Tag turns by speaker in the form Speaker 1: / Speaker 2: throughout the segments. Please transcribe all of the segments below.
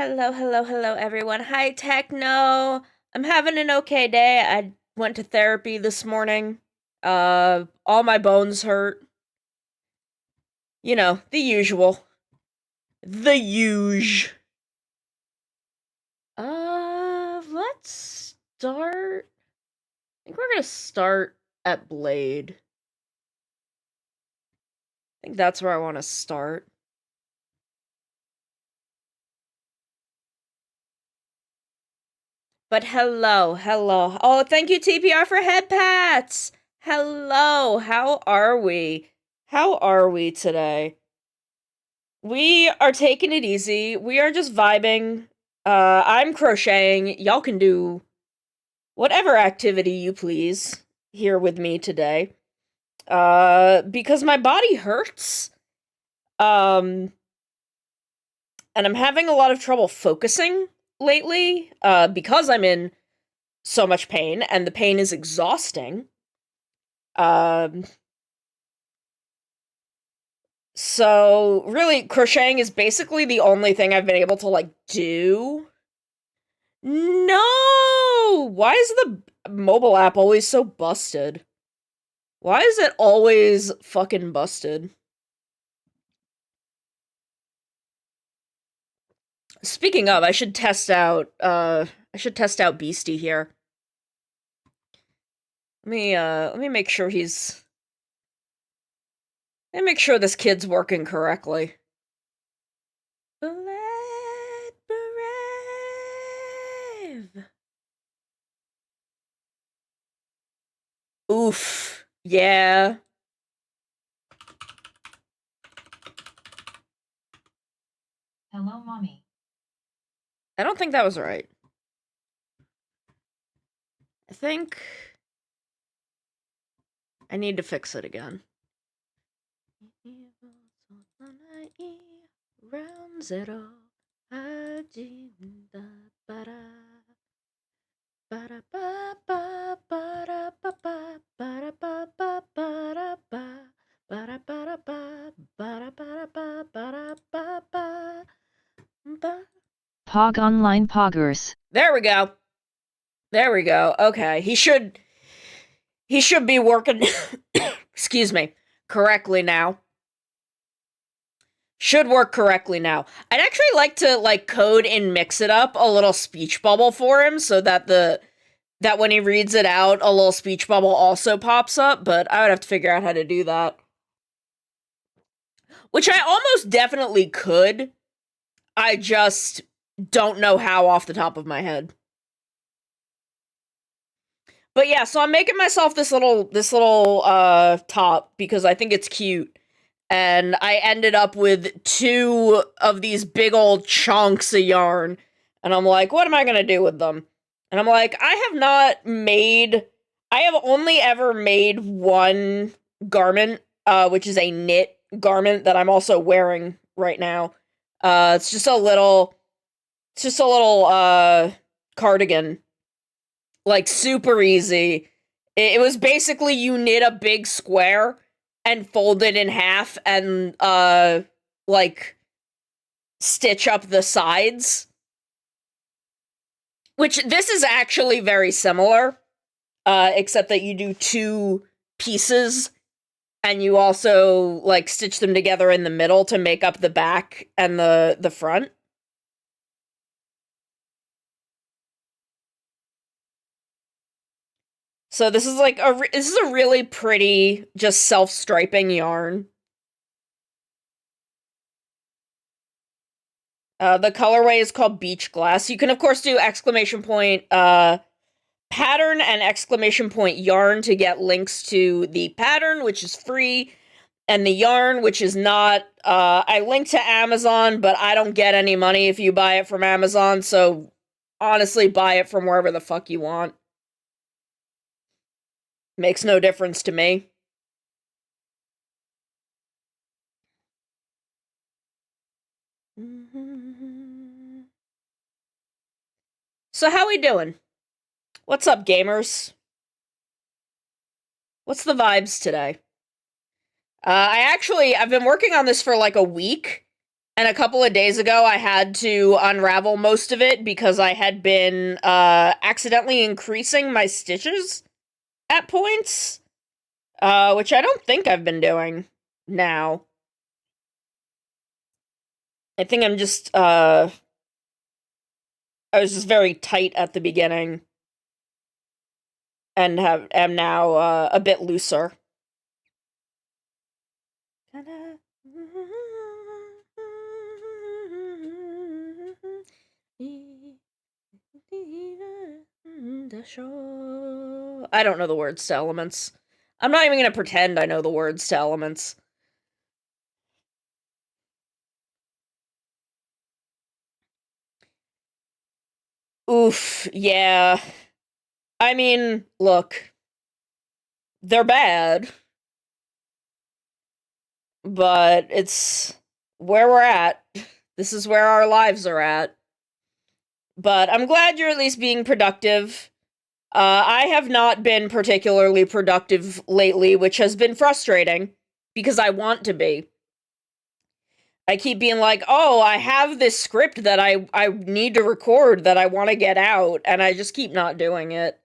Speaker 1: Hello, hello, hello, everyone. Hi, Techno. I'm having an okay day. I went to therapy this morning. All my bones hurt. You know, the usual. The huge. Let's start. I think we're gonna start at Blade. I think that's where I want to start. But hello, hello. Oh, thank you, TPR, for head pats. Hello, how are we? How are we today? We are taking it easy. We are just vibing. I'm crocheting. Y'all can do whatever activity you please here with me today. Because my body hurts. And I'm having a lot of trouble focusing lately, because I'm in so much pain, and the pain is exhausting. Um, so really, crocheting is basically the only thing I've been able to, like, do. No! Why is the mobile app always so busted? Why is it always fucking busted? Speaking of, I should test out Beastie here. Let me make sure let me make sure this kid's working correctly. Brave. Oof. Yeah.
Speaker 2: Hello, mommy.
Speaker 1: I don't think that was right. I think I need to fix it again. Round zero.
Speaker 2: Pog online poggers.
Speaker 1: There we go. There we go. Okay, he should be working excuse me, correctly now. Should work correctly now. I'd actually like to, like, code and mix it up a little speech bubble for him so that that when he reads it out, a little speech bubble also pops up, but I would have to figure out how to do that. Which I almost definitely could. I just don't know how off the top of my head. But yeah, so I'm making myself this little top because I think it's cute. And I ended up with 2 of these big old chunks of yarn. And I'm like, what am I gonna do with them? And I'm like, I have only ever made one garment, which is a knit garment that I'm also wearing right now. It's just a little cardigan. Like, super easy. It was basically you knit a big square and fold it in half and, like, stitch up the sides. Which, this is actually very similar, except that you do 2 pieces, and you also, like, stitch them together in the middle to make up the back and the front. So this is like this is a really pretty, just self-striping yarn. The colorway is called Beach Glass. You can, of course, do exclamation point pattern and exclamation point yarn to get links to the pattern, which is free, and the yarn, which is not. I link to Amazon, but I don't get any money if you buy it from Amazon, so honestly, buy it from wherever the fuck you want. Makes no difference to me. So how we doing? What's up, gamers? What's the vibes today? I've been working on this for like a week, And a couple of days ago, I had to unravel most of it because I had been accidentally increasing my stitches at points, which I don't think I've been doing now. I think I'm just, I was just very tight at the beginning and am now a bit looser. I don't know the words to Elements. I'm not even gonna pretend I know the words to Elements. Oof, yeah. I mean, look, they're bad, but it's where we're at. This is where our lives are at. But I'm glad you're at least being productive. I have not been particularly productive lately, which has been frustrating, because I want to be. I keep being like, oh, I have this script that I need to record that I want to get out, and I just keep not doing it.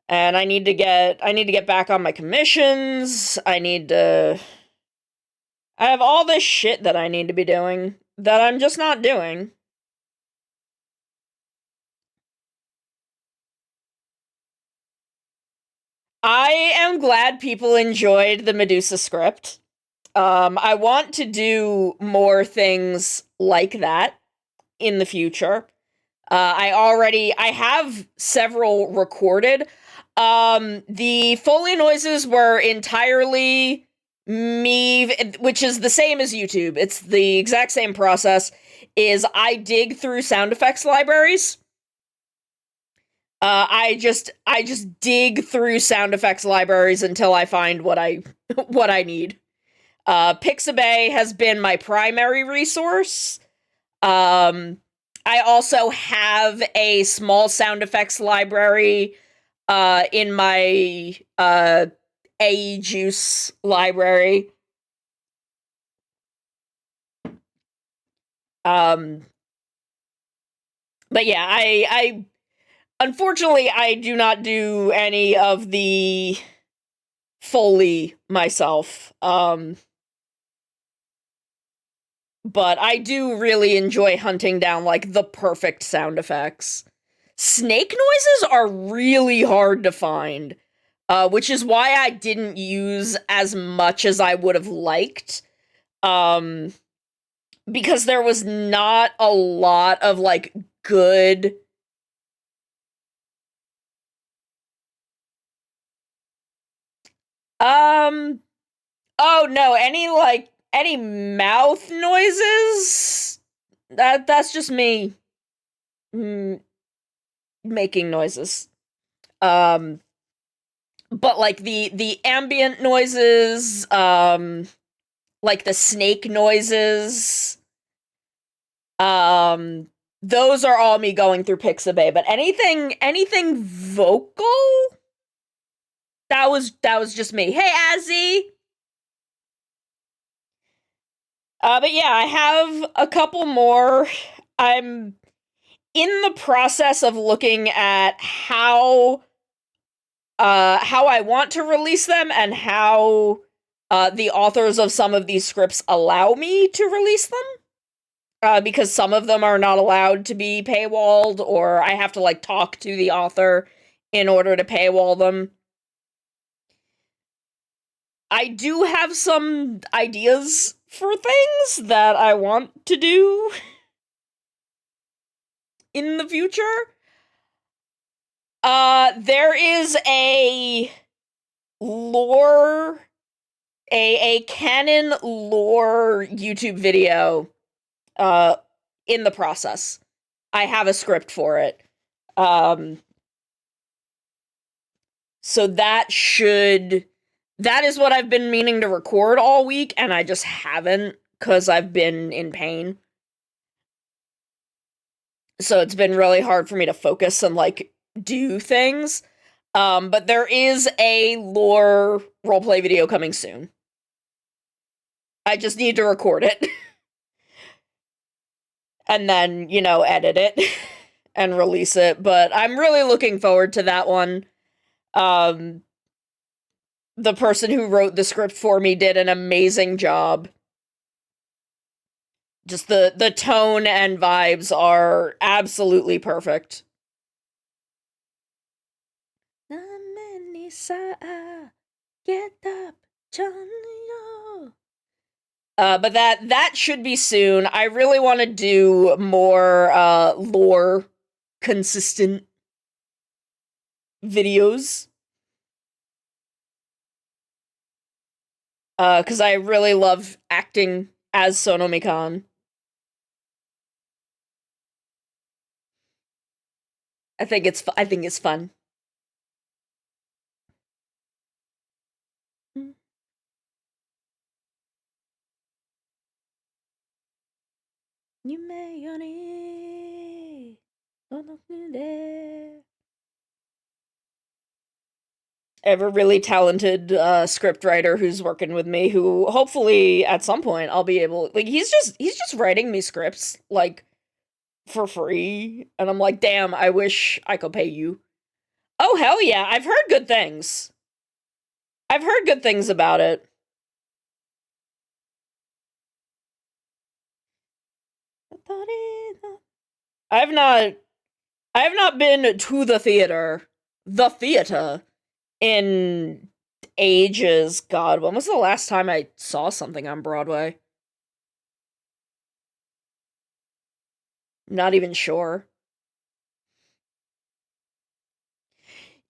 Speaker 1: And I need to get back on my commissions. I have all this shit that I need to be doing that I'm just not doing. I am glad people enjoyed the Medusa script. I want to do more things like that in the future. I have several recorded. The Foley noises were entirely me, which is the same as YouTube. It's the exact same process. Is I dig through sound effects libraries. I just dig through sound effects libraries until I find what I what I need. Pixabay has been my primary resource. I also have a small sound effects library in my AE Juice library. But yeah, I unfortunately I do not do any of the Foley myself. But I do really enjoy hunting down, like, the perfect sound effects. Snake noises are really hard to find, which is why I didn't use as much as I would have liked, because there was not a lot of, like, good... Oh no, any mouth noises? That's just me making noises. But like the ambient noises, like the snake noises, those are all me going through Pixabay. But anything vocal, that was just me. Hey, Azzy. But yeah, I have a couple more. I'm in the process of looking at how I want to release them and how the authors of some of these scripts allow me to release them. Because some of them are not allowed to be paywalled, or I have to, like, talk to the author in order to paywall them. I do have some ideas for things that I want to do in the future. There is a lore, a canon lore YouTube video, in the process. I have a script for it. So that is what I've been meaning to record all week, and I just haven't, because I've been in pain. So it's been really hard for me to focus and, like, do things. But there is a lore roleplay video coming soon. I just need to record it. and then, edit it and release it. But I'm really looking forward to that one. Um, the person who wrote the script for me did an amazing job. Just the tone and vibes are absolutely perfect. Get up, John. But that should be soon. I really want to do more lore consistent videos. Because I really love acting as Sonomikan. I think it's fun. I have a really talented script writer who's working with me, who hopefully at some point I'll be able, like, he's just writing me scripts like for free, and I'm like, damn, I wish I could pay you. Oh hell yeah, I've heard good things. I've heard good things about it. I've not I have not been to the theater in ages. God, when was the last time I saw something on Broadway? Not even sure.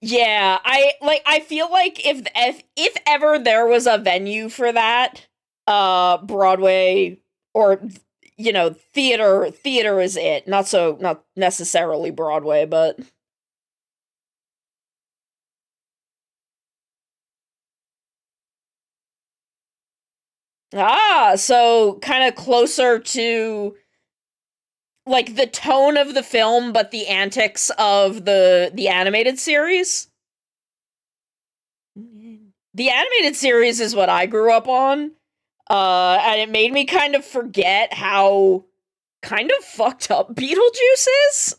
Speaker 1: Yeah, I feel like if ever there was a venue for that, Broadway, or theater is it. Not necessarily Broadway, but so kind of closer to like the tone of the film but the antics of the animated series. The animated series is what I grew up on. And it made me kind of forget how kind of fucked up Beetlejuice is.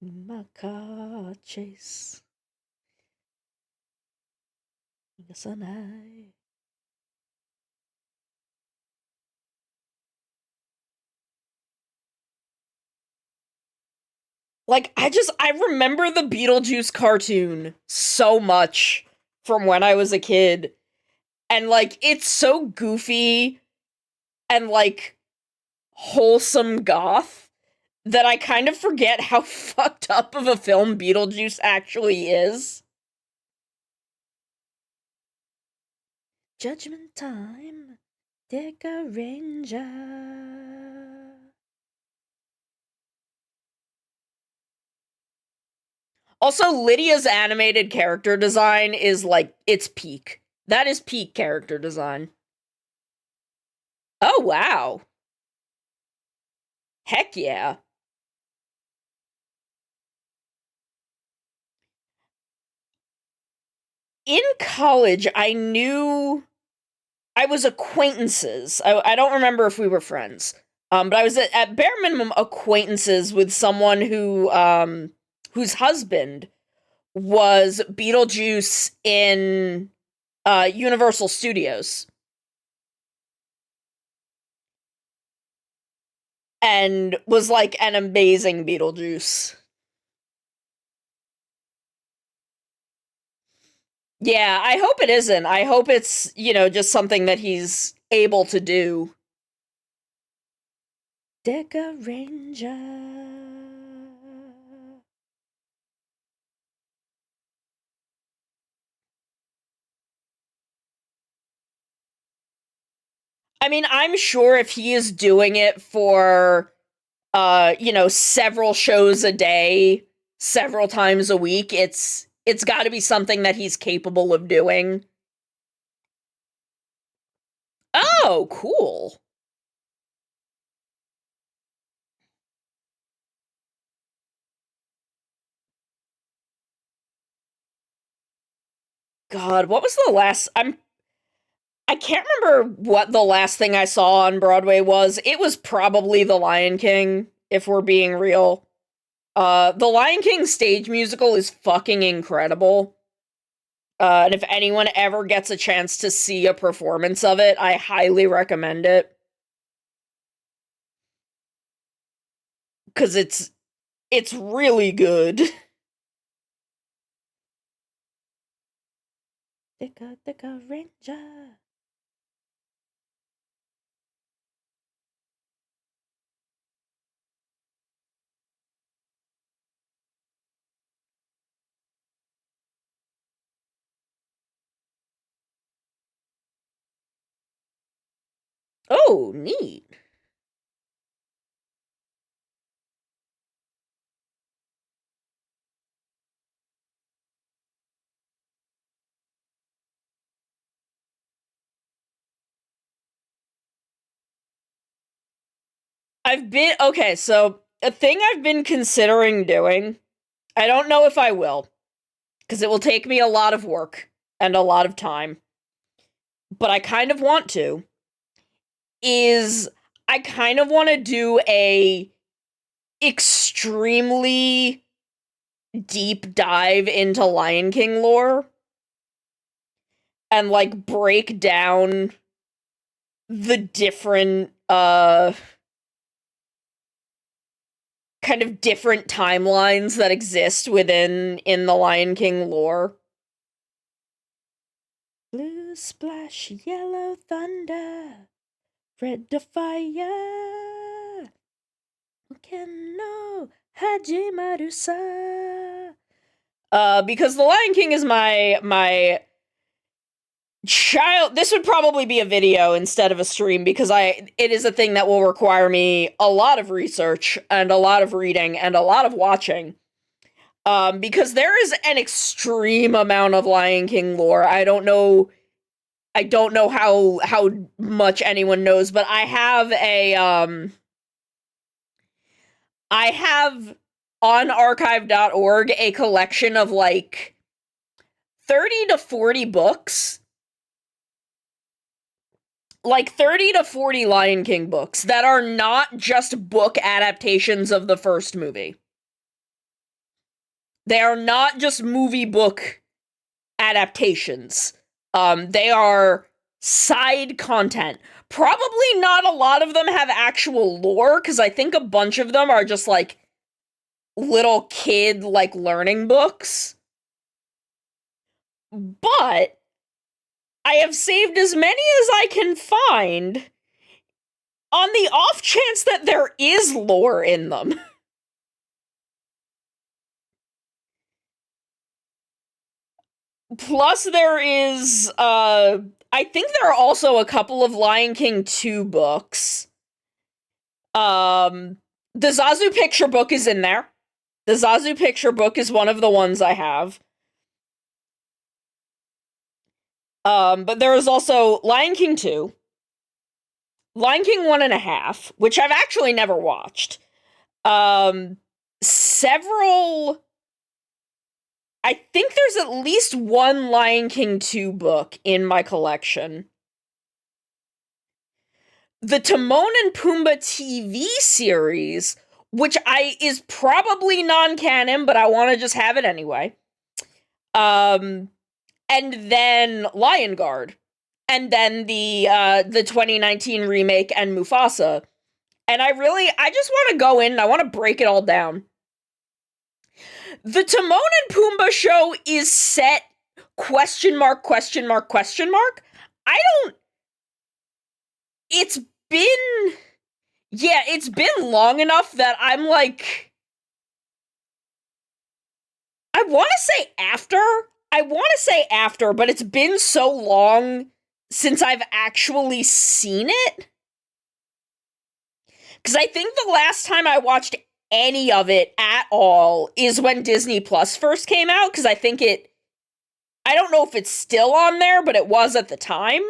Speaker 1: My car chase. Like, I remember the Beetlejuice cartoon so much from when I was a kid. And like it's so goofy and like wholesome goth that I kind of forget how fucked up of a film Beetlejuice actually is. Judgment time, take a ranger. Also, Lydia's animated character design is like it's peak. That is peak character design. Oh wow. Heck yeah. In college, I was acquaintances. I don't remember if we were friends. But I was at bare minimum acquaintances with someone whose husband was Beetlejuice in Universal Studios, and was like an amazing Beetlejuice. Yeah, I hope it isn't. I hope it's, just something that he's able to do. Deca Ranger. I mean, I'm sure if he is doing it for several shows a day, several times a week, it's got to be something that he's capable of doing. Oh, cool. God, what was the last I can't remember what the last thing I saw on Broadway was. It was probably The Lion King, if we're being real. The Lion King stage musical is fucking incredible. And if anyone ever gets a chance to see a performance of it, I highly recommend it. Cause it's really good. Thicka Ranger. Oh, neat. So a thing I've been considering doing, I don't know if I will, because it will take me a lot of work and a lot of time, but I kind of want to, is I kind of want to do a extremely deep dive into Lion King lore and like break down the different kind of different timelines that exist in the Lion King lore. Blue splash, yellow thunder, red the fire. Keno Hajimaru-sa. Because The Lion King is my child. This would probably be a video instead of a stream because it is a thing that will require me a lot of research and a lot of reading and a lot of watching. Because there is an extreme amount of Lion King lore. I don't know how much anyone knows, but I have on archive.org a collection of like 30 to 40 books. Like 30 to 40 Lion King books that are not just book adaptations of the first movie. They are not just movie book adaptations. They are side content. Probably not a lot of them have actual lore, because I think a bunch of them are just like little kid like learning books. But I have saved as many as I can find on the off chance that there is lore in them. Plus there is I think there are also a couple of Lion King 2 books. The Zazu picture book is in there. The Zazu picture book is one of the ones I have. But there is also Lion King 2, Lion King 1.5, which I've actually never watched. Several. I think there's at least one Lion King 2 book in my collection. The Timon and Pumbaa TV series, which is probably non-canon, but I want to just have it anyway. And then Lion Guard. And then the 2019 remake and Mufasa. And I just want to go in and I want to break it all down. The Timon and Pumbaa show is set ? It's been it's been long enough that I'm like, I want to say after, but it's been so long since I've actually seen it. Because I think the last time I watched any of it at all is when Disney Plus first came out, because I don't know if it's still on there, but it was at the time.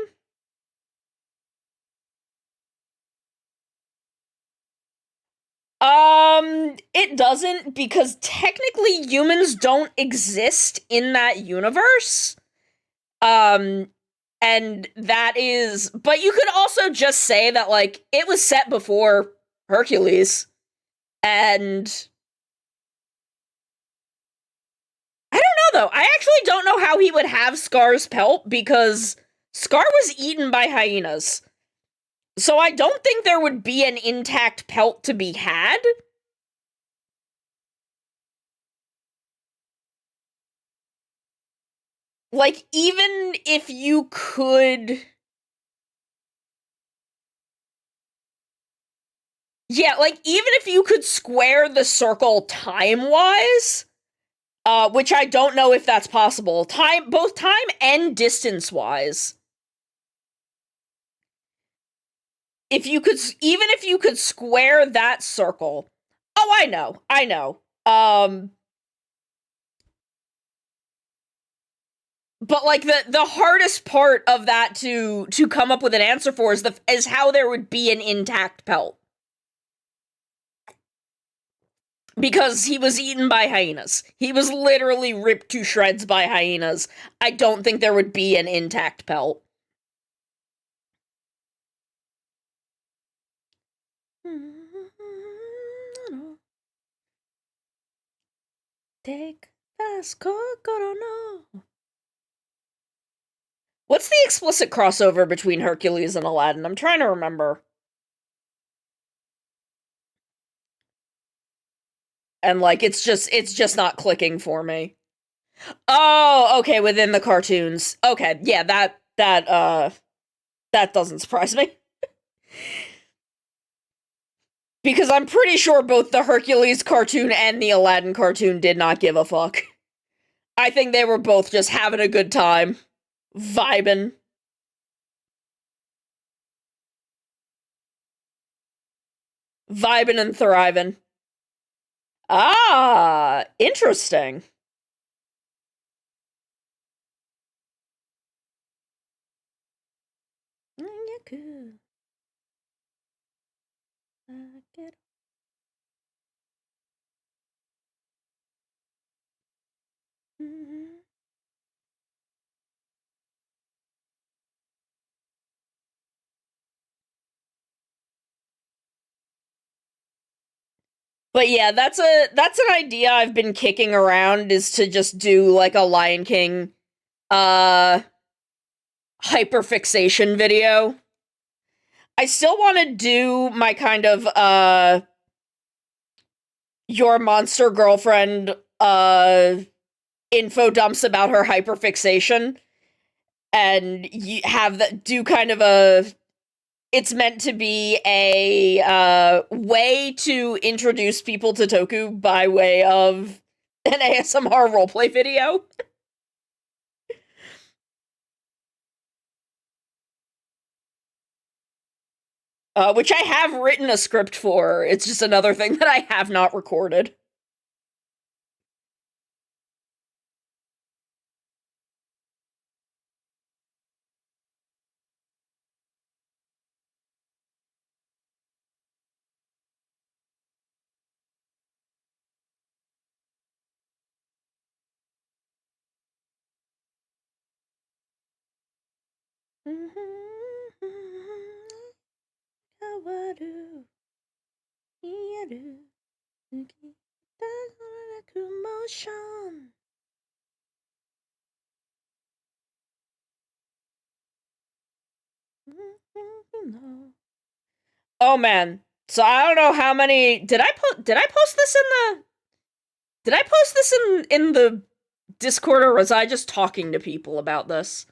Speaker 1: It doesn't, because technically humans don't exist in that universe. And And that is, but you could also just say that, like, it was set before Hercules. And I don't know, though. I actually don't know how he would have Scar's pelt, because Scar was eaten by hyenas. So I don't think there would be an intact pelt to be had. Like, even if you could... Yeah, like, even if you could square the circle time-wise, which I don't know if that's possible, both time and distance-wise, even if you could square that circle... Oh, I know. But, like, the hardest part of that to come up with an answer for is how there would be an intact pelt. Because he was eaten by hyenas. He was literally ripped to shreds by hyenas. I don't think there would be an intact pelt. Take fast no. What's the explicit crossover between Hercules and Aladdin? I'm trying to remember. And, like, it's just not clicking for me. Oh, okay, within the cartoons. Okay, yeah, that doesn't surprise me. Because I'm pretty sure both the Hercules cartoon and the Aladdin cartoon did not give a fuck. I think they were both just having a good time. Vibing. Vibing and thriving. Ah, interesting. But yeah, that's an idea I've been kicking around, is to just do, like, a Lion King hyperfixation video. I still want to do my kind of your monster girlfriend info dumps about her hyperfixation, and you have that do kind of a... It's meant to be a way to introduce people to Toku by way of an ASMR roleplay video. Which I have written a script for. It's just another thing that I have not recorded. Oh man. So I don't know how many... Did I post this in the... Did I post this in the Discord, or was I just talking to people about this?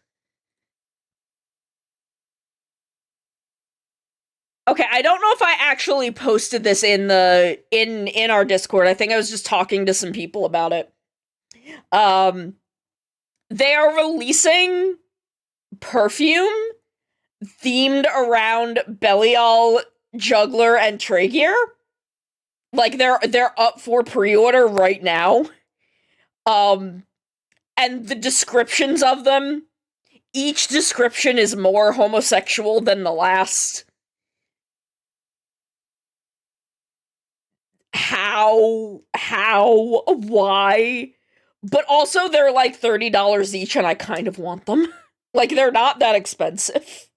Speaker 1: Okay, I don't know if I actually posted this in our Discord. I think I was just talking to some people about it. They are releasing perfume themed around Belial, Juggler, and Tragear. Like, they're up for pre-order right now. And the descriptions of them, each description is more homosexual than the last. How, why? But also, they're like $30 each, and I kind of want them. Like, they're not that expensive.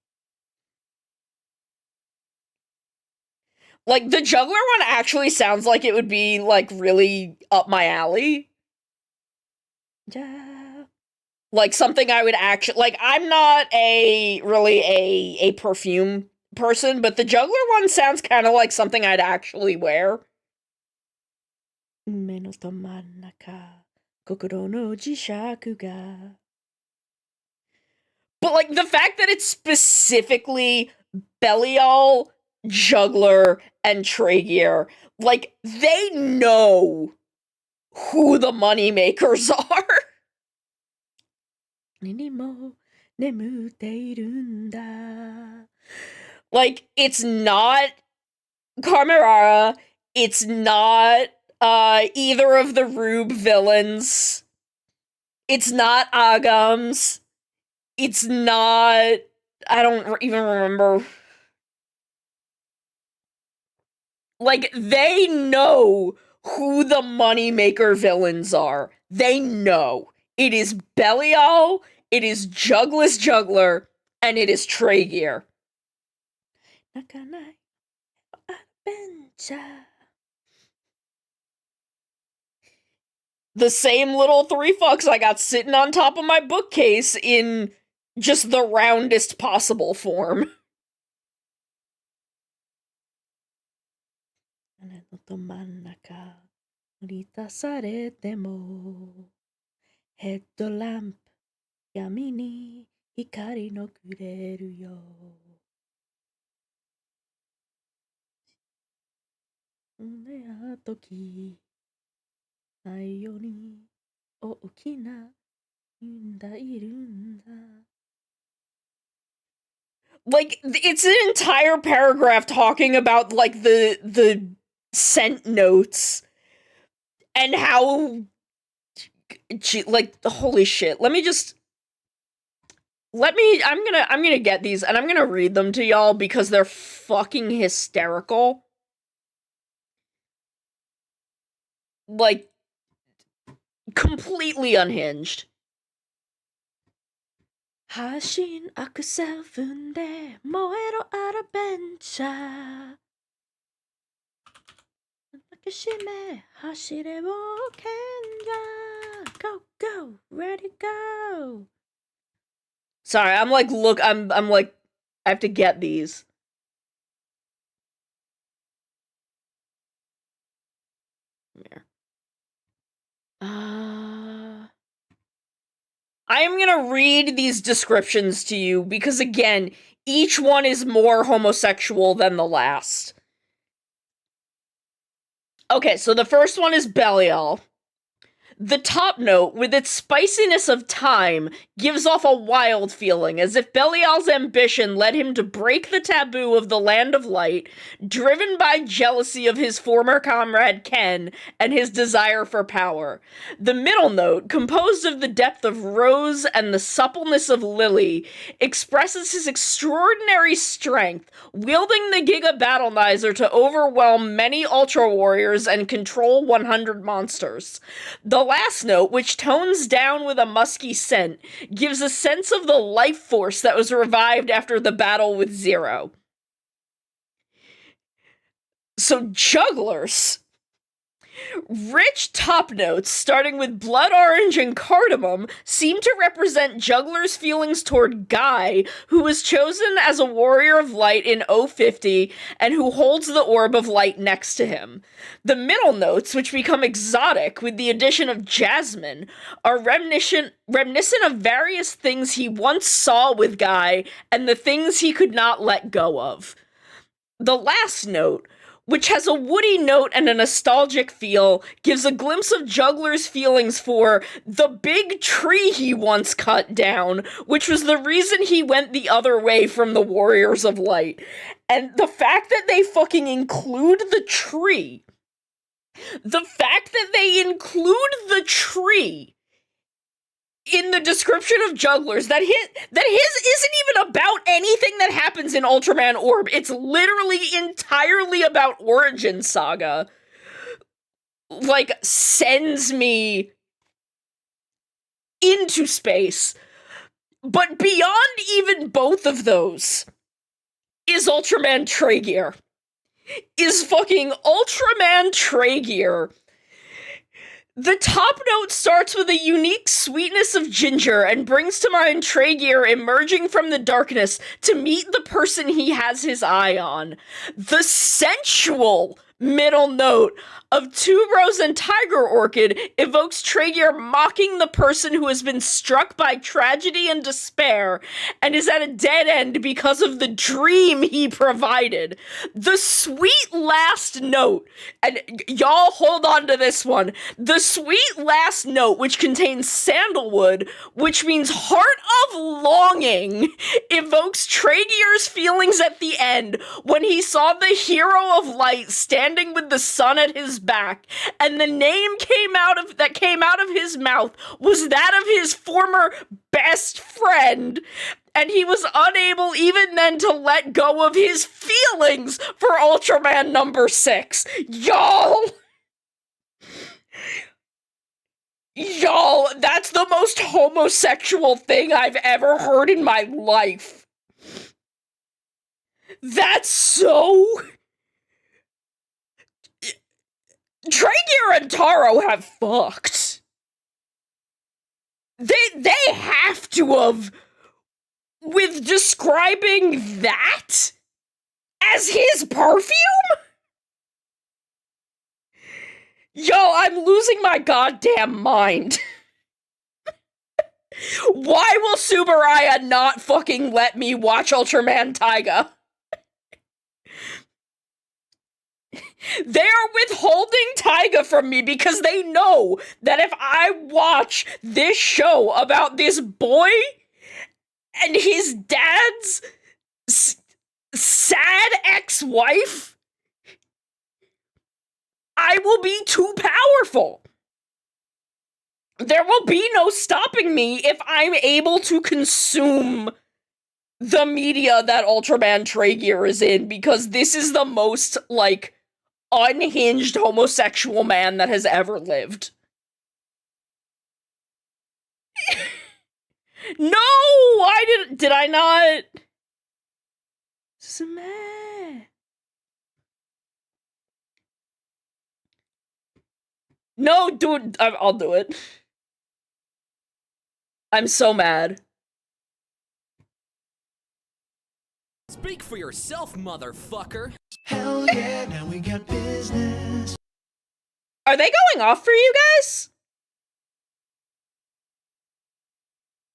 Speaker 1: Like, the juggler one actually sounds like it would be, like, really up my alley. Yeah. Like, something I would actually, like, I'm not really a perfume person, but the juggler one sounds kind of like something I'd actually wear. Ume no tomanaka, kokoro no jishaku ga. But, like, the fact that it's specifically Belial, Juggler, and Traeger, like, they know who the moneymakers are. Like, it's not Carmerara, it's not either of the Rube villains, it's not Agams, it's not, I don't even remember. Like, they know who the moneymaker villains are. They know. It is Belial, it is Jugless Juggler, and it is Traeger. The same little 3 fucks I got sitting on top of my bookcase in just the roundest possible form. Headlamp, yami ni hikari no kureru yo. あ時ないように大きな云がいるんだ. Like, it's an entire paragraph talking about, like, the scent notes and how, like, holy shit. I'm gonna get these and I'm gonna read them to y'all because they're fucking hysterical. Like, completely unhinged. 発進アクセル踏んで燃えろアドベンチャー抱きしめ走れ冒険者 Go go ready go. Sorry, I'm like I have to get these. Here. I am gonna read these descriptions to you because, again, each one is more homosexual than the last. Okay, so the first one is Belial. The top note, with its spiciness of thyme, gives off a wild feeling, as if Belial's ambition led him to break the taboo of the Land of Light, driven by jealousy of his former comrade Ken and his desire for power. The middle note, composed of the depth of Rose and the suppleness of Lily, expresses his extraordinary strength, wielding the Giga Battlenizer to overwhelm many Ultra Warriors and control 100 monsters. The last note, which tones down with a musky scent, gives a sense of the life force that was revived after the battle with Zero. So, jugglers. Rich top notes, starting with blood orange and cardamom, seem to represent Juggler's feelings toward Guy, who was chosen as a warrior of light in 050 and who holds the orb of light next to him. The middle notes, which become exotic with the addition of Jasmine, are reminiscent of various things he once saw with Guy and the things he could not let go of. The last note, which has a woody note and a nostalgic feel, gives a glimpse of Juggler's feelings for the big tree he once cut down, which was the reason he went the other way from the Warriors of Light. And the fact that they fucking include the tree, in the description of Jugglers, that his isn't even about anything that happens in Ultraman Orb. It's literally entirely about Origin Saga. Like, sends me into space. But beyond even both of those is Ultraman Tragear. Is fucking Ultraman Tragear. The top note starts with a unique sweetness of ginger and brings to mind Tragear emerging from the darkness to meet the person he has his eye on. The sensual middle note of Tuberose and Tiger Orchid evokes Tragear mocking the person who has been struck by tragedy and despair and is at a dead end because of the dream he provided. The sweet last note, and y'all hold on to this one, the sweet last note, which contains sandalwood, which means heart of longing, evokes Tragear's feelings at the end when he saw the hero of light standing with the sun at his back, and the name that came out of his mouth was that of his former best friend, and he was unable even then to let go of his feelings for Ultraman number 6. Y'all, that's the most homosexual thing I've ever heard in my life. That's so... Tragear and Taro have fucked. They have to have, with describing that as his perfume? Yo, I'm losing my goddamn mind. Why will Subaraya not fucking let me watch Ultraman Taiga? They are withholding Taiga from me because they know that if I watch this show about this boy and his dad's sad ex-wife, I will be too powerful. There will be no stopping me if I'm able to consume the media that Ultraman Tragear is in, because this is the most, like, unhinged homosexual man that has ever lived. No! Did I not? No, dude, I'll do it. I'm so mad.
Speaker 3: Speak for yourself, motherfucker.
Speaker 4: Hell yeah, now we got business.
Speaker 1: Are they going off for you guys?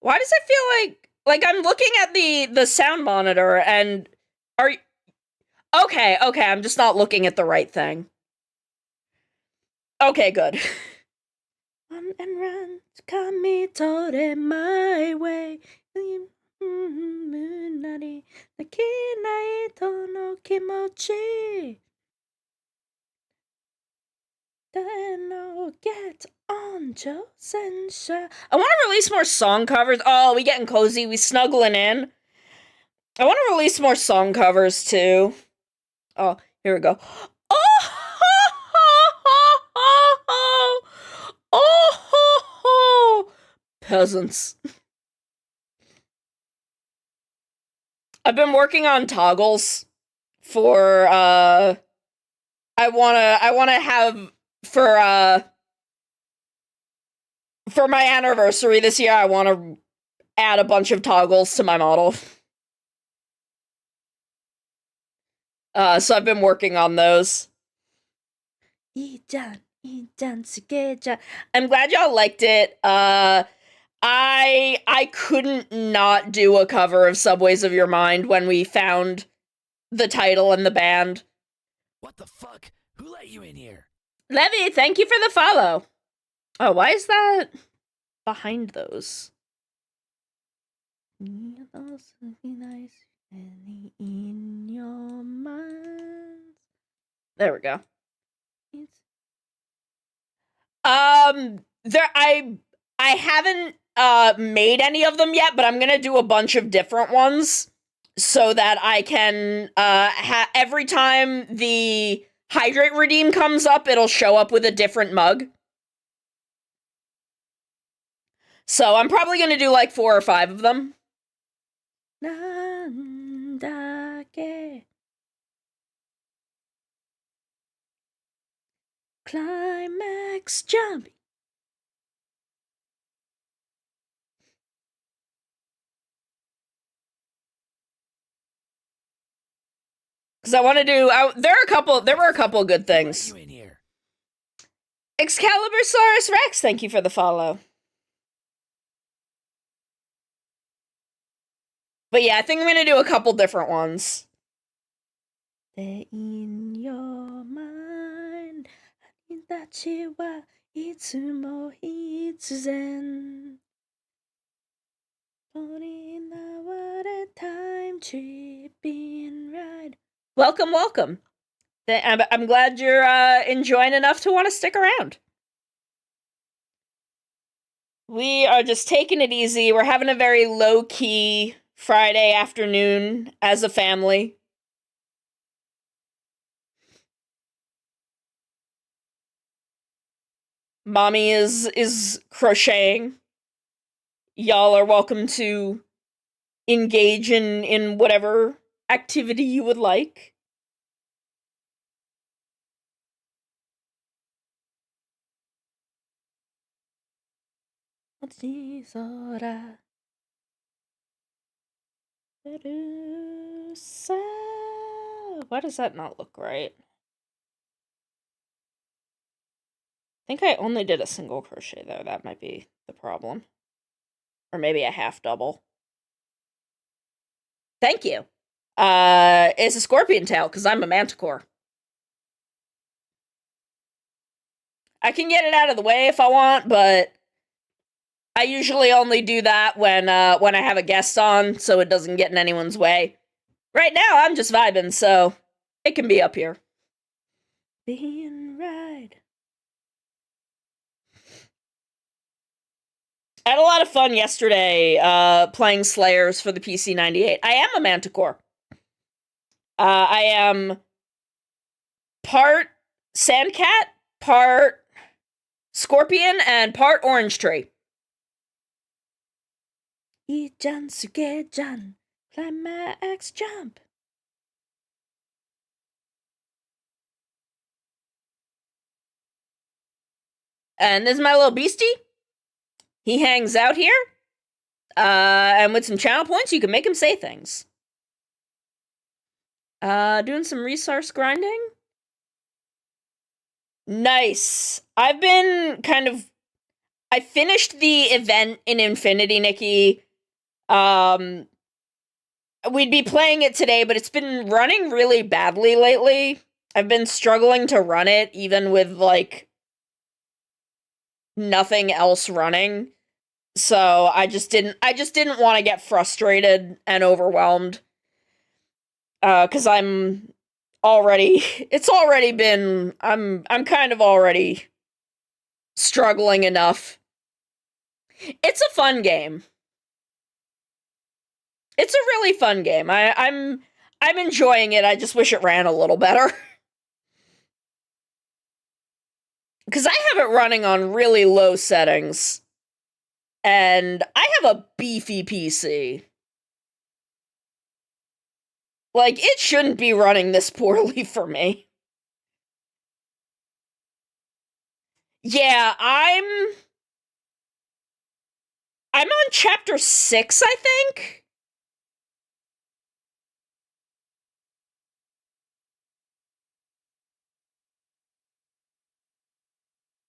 Speaker 1: Why does it feel like I'm looking at the sound monitor and are okay, I'm just not looking at the right thing. Okay, good. Run and run, kami tore my way. Get on, Joe Sensha. I want to release more song covers. Oh, we getting cozy. We snuggling in. I want to release more song covers too. Oh, here we go. Oh, peasants. I've been working on toggles for I wanna have for my anniversary this year. I want to add a bunch of toggles to my model. So I've been working on those. I'm glad y'all liked it. I couldn't not do a cover of Subways of Your Mind when we found the title and the band.
Speaker 3: What the fuck? Who let you in here?
Speaker 1: Levy, thank you for the follow. Oh, why is that behind those? In your mind. There we go. I haven't made any of them yet, but I'm gonna do a bunch of different ones so that I can every time the Hydrate Redeem comes up, it'll show up with a different mug. So I'm probably gonna do like 4 or 5 of them. なんだっけ Climax jump. Because I want to do. There were a couple good
Speaker 3: Who let
Speaker 1: things.
Speaker 3: you in here?
Speaker 1: Excalibur Saurus Rex, thank you for the follow. But yeah, I think I'm gonna do a couple different ones. In your mind, 君たちはいつも必然。Time tripping ride. Welcome, welcome. I'm glad you're enjoying enough to want to stick around. We are just taking it easy. We're having a very low-key Friday afternoon as a family. Mommy is crocheting. Y'all are welcome to engage in whatever activity you would like. Why does that not look right? I think I only did a single crochet there. That might be the problem. Or maybe a half double. Thank you. It's a scorpion tail, because I'm a manticore. I can get it out of the way if I want, but I usually only do that when I have a guest on, so it doesn't get in anyone's way. Right now, I'm just vibing, so it can be up here. Being right. I had a lot of fun yesterday playing Slayers for the PC98. I am a manticore. I am part sandcat, part scorpion, and part orange tree. Ii-chan, Suge-chan, climax jump. And this is my little beastie. He hangs out here. And with some channel points, you can make him say things. Doing some resource grinding. Nice. I've been I finished the event in Infinity, Nikki. We'd be playing it today, but it's been running really badly lately. I've been struggling to run it, even with, like, nothing else running. So I just didn't want to get frustrated and overwhelmed. Cause I'm kind of already struggling enough. It's a fun game. It's a really fun game. I'm enjoying it. I just wish it ran a little better. Because I have it running on really low settings. And I have a beefy PC. Like, it shouldn't be running this poorly for me. Yeah, I'm on chapter 6, I think.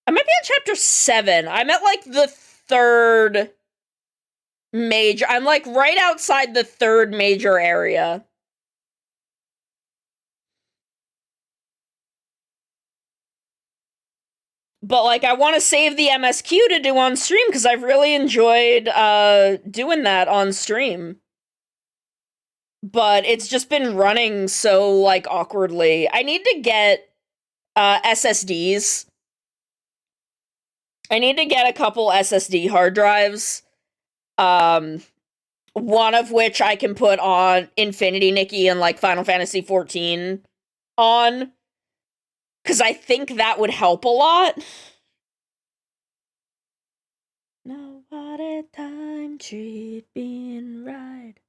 Speaker 1: I might be on chapter 7. I'm at, like, the third major. I'm, like, right outside the third major area. But, like, I want to save the MSQ to do on stream, because I've really enjoyed doing that on stream. But it's just been running so, like, awkwardly. I need to get SSDs. I need to get a couple SSD hard drives. One of which I can put on Infinity Nikki and, like, Final Fantasy XIV on. Because I think that would help a lot. Now what a time tripping ride.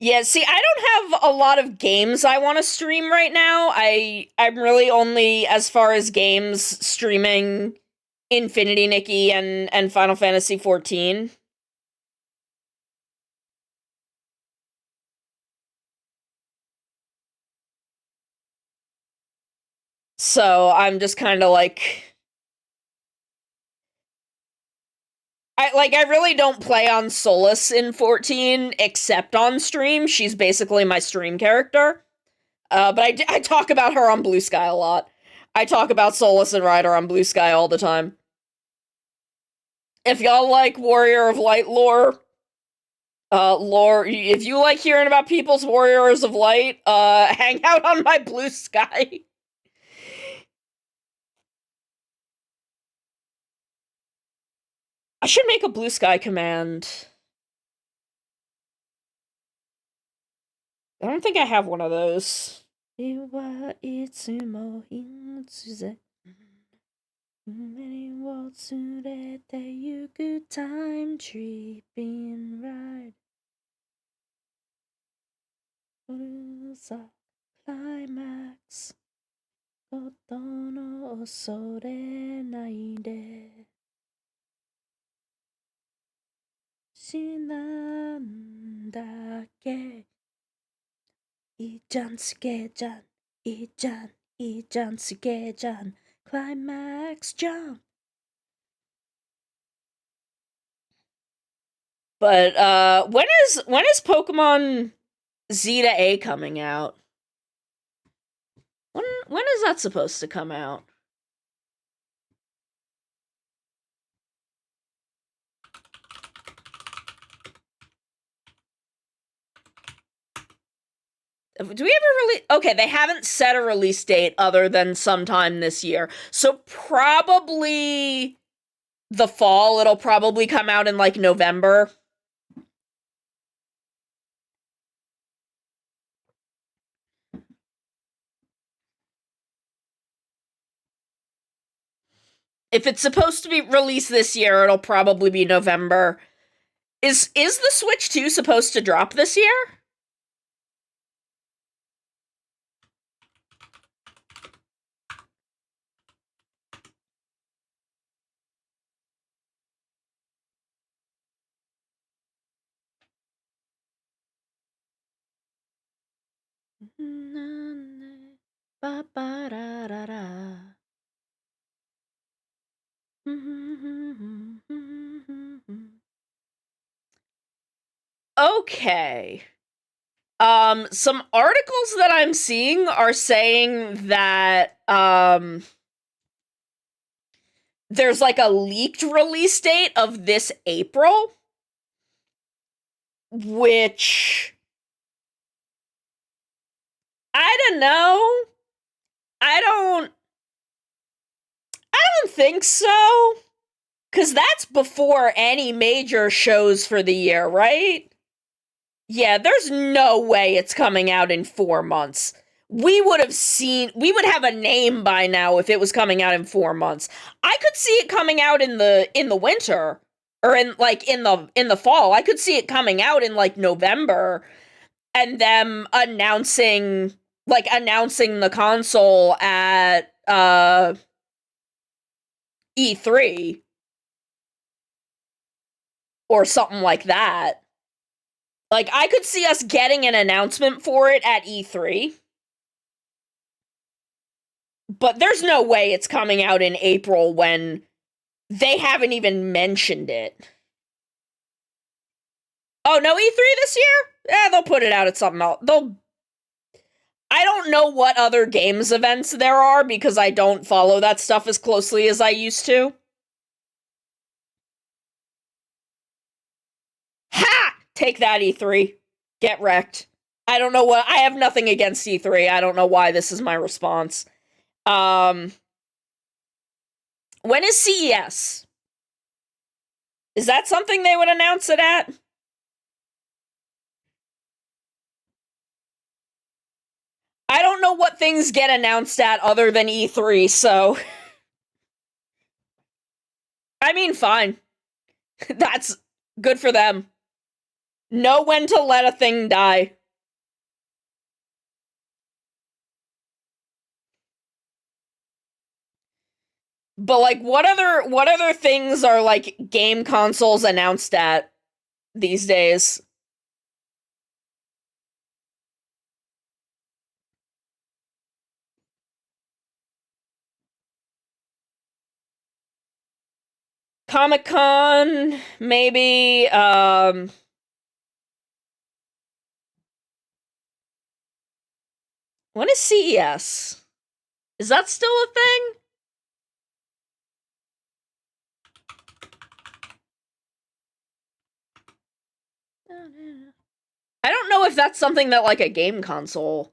Speaker 1: Yeah, see, I don't have a lot of games I want to stream right now. I'm really only, as far as games, streaming Infinity Nikki and Final Fantasy 14. So I'm just kind of like I really don't play on Solus in 14 except on stream. She's basically my stream character. But I talk about her on Blue Sky a lot. I talk about Solus and Ryder on Blue Sky all the time. If y'all like Warrior of Light lore, if you like hearing about people's Warriors of Light, hang out on my Blue Sky. I should make a Blue Sky command. I don't think I have one of those. Time tripping ride. Climax. ことの恐れないで死なんだっけいいじゃんすげえじゃんいいじゃんいいじゃんすげえじゃん Climax jump. But when is Pokemon Z to A coming out? When is that supposed to come out? Do we ever release? Okay, they haven't set a release date other than sometime this year. So probably the fall. It'll probably come out in like November. If it's supposed to be released this year, it'll probably be November. Is the Switch 2 supposed to drop this year? Okay. Some articles that I'm seeing are saying that there's like a leaked release date of this April, which I don't know. I don't think so. 'Cause that's before any major shows for the year, right? Yeah, there's no way it's coming out in 4 months. We would have a name by now if it was coming out in 4 months. I could see it coming out in the winter or in the fall. I could see it coming out in like November and them announcing the console at E3 or something like that. Like, I could see us getting an announcement for it at E3. But there's no way it's coming out in April when they haven't even mentioned it. Oh, no E3 this year? Yeah, they'll put it out at something else. I don't know what other games events there are because I don't follow that stuff as closely as I used to. Ha! Take that, E3. Get wrecked. I don't know what. I have nothing against E3. I don't know why this is my response. When is CES? Is that something they would announce it at? I don't know what things get announced at other than E3, so. I mean, fine. That's good for them. Know when to let a thing die. But like what other things are like game consoles announced at these days? Comic-Con, maybe, when is CES? Is that still a thing? I don't know if that's something that, like, a game console...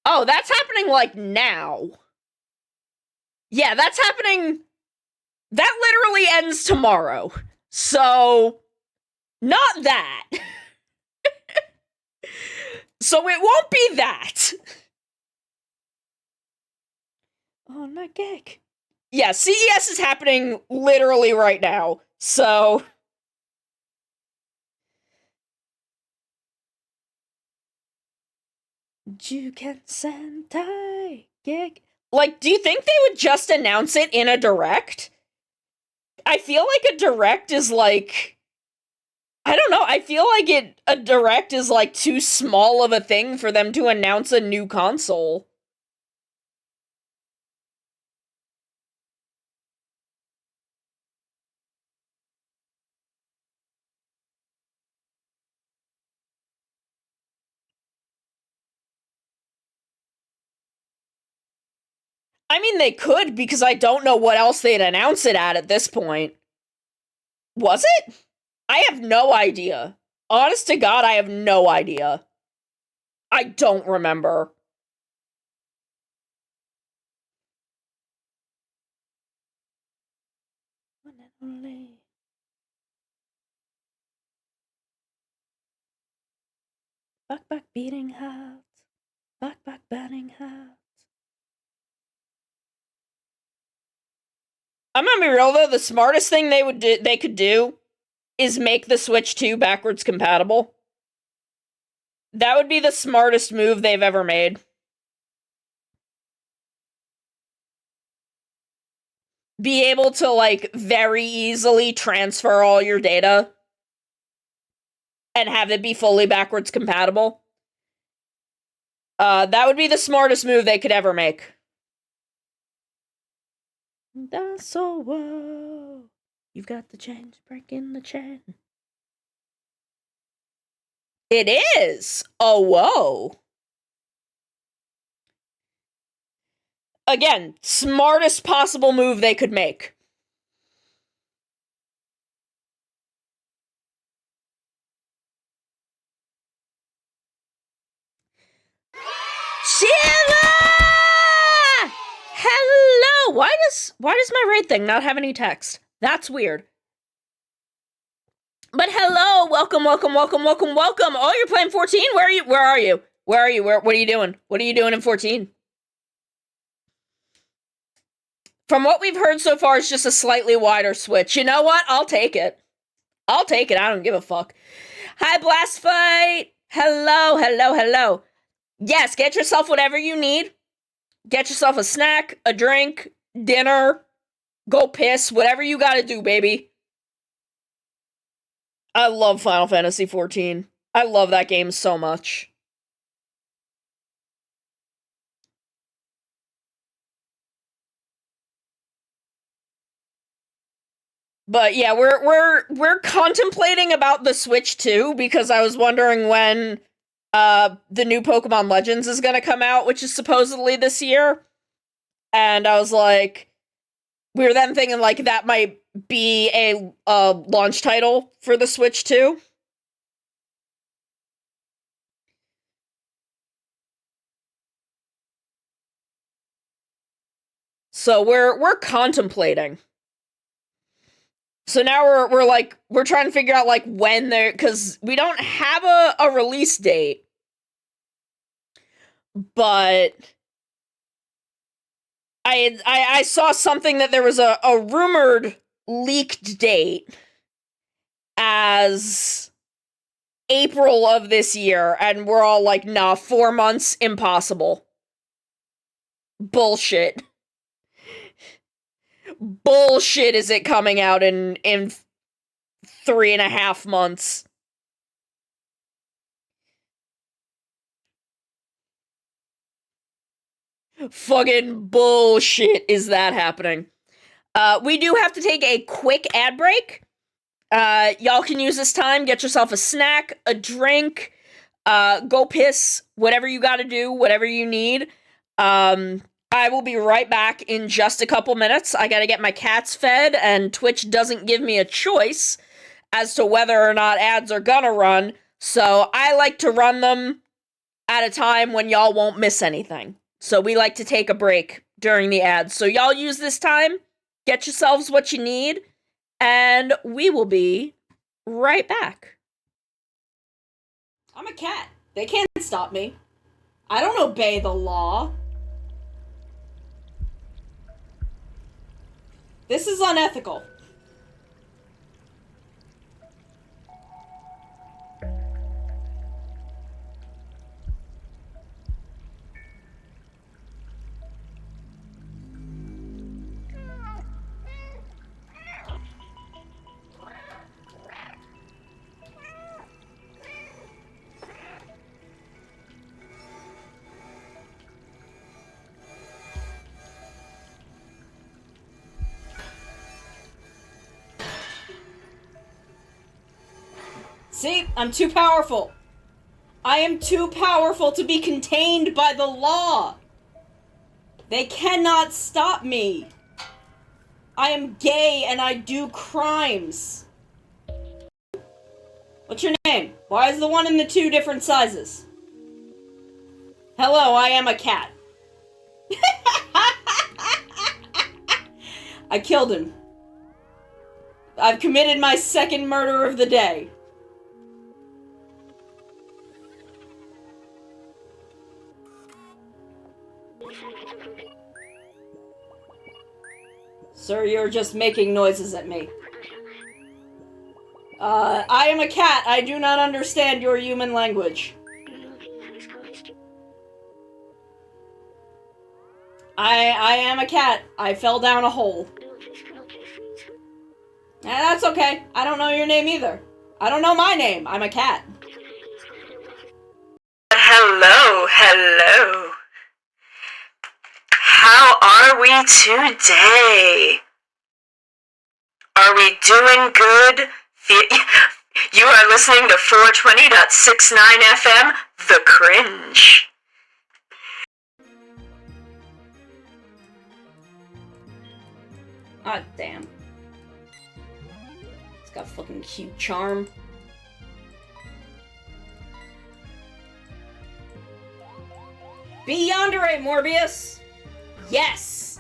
Speaker 1: Oh, that's happening, like, now. Yeah, that's happening... That literally ends tomorrow. So... Not that. So it won't be that. Oh, not gag. Yeah, CES is happening literally right now. So... Juken Sentai gig. Like, do you think they would just announce it in a direct? I feel like a direct is like... I don't know, I feel like a direct is like too small of a thing for them to announce a new console. I mean, they could, because I don't know what else they'd announce it at this point. Was it? I have no idea. Honest to God, I have no idea. I don't remember. Back beating hearts. Back batting hearts. I'm gonna be real though, the smartest thing they could do is make the Switch 2 backwards compatible. That would be the smartest move they've ever made. Be able to, like, very easily transfer all your data and have it be fully backwards compatible. That would be the smartest move they could ever make. That's so whoa. You've got the change breaking the chain. It is. Oh, whoa. Again, smartest possible move they could make. Shiva! Hello! Why does my raid thing not have any text? That's weird. But hello, welcome. Oh, you're playing 14? Where are you? What are you doing? What are you doing in 14? From what we've heard so far, it's just a slightly wider Switch. You know what? I'll take it. I don't give a fuck. Hi, Blast Fight! Hello. Yes, get yourself whatever you need. Get yourself a snack, a drink, dinner, go piss, whatever you gotta do, baby. I love Final Fantasy XIV. I love that game so much. But yeah, we're contemplating about the Switch 2 because I was wondering when the new Pokemon Legends is gonna come out, which is supposedly this year. And I was like, we were then thinking like that might be a launch title for the Switch 2. So we're contemplating. So now we're trying to figure out like when they're, because we don't have a release date, but I saw something that there was a rumored leaked date as April of this year, and we're all like, nah, 4 months, impossible. Bullshit. Bullshit is it coming out in 3.5 months. Fucking bullshit is that happening. We do have to take a quick ad break. Y'all can use this time, get yourself a snack, a drink, go piss, whatever you gotta do, whatever you need. I will be right back in just a couple minutes. I gotta get my cats fed, and Twitch doesn't give me a choice as to whether or not ads are gonna run, so I like to run them at a time when y'all won't miss anything. So we like to take a break during the ads. So y'all use this time, get yourselves what you need, and we will be right back. I'm a cat. They can't stop me. I don't obey the law. This is unethical. See, I'm too powerful. I am too powerful to be contained by the law. They cannot stop me. I am gay and I do crimes. What's your name? Why is the one and the two different sizes? Hello, I am a cat. I killed him. I've committed my second murder of the day. Sir, you're just making noises at me. I am a cat. I do not understand your human language. I am a cat. I fell down a hole. That's okay. I don't know your name either. I don't know my name. I'm a cat.
Speaker 5: Hello, hello. How are we today? Are we doing good? You are listening to 420.69 FM, The Cringe.
Speaker 1: Ah, damn. It's got fucking cute charm. Be Yandere, Morbius! Yes!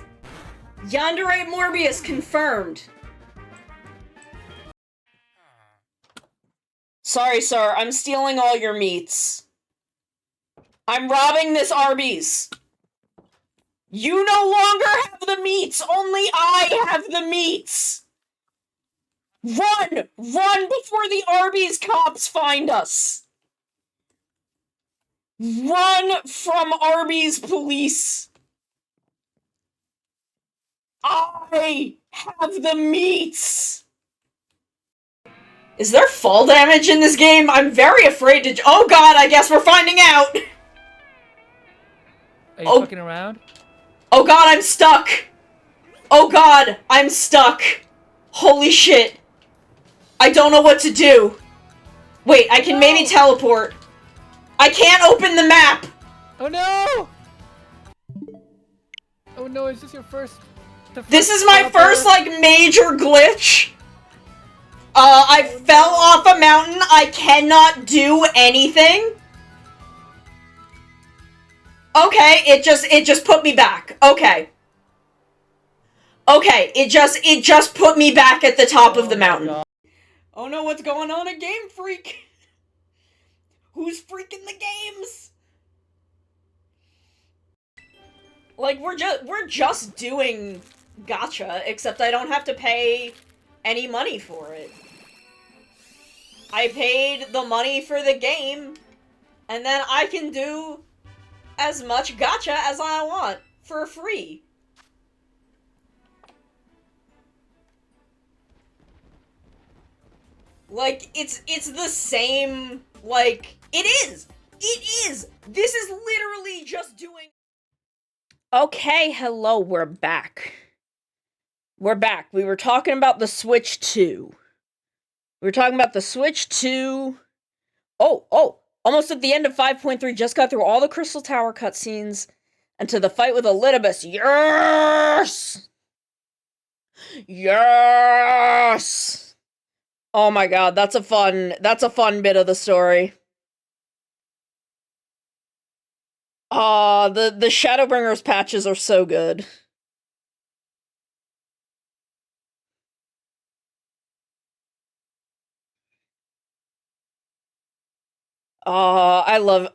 Speaker 1: Yandere Morbius confirmed. Sorry, sir, I'm stealing all your meats. I'm robbing this Arby's. You no longer have the meats! Only I have the meats! Run! Run before the Arby's cops find us! Run from Arby's police! I have the meats! Is there fall damage in this game? I'm very afraid to— oh god, I guess we're finding out!
Speaker 6: Are you fucking around?
Speaker 1: Oh god, I'm stuck! Oh god, I'm stuck! Holy shit! I don't know what to do! Wait, I can maybe teleport. I can't open the map!
Speaker 6: Oh no! Oh no, is this your first...
Speaker 1: This is my first, like, major glitch! I fell off a mountain, I cannot do anything? Okay, it just put me back. Okay. Okay, it just put me back at the top of the mountain.
Speaker 6: God.
Speaker 1: Oh no, what's going on at Game Freak? Who's freaking the games? Like, we're just doing gacha, except I don't have to pay any money for it. I paid the money for the game, and then I can do as much gacha as I want for free. Like, it's the same, like, it is! It is! This is literally just doing... Okay, hello, we're back. We're back. We were talking about the Switch 2. We were talking about the Switch 2... Oh, almost at the end of 5.3, just got through all the Crystal Tower cutscenes, and to the fight with Elidibus. Yes! Yes! Oh my god, that's a fun bit of the story. The Shadowbringers patches are so good. I love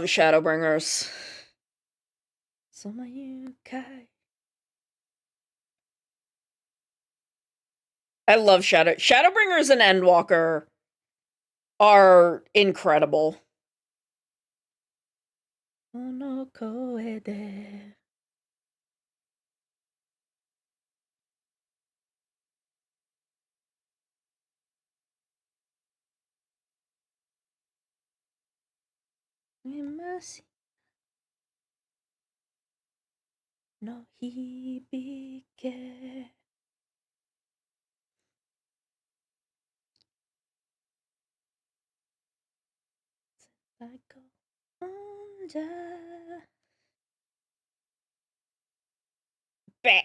Speaker 1: Shadowbringers. I love Shadowbringers and Endwalker are incredible. No hibike. Bah!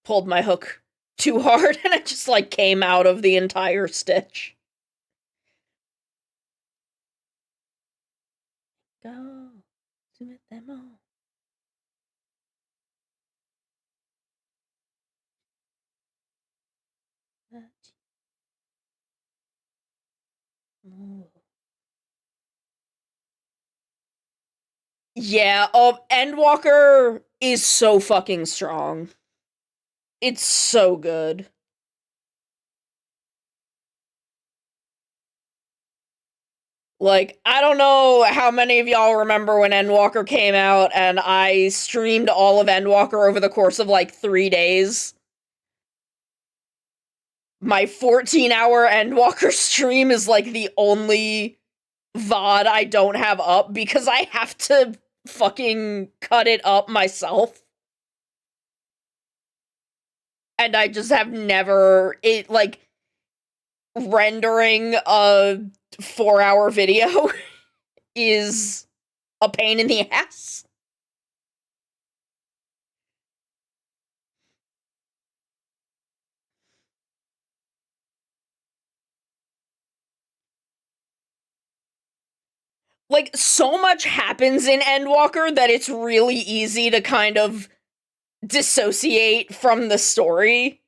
Speaker 1: Pulled my hook too hard and it just like came out of the entire stitch. Go. Them all. Yeah, Endwalker is so fucking strong. It's so good. Like, I don't know how many of y'all remember when Endwalker came out, and I streamed all of Endwalker over the course of, like, 3 days. My 14-hour Endwalker stream is, like, the only VOD I don't have up, because I have to fucking cut it up myself. And I just have never... rendering a 4-hour video is a pain in the ass. Like, so much happens in Endwalker that it's really easy to kind of dissociate from the story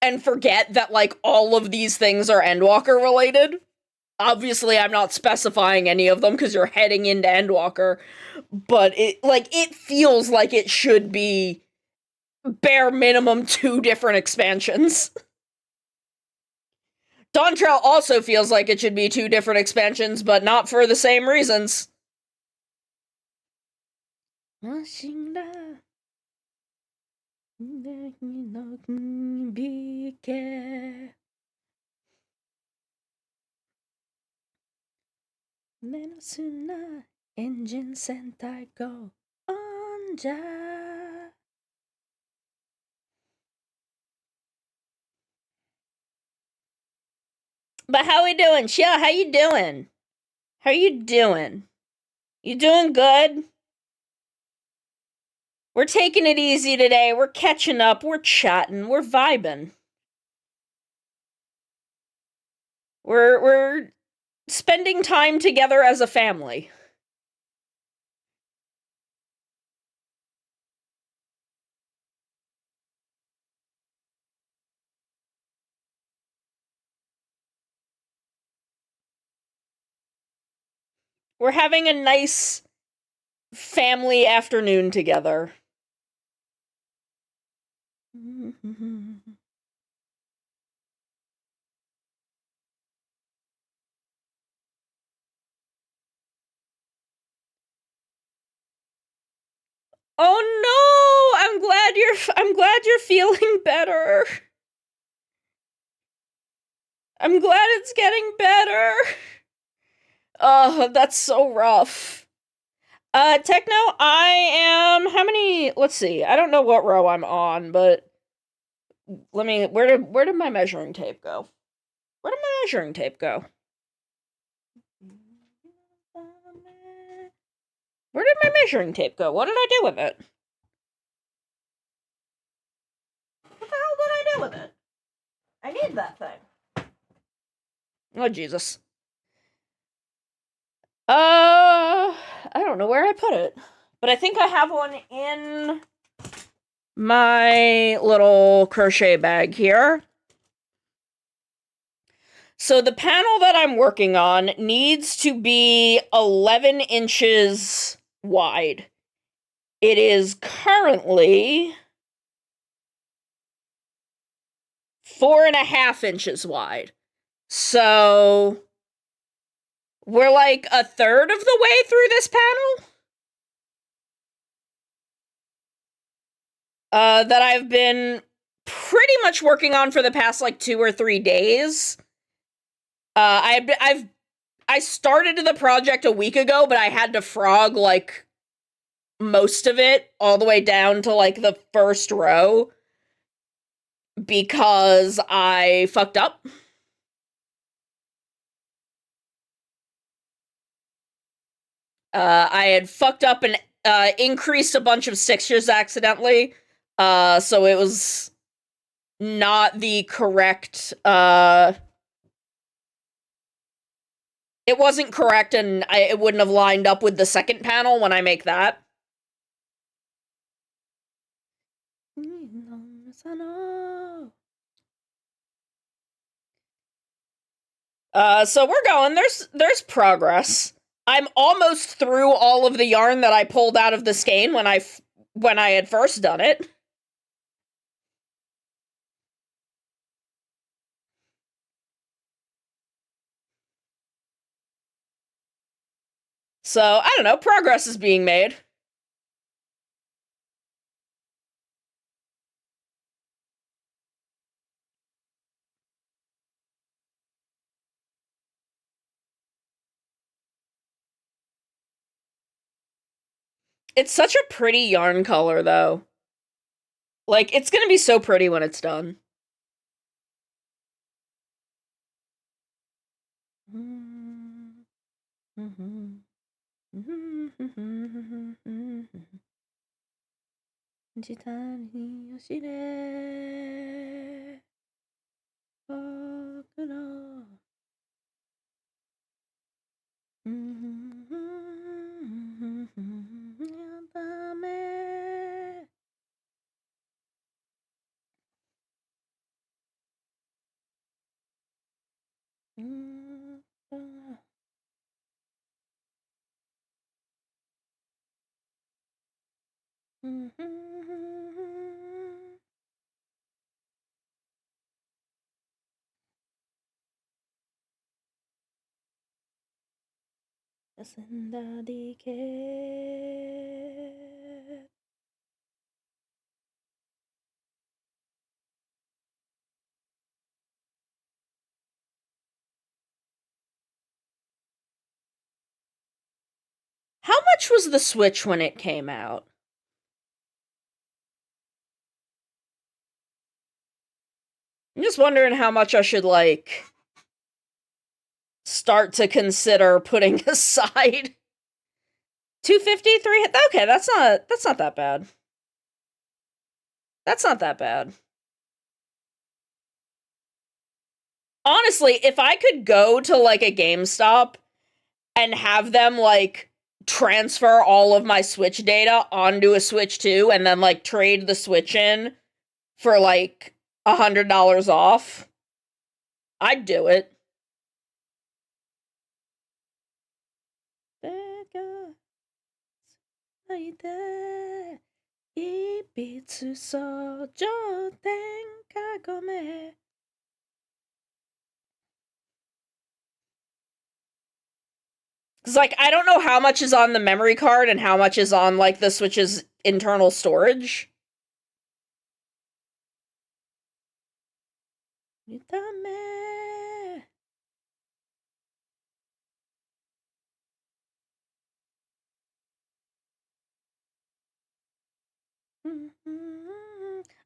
Speaker 1: and forget that, like, all of these things are Endwalker related. Obviously, I'm not specifying any of them because you're heading into Endwalker, but it feels like it should be bare minimum 2 different expansions. Dawntrail also feels like it should be 2 different expansions, but not for the same reasons. Engine Sentai Go Onja. But how we doing? Shia, how you doing? How you doing? You doing good? We're taking it easy today. We're catching up. We're chatting. We're vibing. We're spending time together as a family. We're having a nice family afternoon together. Oh no! I'm glad you're feeling better. I'm glad it's getting better. Oh, that's so rough. Techno, I am how many, let's see. I don't know what row I'm on, but where did my measuring tape go? Where did my measuring tape go? Where did my measuring tape go? What did I do with it? What the hell did I do with it? I need that thing. Oh, Jesus. I don't know where I put it. But I think I have one in my little crochet bag here. So the panel that I'm working on needs to be 11 inches wide. It is currently 4.5 inches wide. So we're like a third of the way through this panel. That I've been pretty much working on for the past like 2 or 3 days. I started the project a week ago, but I had to frog like most of it all the way down to like the first row because I fucked up. I had fucked up and increased a bunch of stitches accidentally. So it was not the correct, it wasn't correct, and it wouldn't have lined up with the second panel when I make that. So we're going. There's progress. I'm almost through all of the yarn that I pulled out of the skein when I had first done it. So, I don't know, progress is being made. It's such a pretty yarn color, though. Like, it's gonna be so pretty when it's done. How much was the Switch when it came out? I'm just wondering how much I should, like, start to consider putting aside. 253? Okay, that's not that bad. That's not that bad. Honestly, if I could go to, like, a GameStop and have them, like, transfer all of my Switch data onto a Switch 2 and then, like, trade the Switch in for, like, $100 off, I'd do it. Cause, like, I don't know how much is on the memory card and how much is on, like, the Switch's internal storage.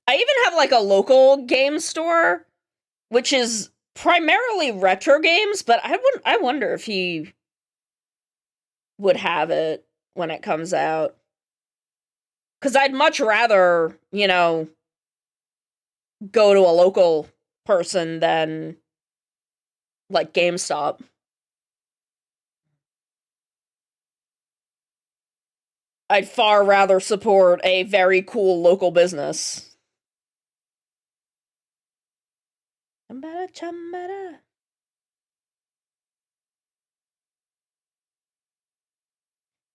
Speaker 1: I even have like a local game store, which is primarily retro games, but I wonder if he would have it when it comes out. Because I'd much rather, you know, go to a local person than like GameStop. I'd far rather support a very cool local business. Chambara.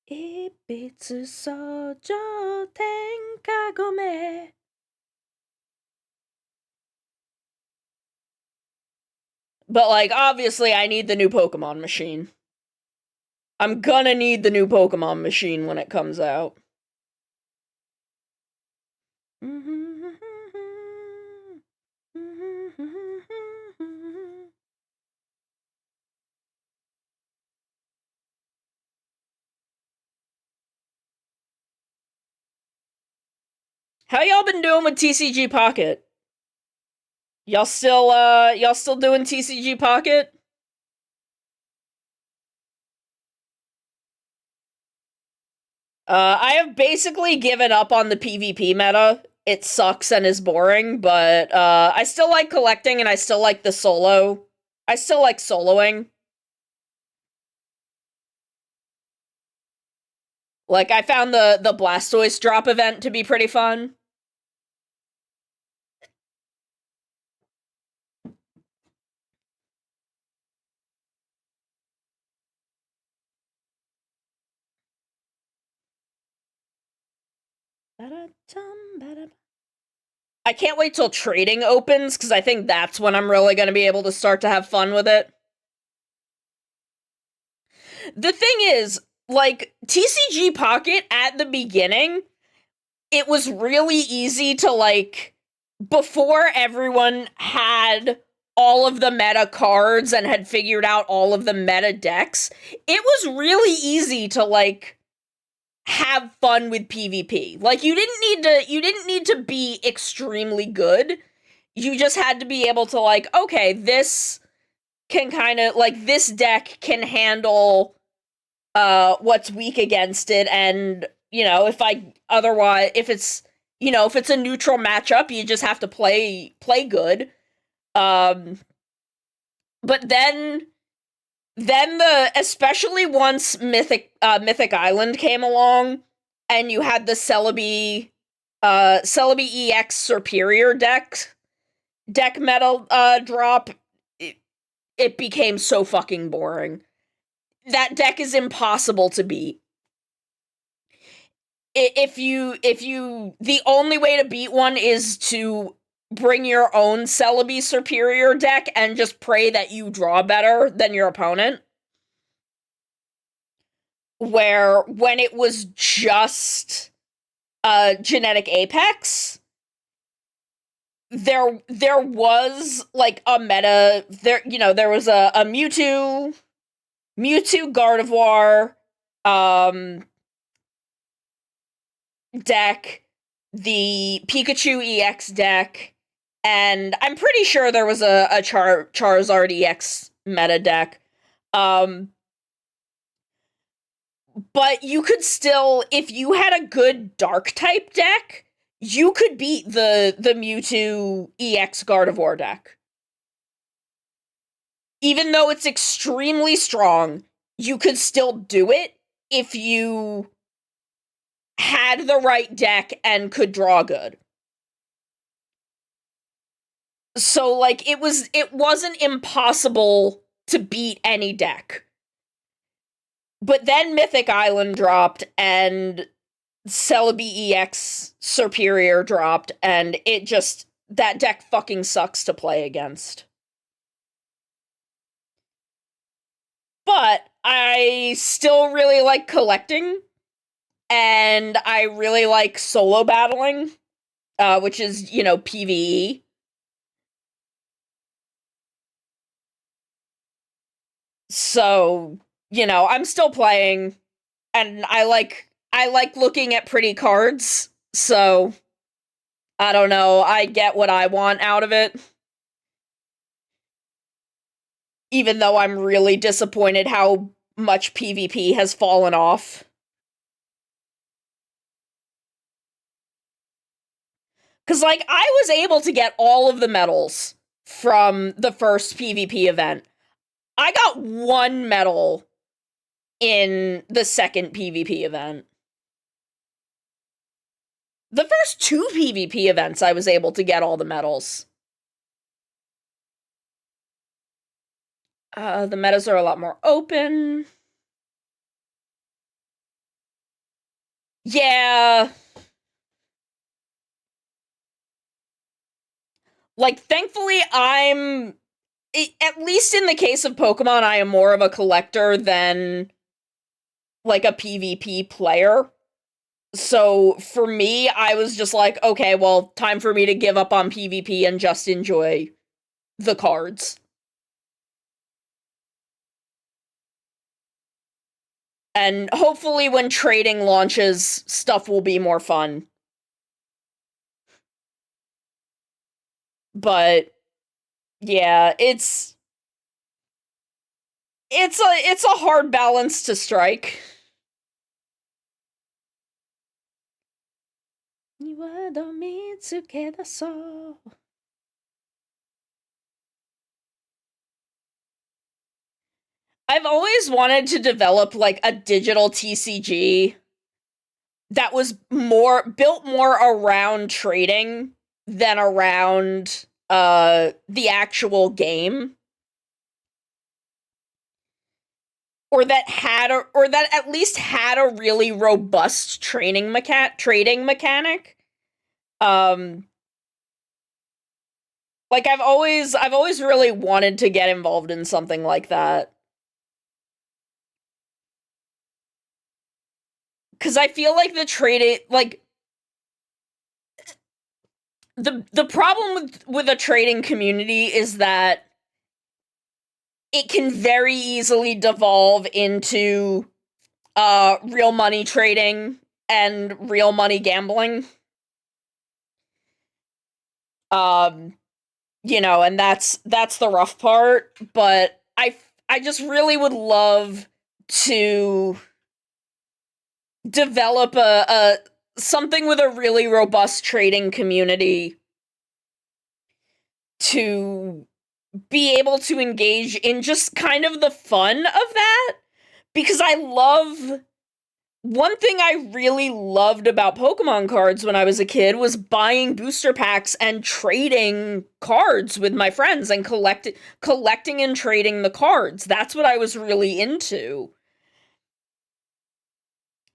Speaker 1: 一筆相乗天下ごめ But, like, obviously I need the new Pokemon machine. I'm gonna need the new Pokemon machine when it comes out. How y'all been doing with TCG Pocket? Y'all still doing TCG Pocket? I have basically given up on the PvP meta. It sucks and is boring, but I still like collecting and I still like the solo. I still like soloing. Like, I found the Blastoise drop event to be pretty fun. I can't wait till trading opens, because I think that's when I'm really going to be able to start to have fun with it. The thing is, like, TCG Pocket at the beginning, it was really easy to, like, before everyone had all of the meta cards and had figured out all of the meta decks, it was really easy to, like, have fun with PvP. Like, you didn't need to be extremely good. You just had to be able to, like, okay, this can kind of, like, this deck can handle what's weak against it, and, you know, if it's, you know, if it's a neutral matchup, you just have to play good. But then especially once Mythic Island came along, and you had the Celebi EX Superior deck meta drop, it became so fucking boring. That deck is impossible to beat. If you, the only way to beat one is to bring your own Celebi Superior deck and just pray that you draw better than your opponent. Where, when it was just Genetic Apex, there was, like, a meta, there was a Mewtwo Gardevoir, deck, the Pikachu EX deck, and I'm pretty sure there was a Charizard EX meta deck. But you could still, if you had a good dark type deck, you could beat the Mewtwo EX Gardevoir deck. Even though it's extremely strong, you could still do it if you had the right deck and could draw good. So, like, it wasn't impossible to beat any deck. But then Mythic Island dropped, and Celebi EX Superior dropped, and that deck fucking sucks to play against. But I still really like collecting, and I really like solo battling, which is, PvE. So, I'm still playing, and I like looking at pretty cards, so I don't know, I get what I want out of it. Even though I'm really disappointed how much PvP has fallen off. Cause I was able to get all of the medals from the first PvP event. I got 1 medal in the second PvP event. The first 2 PvP events I was able to get all the medals. The metas are a lot more open. Yeah. Thankfully, at least in the case of Pokemon, I am more of a collector than, a PvP player. So, for me, I was just like, okay, well, time for me to give up on PvP and just enjoy the cards. And hopefully when trading launches, stuff will be more fun. But yeah, it's a hard balance to strike. I've always wanted to develop a digital TCG that was built more around trading than around the actual game. Or that at least had a really robust trading mechanic. I've always really wanted to get involved in something like that. Cause I feel like the trading the problem with a trading community is that it can very easily devolve into real money trading and real money gambling. And that's the rough part, but I just really would love to develop a something with a really robust trading community to be able to engage in just kind of the fun of that, because one thing I really loved about Pokemon cards when I was a kid was buying booster packs and trading cards with my friends and collecting and trading the cards. That's what I was really into.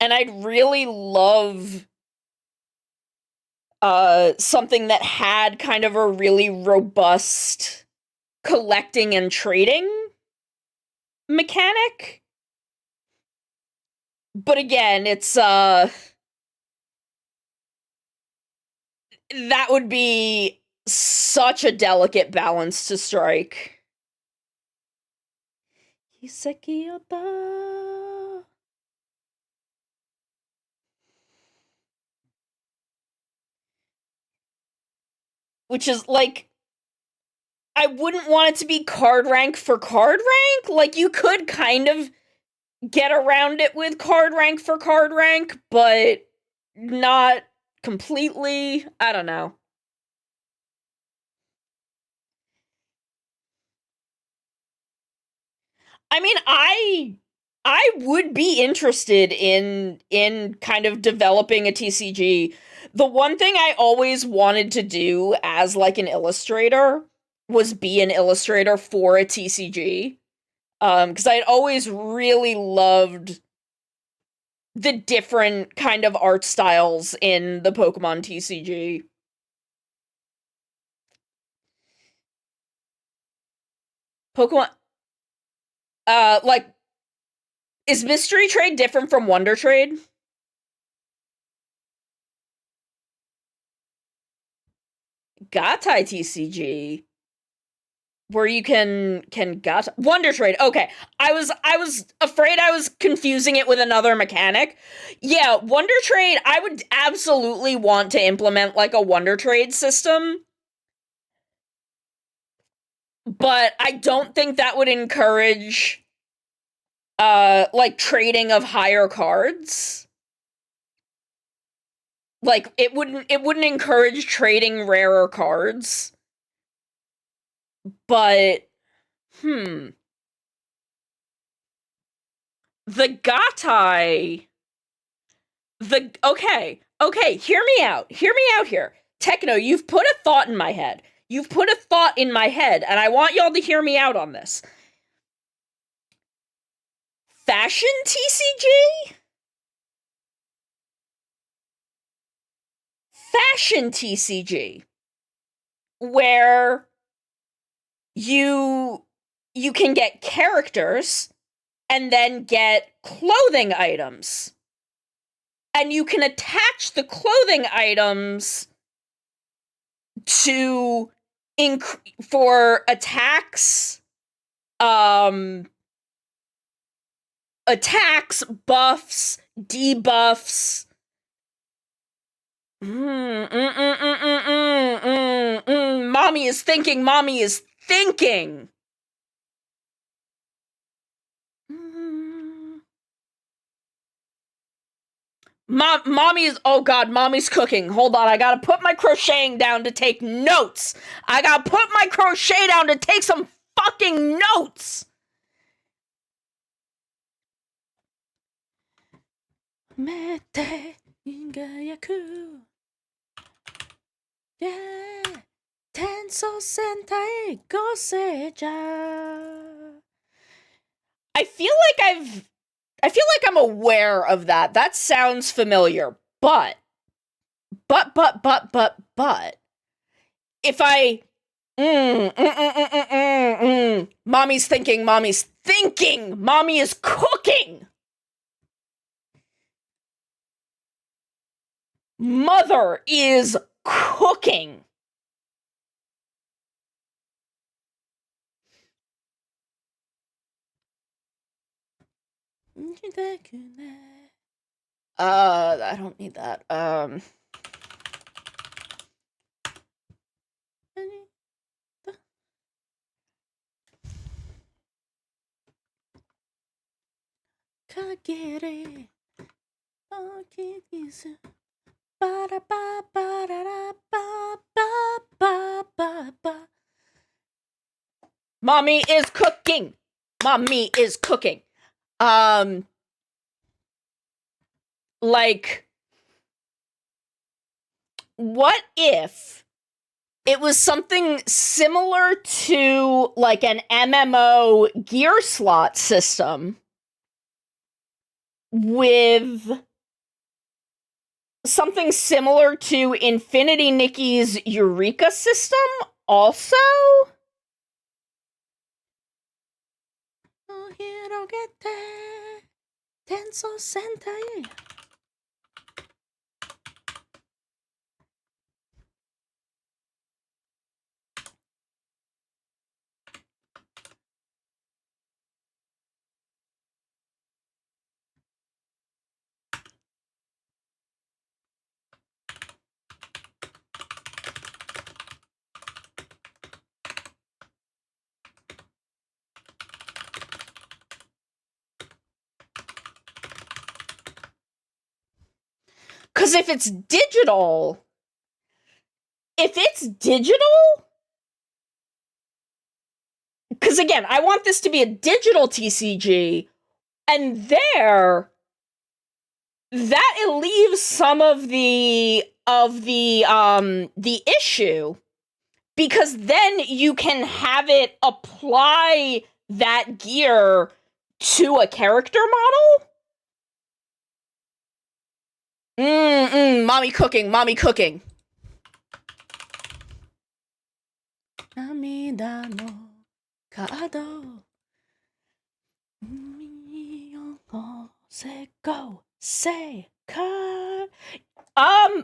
Speaker 1: And I'd really love something that had kind of a really robust collecting and trading mechanic. But again, it's that would be such a delicate balance to strike. Which is I wouldn't want it to be card rank for card rank. You could kind of get around it with card rank for card rank, but not completely. I don't know. I mean, I would be interested in kind of developing a TCG. The one thing I always wanted to do as an illustrator was be an illustrator for a TCG. Because I'd always really loved the different kind of art styles in the Pokemon TCG. Pokemon, is Mystery Trade different from Wonder Trade? Gatai TCG where you can Wonder Trade. Okay. I was afraid I was confusing it with another mechanic. Yeah, Wonder Trade, I would absolutely want to implement like a Wonder Trade system. But I don't think that would encourage like trading of higher cards. Like it wouldn't encourage trading rarer cards. But the Gatai okay, hear me out here. Techno, you've put a thought in my head. And I want y'all to hear me out on this. Fashion TCG? Fashion TCG. Where you can get characters and then get clothing items. And you can attach the clothing items to for attacks, buffs, debuffs. Mommy is thinking. Mommy's cooking. Hold on, I gotta put my crocheting down to take notes. Some fucking notes. Mete ingayaku. Yeah. Tenso sentai goseja. I feel like I'm aware of that. That sounds familiar. But if I Mommy's thinking. Mommy is cooking. Mother is cooking. I don't need that. Kagere. Mommy is cooking. Like, what if it was something similar to like an MMO gear slot system with something similar to Infinity Nikki's Eureka system also? Oh, Hirogete Tenso Sentai. Because if it's digital, because again, I want this to be a digital TCG, and that leaves some of the issue, because then you can have it apply that gear to a character model. Mommy cooking. Namida no kado.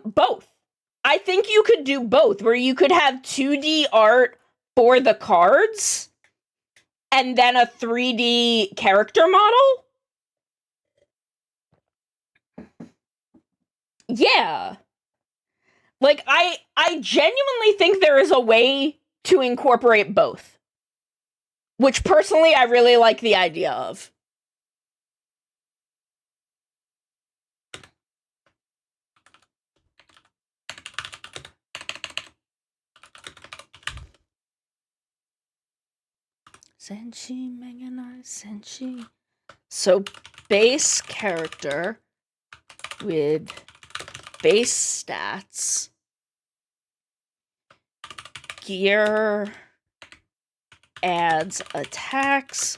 Speaker 1: Both. I think you could do both, where you could have 2D art for the cards and then a 3D character model. Yeah. Like, I genuinely think there is a way to incorporate both. Which, personally, I really like the idea of. Senshi, Meganai, Senshi. So, base character with base stats. Gear adds attacks,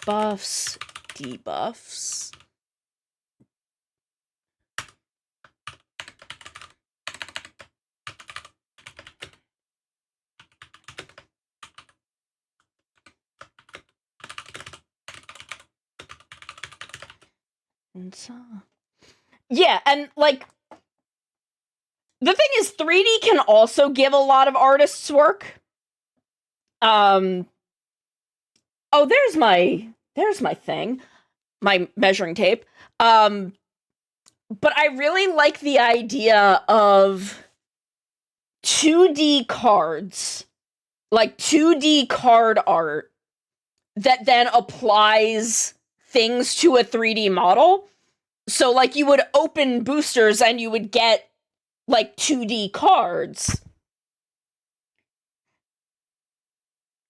Speaker 1: buffs, debuffs. And so, yeah, and like, the thing is, 3D can also give a lot of artists work. Oh, there's my thing, my measuring tape. But I really like the idea of 2D cards, like 2D card art that then applies things to a 3D model. So, like, you would open boosters and you would get, like, 2D cards.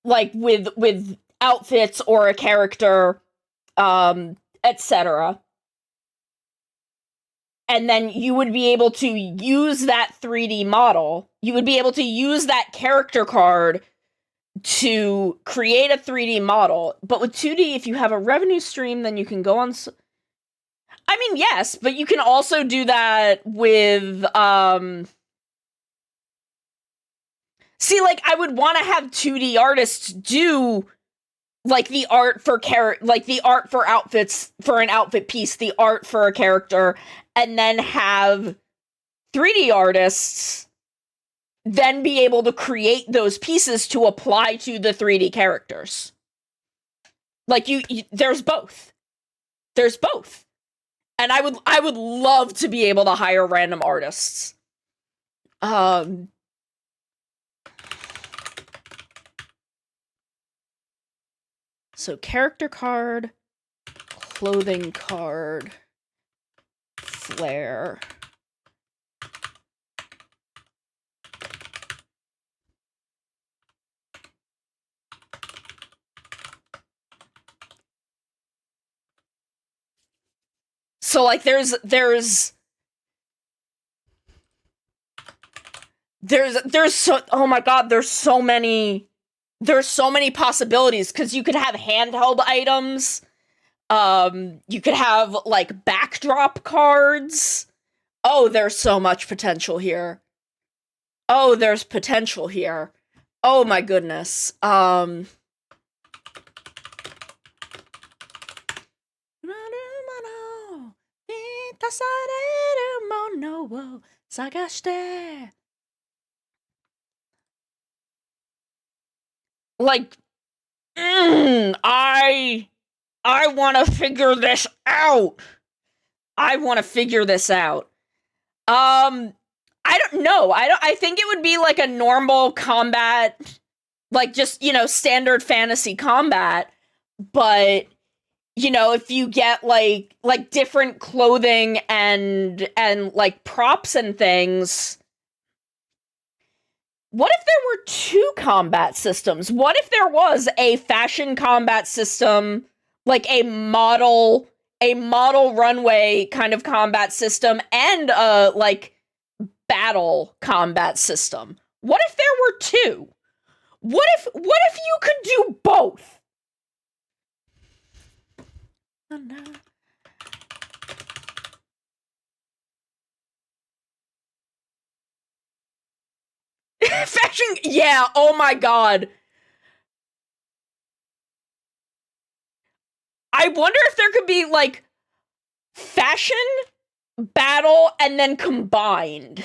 Speaker 1: Like, with outfits or a character, etc. And then you would be able to use that 3D model. You would be able to use that character card to create a 3D model. But with 2D, if you have a revenue stream, then you can go on... I mean, yes, but you can also do that with, See, like, I would want to have 2D artists do, like, the art for the art for outfits, for an outfit piece, the art for a character, and then have 3D artists then be able to create those pieces to apply to the 3D characters. Like, there's both. There's both. And I would love to be able to hire random artists. So character card, clothing card, flare. So, like, there's so, oh my god, there's so many possibilities, because you could have handheld items, you could have, like, backdrop cards. Oh, there's so much potential here. Oh, there's potential here. Oh my goodness. Like, I want to figure this out. I want to figure this out. I don't know. I think it would be like a normal combat, like, just, standard fantasy combat, but, if you get like different clothing and like props and things. What if there were 2 combat systems? What if there was a fashion combat system, like a model runway kind of combat system, and a, like, battle combat system? What if there were 2? What if you could do both? Oh, no. Fashion, yeah, oh my god. I wonder if there could be, like, fashion, battle, and then combined.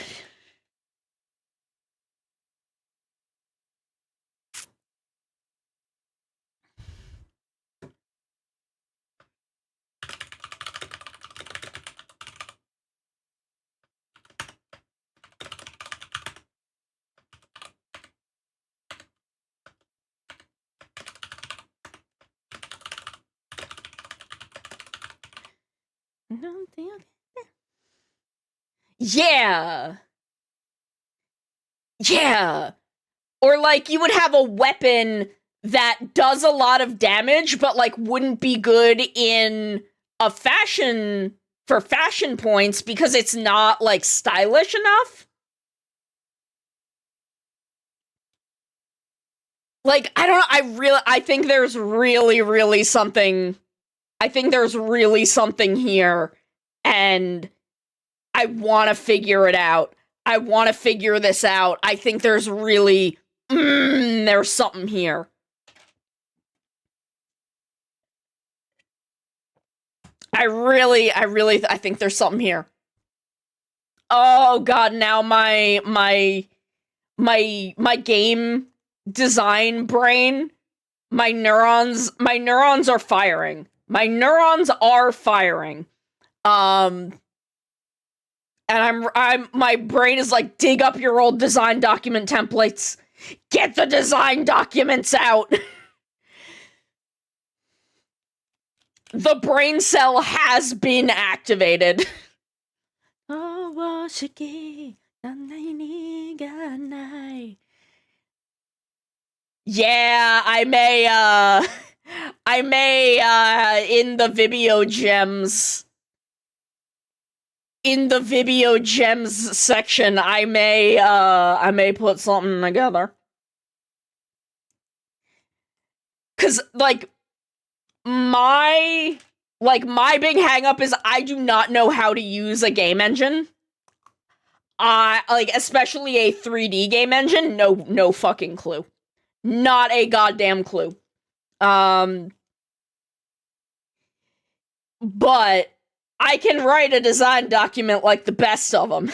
Speaker 1: Yeah. Yeah. Or like you would have a weapon that does a lot of damage, but like wouldn't be good in a fashion for fashion points because it's not like stylish enough. Like, I don't know, I think there's really something. I think there's really something here, and I want to figure it out. I want to figure this out. I think there's really, there's something here. I think there's something here. Oh god, now my game design brain, my neurons are firing. My neurons are firing. And my brain is like, dig up your old design document templates. Get the design documents out. The brain cell has been activated. Yeah, I may in the Vibio gems section, I may put something together. 'Cause like my big hang up is I do not know how to use a game engine. Especially a 3D game engine, no fucking clue. Not a goddamn clue. But I can write a design document like the best of them.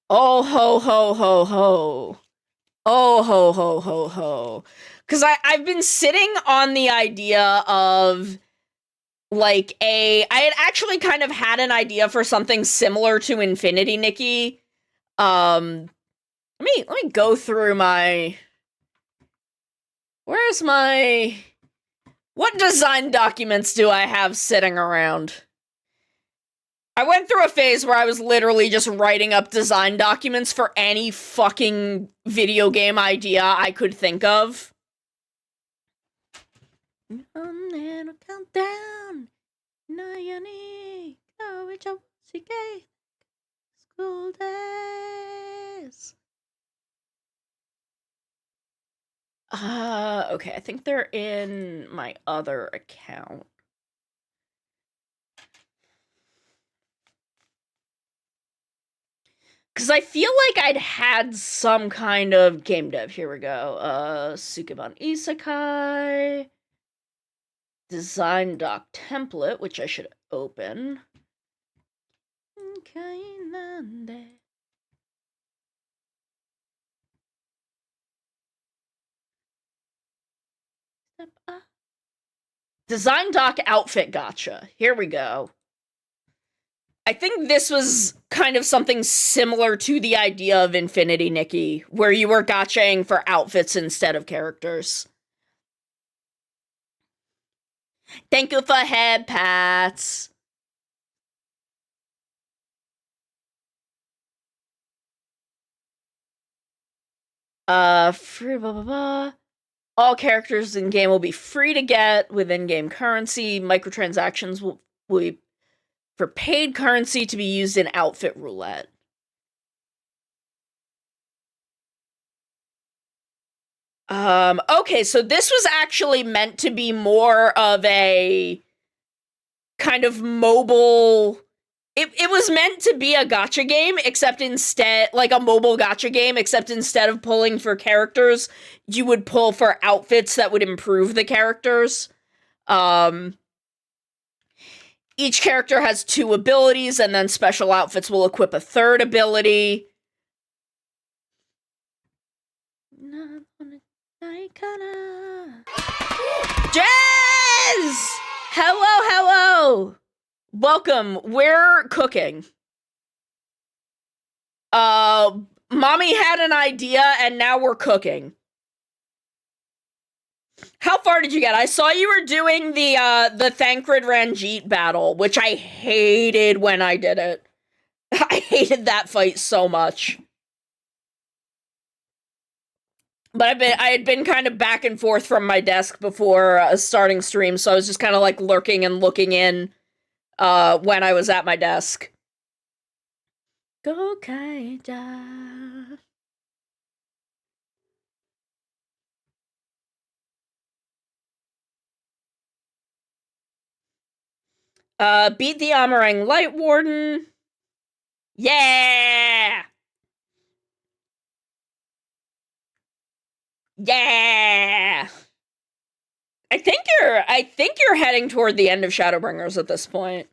Speaker 1: Oh ho ho ho ho. Oh ho ho ho ho. 'Cause I've been sitting on the idea of like I had actually kind of had an idea for something similar to Infinity Nikki. Let me go through my what design documents do I have sitting around? I went through a phase where I was literally just writing up design documents for any fucking video game idea I could think of. Countdown. School days. Okay, I think they're in my other account. Because I feel like I'd had some kind of game dev. Here we go. Sukeban Isekai. Design doc template, which I should open. Design doc outfit gotcha. Here we go. I think this was kind of something similar to the idea of Infinity Nikki, where you were gotchaing for outfits instead of characters. Thank you for head pats. Free blah blah blah. All characters in game will be free to get with in-game currency. Microtransactions will be for paid currency to be used in outfit roulette. Okay, so this was actually meant to be more of a kind of mobile. It was meant to be a gacha game, except instead, like a mobile gacha game, except instead of pulling for characters, you would pull for outfits that would improve the characters. Each character has 2 abilities, and then special outfits will equip a 3rd ability. Jazz! Hello! Welcome. We're cooking. Mommy had an idea, and now we're cooking. How far did you get? I saw you were doing the Thancred Ranjit battle, which I hated when I did it. I hated that fight so much. But I had been kind of back and forth from my desk before starting stream, so I was just kind of like lurking and looking in when I was at my desk. Go Kaija. Beat the Amarang Light Warden. Yeah! Yeah! I think you're heading toward the end of Shadowbringers at this point.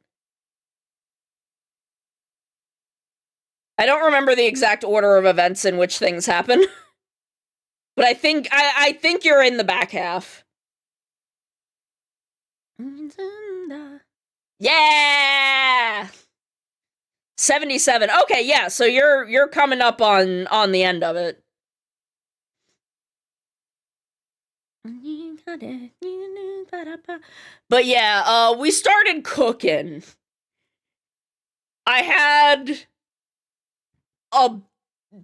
Speaker 1: I don't remember the exact order of events in which things happen. But I think you're in the back half. Yeah! 77. Okay, yeah, so you're coming up on the end of it. But yeah, we started cooking. I had a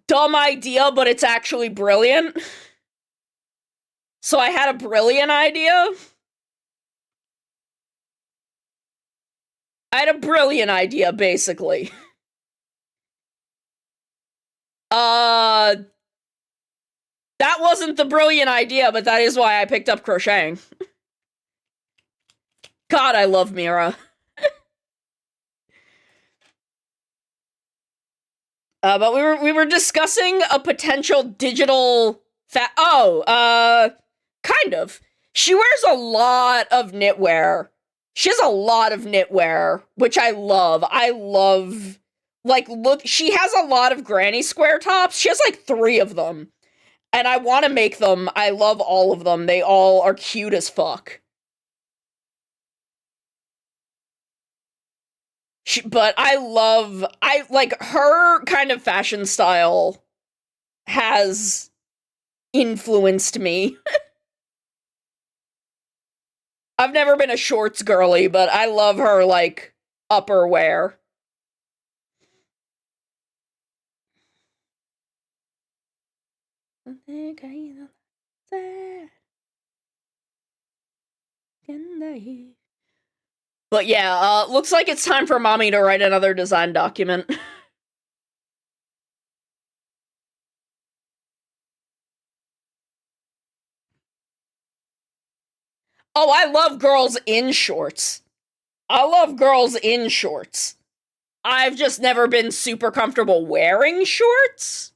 Speaker 1: dumb idea, but it's actually brilliant. So I had a brilliant idea. I had a brilliant idea, basically. That wasn't the brilliant idea, but that is why I picked up crocheting. God, I love Mira. But we were discussing a potential digital kind of. She wears a lot of knitwear. She has a lot of knitwear, which I love. Like, look, she has a lot of granny square tops. She has like 3 of them. And I want to make them. I love all of them. They all are cute as fuck. But I like her kind of fashion style has influenced me. I've never been a shorts girly, but I love her, like, upper wear. But yeah, looks like it's time for Mommy to write another design document. Oh, I love girls in shorts. I love girls in shorts. I've just never been super comfortable wearing shorts.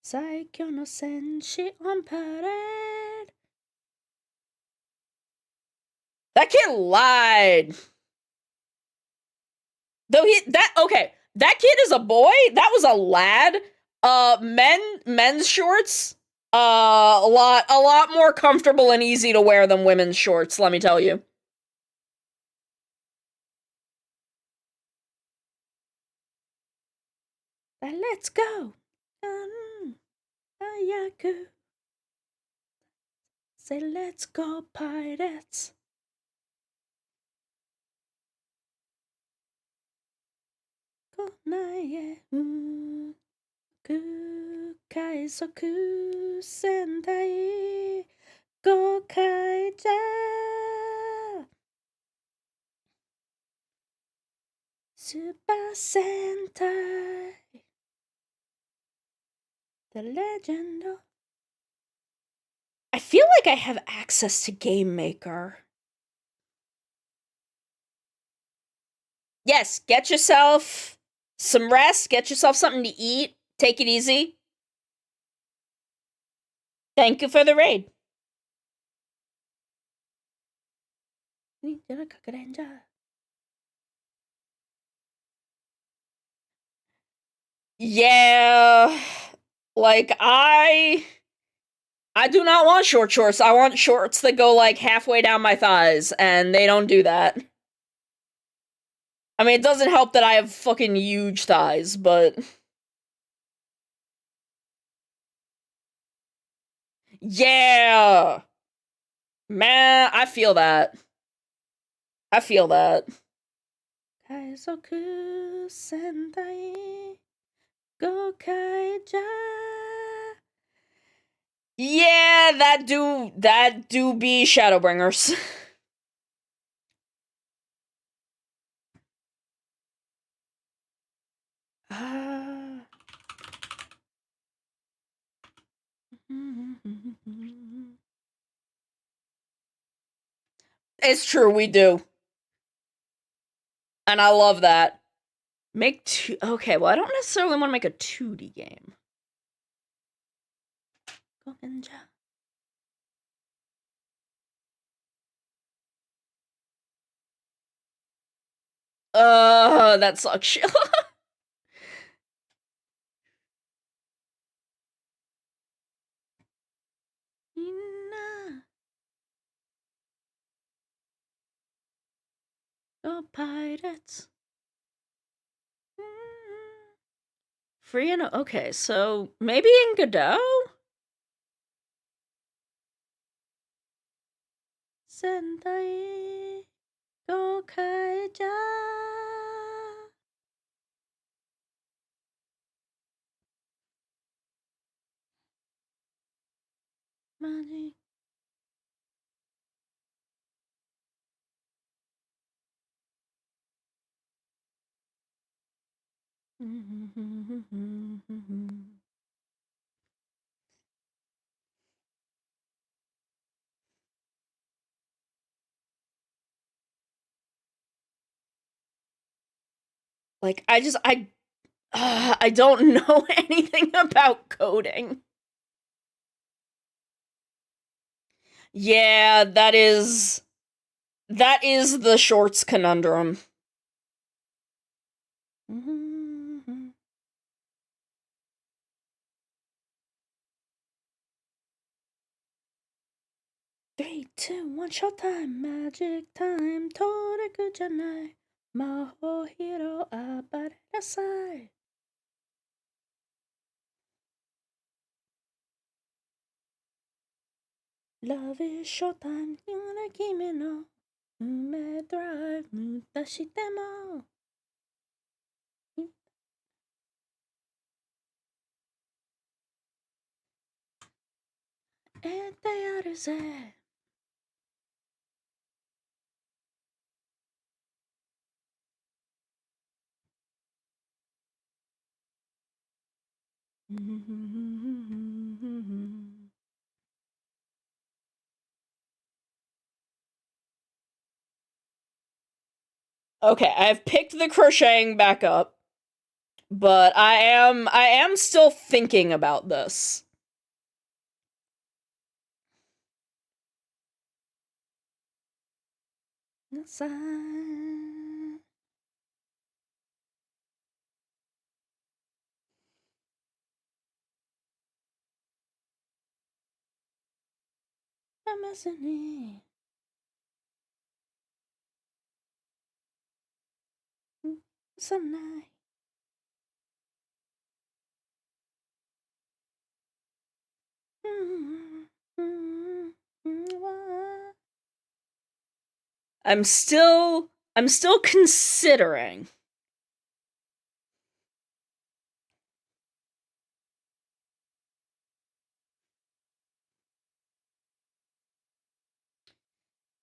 Speaker 1: Saikyo no senshi on parade. That kid lied. Though that kid is a boy. That was a lad. Men's shorts, a lot more comfortable and easy to wear than women's shorts. Let me tell you. Let's go. Ayaku. Say let's go, pirates. Konae. Kaisoku Sentai Gokaija Super Sentai The Legend of... I feel like I have access to Game Maker. Yes, get yourself some rest, get yourself something to eat, take it easy. Thank you for the raid. Yeah, Like, I do not want short shorts. I want shorts that go, like, halfway down my thighs, and they don't do that. I mean, it doesn't help that I have fucking huge thighs, but... Yeah! Man, I feel that. I feel that. Kaizoku Sentai Gokaija. Yeah, that do be Shadowbringers. It's true, we do. And I love that. Make two. Okay, well, I don't necessarily want to make a 2D game. Go Ninja. That sucks. Go Pirates. Free and okay, so maybe in Godot? Sentai Gokaija. Magic. Like, I don't know anything about coding. Yeah, that is the shorts conundrum. 3, 2, 1, showtime, magic time, トレクじゃない、魔法ヒーロー暴れなさい。Love is showtime, 君の運命ドライブ出しても。得てやるぜ。Okay, I've picked the crocheting back up, but I am still thinking about this. I'm listening. Some night. I'm still considering.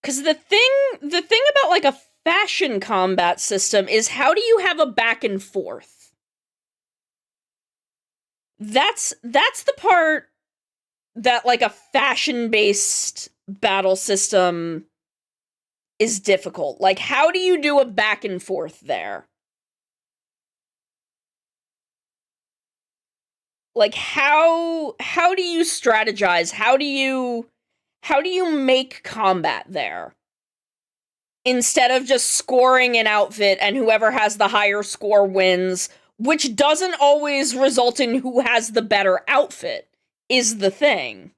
Speaker 1: Cause the thing about like a fashion combat system is how do you have a back and forth? That's the part that like a fashion-based battle system is difficult. Like, how do you do a back and forth there? Like, how do you strategize? How do you make combat there? Instead of just scoring an outfit and whoever has the higher score wins, which doesn't always result in who has the better outfit, is the thing.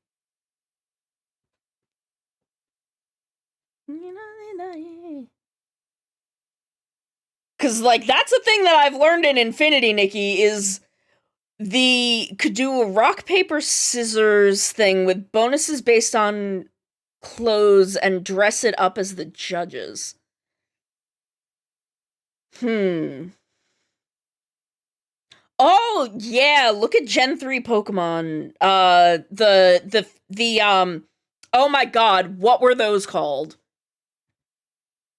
Speaker 1: Because, like, that's a thing that I've learned in Infinity, Nikki, is could do a rock, paper, scissors thing with bonuses based on clothes and dress it up as the judges. Oh, yeah, look at Gen 3 Pokemon. Oh my god, what were those called?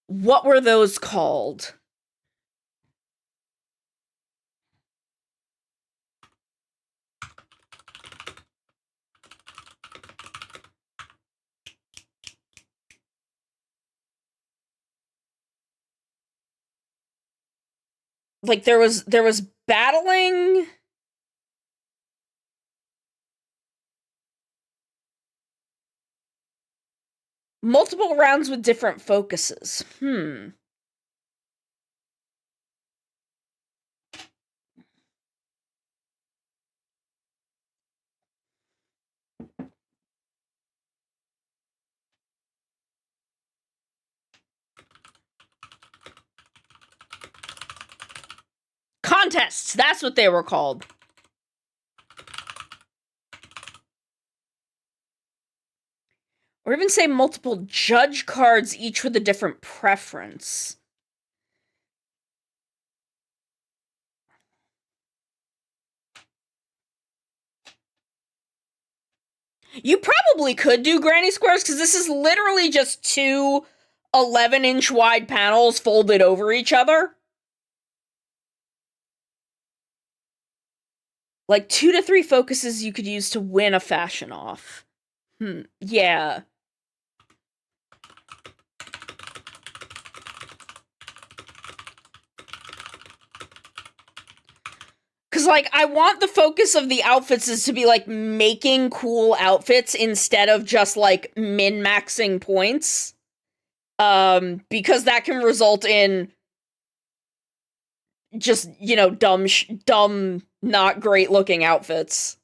Speaker 1: What were those called? Like, there was battling... multiple rounds with different focuses. Contests, that's what they were called. Or even say multiple judge cards, each with a different preference. You probably could do granny squares, because this is literally just two 11-inch wide panels folded over each other. Like, 2 to 3 focuses you could use to win a fashion off. Yeah. Because, like, I want the focus of the outfits is to be, like, making cool outfits instead of just, like, min-maxing points. Because that can result in just, you know, dumb, not great-looking outfits.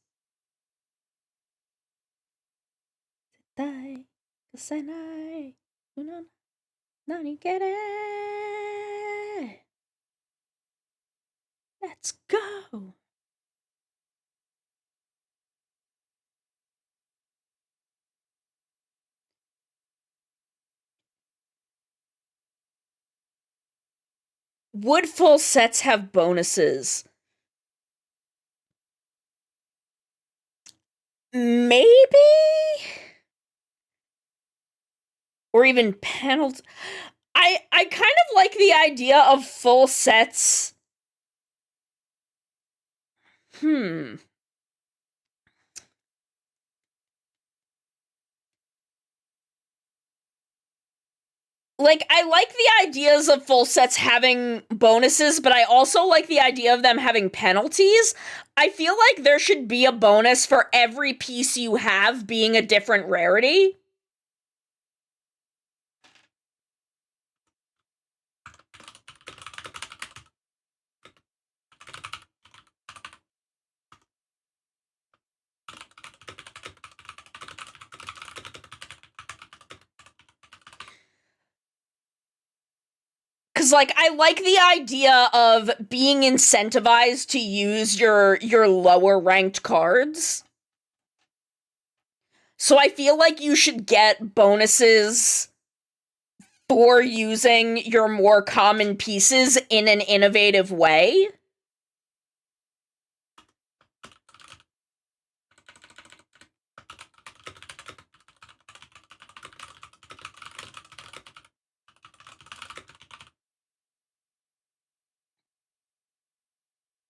Speaker 1: Let's go! Would full sets have bonuses? Maybe? Or even penalties. I kind of like the idea of full sets. Like, I like the ideas of full sets having bonuses, but I also like the idea of them having penalties. I feel like there should be a bonus for every piece you have being a different rarity. Cause, like, I like the idea of being incentivized to use your lower ranked cards. So I feel like you should get bonuses for using your more common pieces in an innovative way.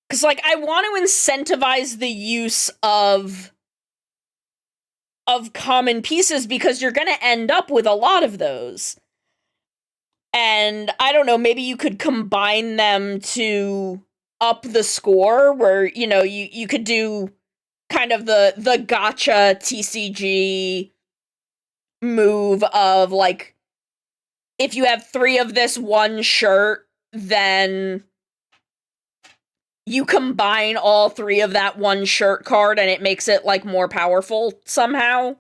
Speaker 1: Because, like, I want to incentivize the use of common pieces because you're going to end up with a lot of those. And I don't know, maybe you could combine them to up the score where, you know, you could do kind of the gotcha TCG move of, like, if you have 3 of this one shirt, then you combine all 3 of that one shirt card and it makes it, like, more powerful somehow.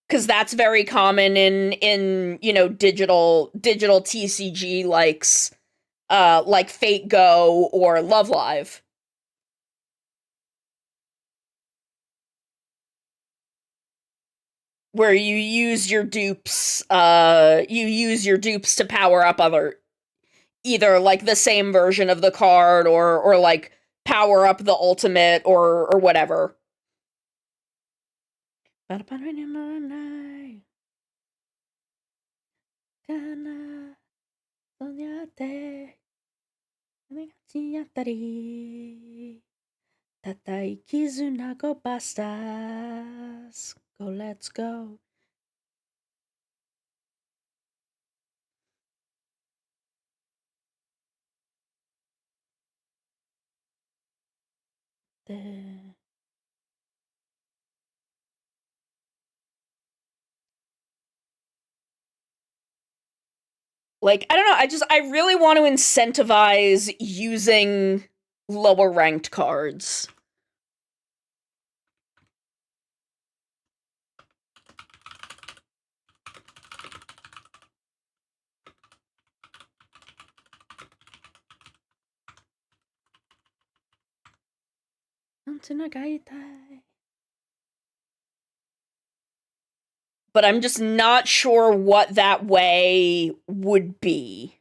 Speaker 1: Because that's very common in you know, digital TCG likes, like Fate Go or Love Live. Where you use your dupes to power up either like the same version of the card or like power up the ultimate or whatever. Go, let's go. Like, I don't know, I really want to incentivize using lower ranked cards. But I'm just not sure what that way would be.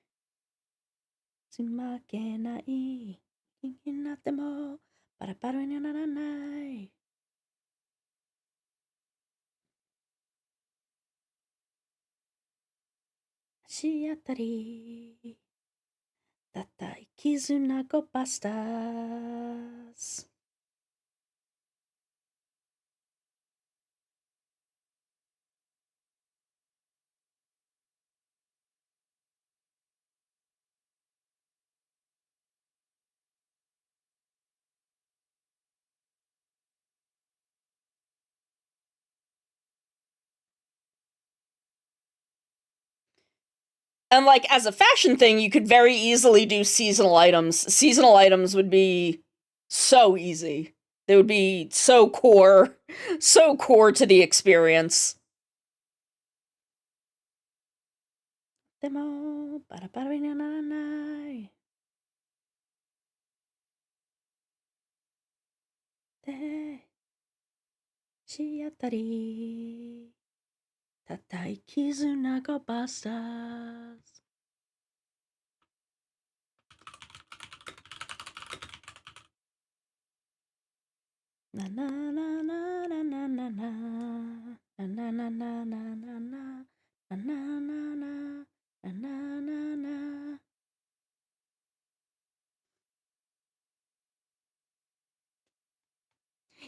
Speaker 1: And, like, as a fashion thing, you could very easily do seasonal items. Seasonal items would be so easy. They would be so core to the experience.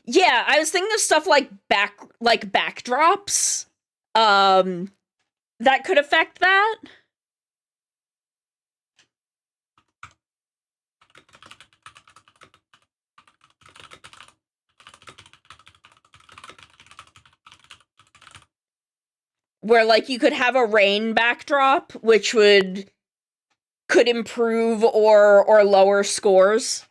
Speaker 1: Yeah, I was thinking of stuff like backdrops. That could affect that. Where, like, you could have a rain backdrop, which could improve or lower scores.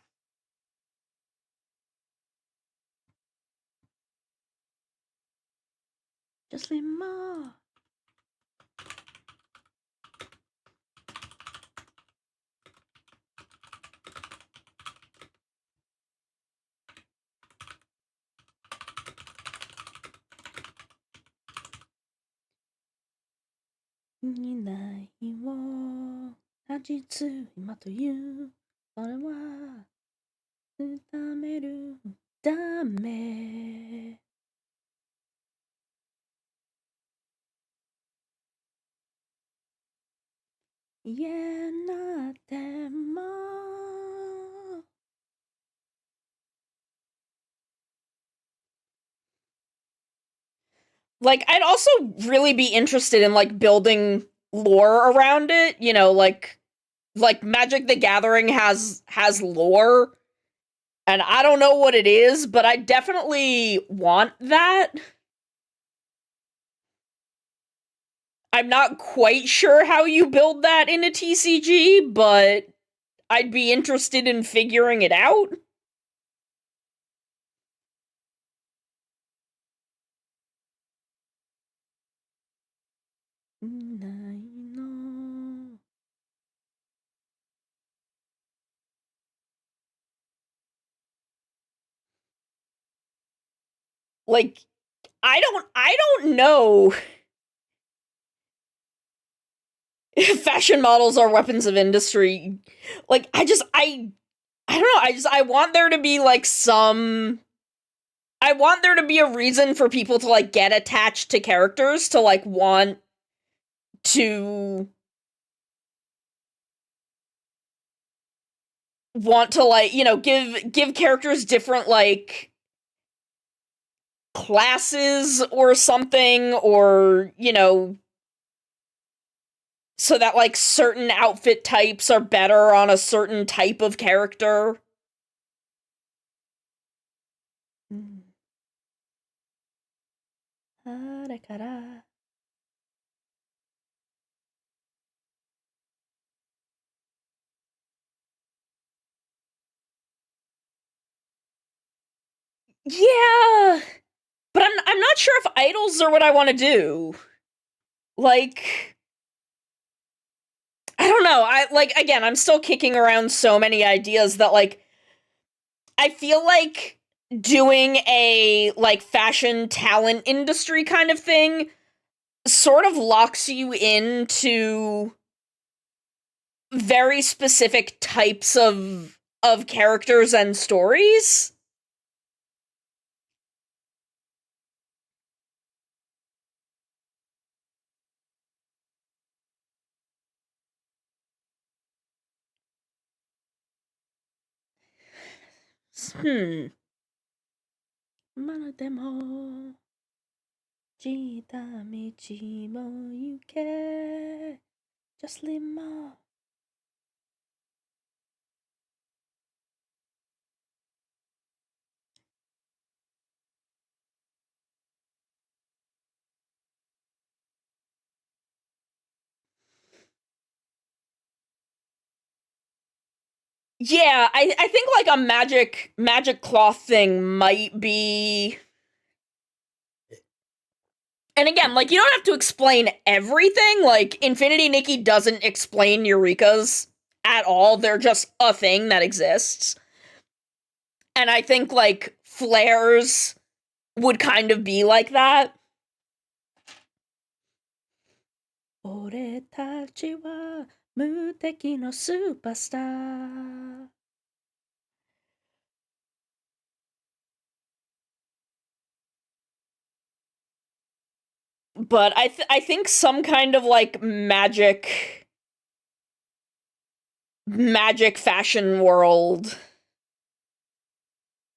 Speaker 1: Just leave more. Like, I'd also really be interested in, like, building lore around it, you know, like Magic the Gathering has lore, and I don't know what it is, but I definitely want that. I'm not quite sure how you build that in a TCG, but I'd be interested in figuring it out. Like, I don't know if fashion models are weapons of industry. Like, I don't know, I want there to be, like, I want there to be a reason for people to, like, get attached to characters, to, like, want to like, you know, give characters different, like, classes or something, or, you know, so that, like, certain outfit types are better on a certain type of character. Yeah, but I'm not sure if idols are what I want to do. Like, I don't know. Again, I'm still kicking around so many ideas that, like, I feel like doing a, like, fashion talent industry kind of thing sort of locks you into very specific types of characters and stories. Hmm. まだでも来た道も行け Just leave more. Yeah, I think, like, a magic cloth thing might be. And again, like, you don't have to explain everything. Like, Infinity Nikki doesn't explain Eureka's at all. They're just a thing that exists. And I think, like, flares would kind of be like that. 俺たちは無敵のスーパースター But I think some kind of, like, magic fashion world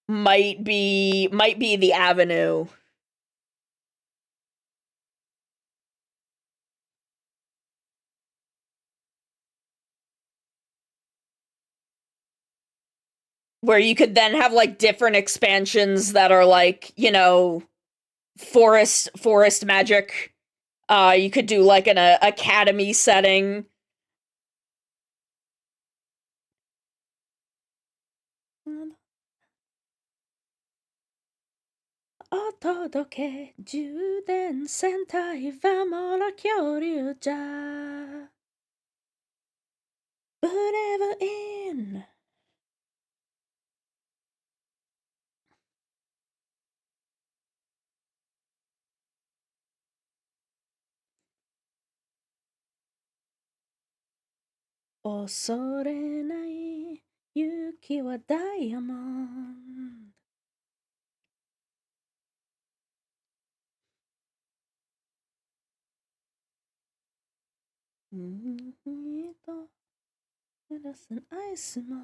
Speaker 1: might be the avenue. Where you could then have, like, different expansions that are, like, you know, forest magic. You could do, like, an academy setting. O 届け充電戦隊はもろ恐竜じゃ Whatever in 恐れない雪はダイヤモンドグラスアイスも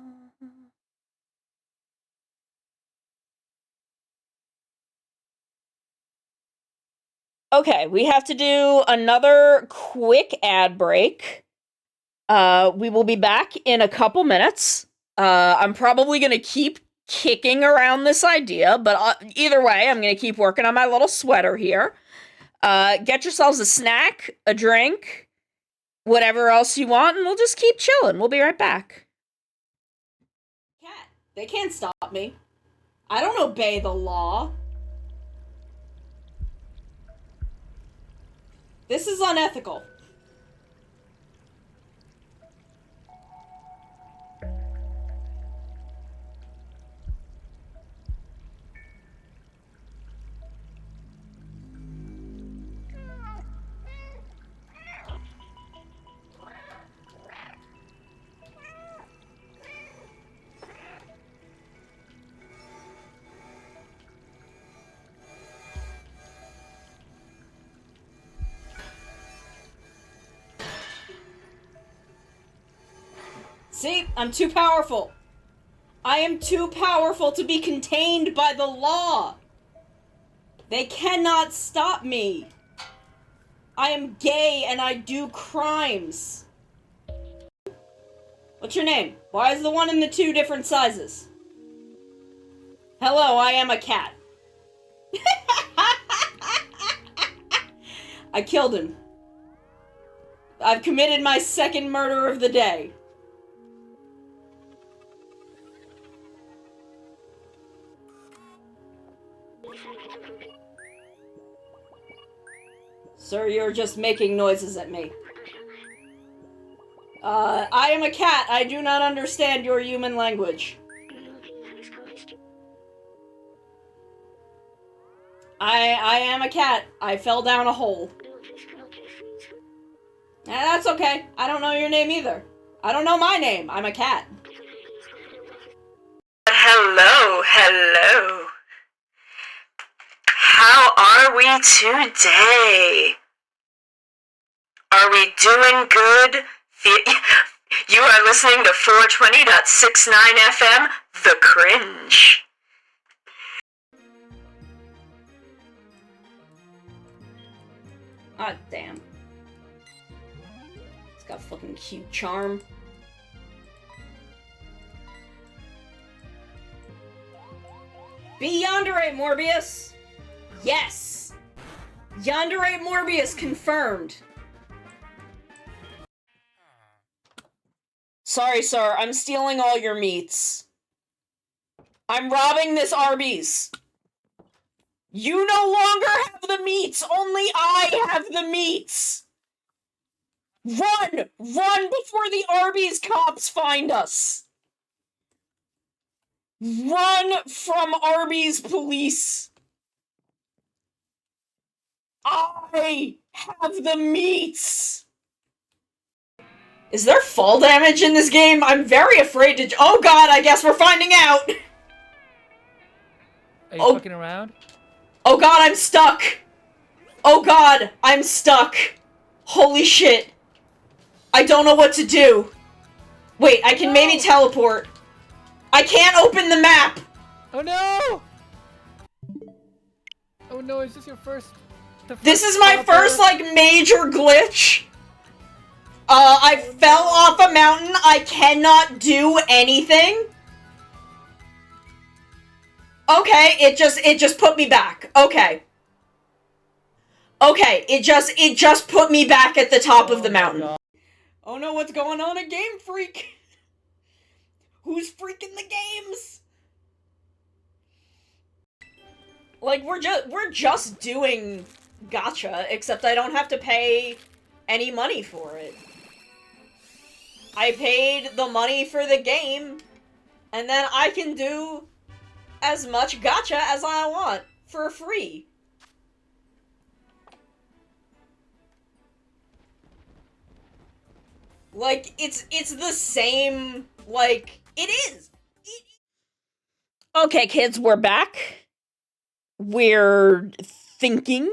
Speaker 1: Okay, we have to do another quick ad break. We will be back in a couple minutes. I'm probably gonna keep kicking around this idea, but either way, I'm gonna keep working on my little sweater here. Get yourselves a snack, a drink, whatever else you want, and we'll just keep chilling. We'll be right back. Cat, they can't stop me. I don't obey the law. This is unethical. See, I'm too powerful. I am too powerful to be contained by the law. They cannot stop me. I am gay and I do crimes. What's your name? Why is the one and the two different sizes? Hello, I am a cat. I killed him. I've committed my second murder of the day. Sir, you're just making noises at me. I am a cat. I do not understand your human language. I am a cat. I fell down a hole. That's okay. I don't know your name either. I don't know my name. I'm a cat.
Speaker 5: Hello, hello. How are we today? Are we doing good? You are listening to 420.69 FM, The Cringe.
Speaker 1: Ah, damn. It's got fucking cute charm. Be Yandere, Morbius! Yes! Yandere Morbius confirmed. Sorry, sir. I'm stealing all your meats. I'm robbing this Arby's. You no longer have the meats. Only I have the meats. Run! Run before the Arby's cops find us. Run from Arby's police. I have the meats. Is there fall damage in this game? I'm very afraid to... Oh god, I guess we're finding out!
Speaker 6: Are you fucking around?
Speaker 1: Oh god, I'm stuck! Oh god, I'm stuck! Holy shit. I don't know what to do. Wait, I can maybe teleport. I can't open the map!
Speaker 6: Oh no! Oh no, is this your first...
Speaker 1: This is my first, like, major glitch. I fell off a mountain. I cannot do anything. Okay, it just put me back. Okay. Okay, it just put me back at the top of the mountain.
Speaker 6: God.
Speaker 1: Oh no, what's going on at Game Freak? Who's freaking the games? Like, we're just doing gacha, except I don't have to pay any money for it. I paid the money for the game, and then I can do as much gacha as I want for free. Like, it's the same, like, it is. Okay, kids, we're back. We're thinking.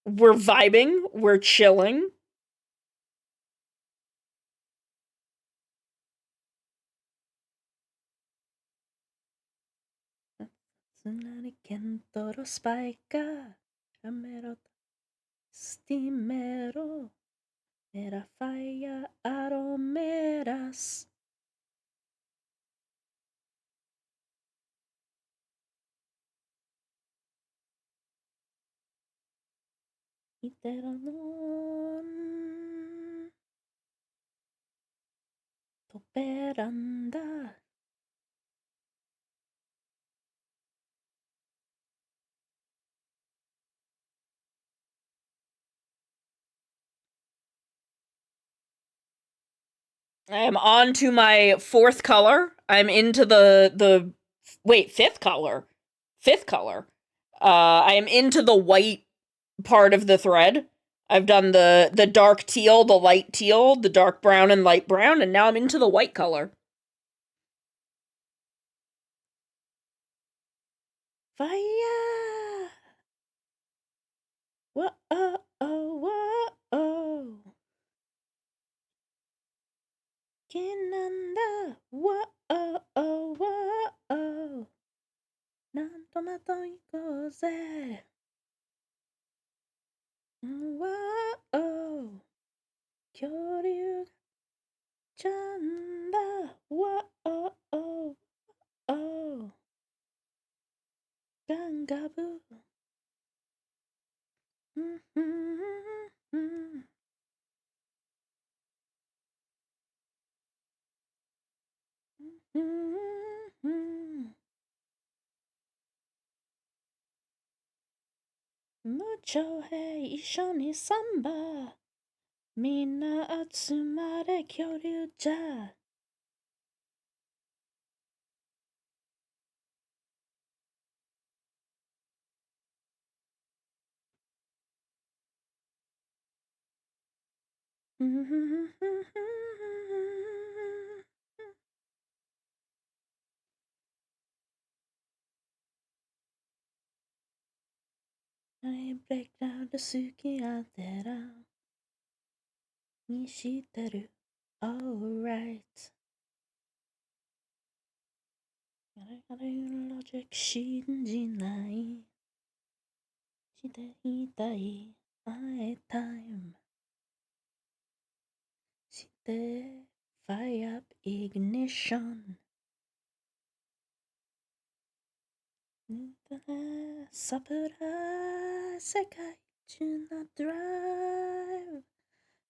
Speaker 1: We're vibing. We're chilling. Era falla aromeras. 이대로는 또 베란다. I am on to my fourth color. I'm into the wait, fifth color. Fifth color. I am into the white part of the thread. I've done the dark teal, the light teal, the dark brown and light brown, and now I'm into the white color. Fire! Whoa, oh, whoa, oh. Kinanda, whoa, oh, whoa, oh. なんとなと行こうぜ。わお、恐竜ちゃんだ。わお、お、ガンガブ。うんうんうん。うんうん。無徴兵一緒にサンバ。みんな集まれ恐竜じゃ。I break down 好き当てらにしてる Alright あれロジック信じないしていたい I time して Fire up ignition サプライズ世界中のドライブ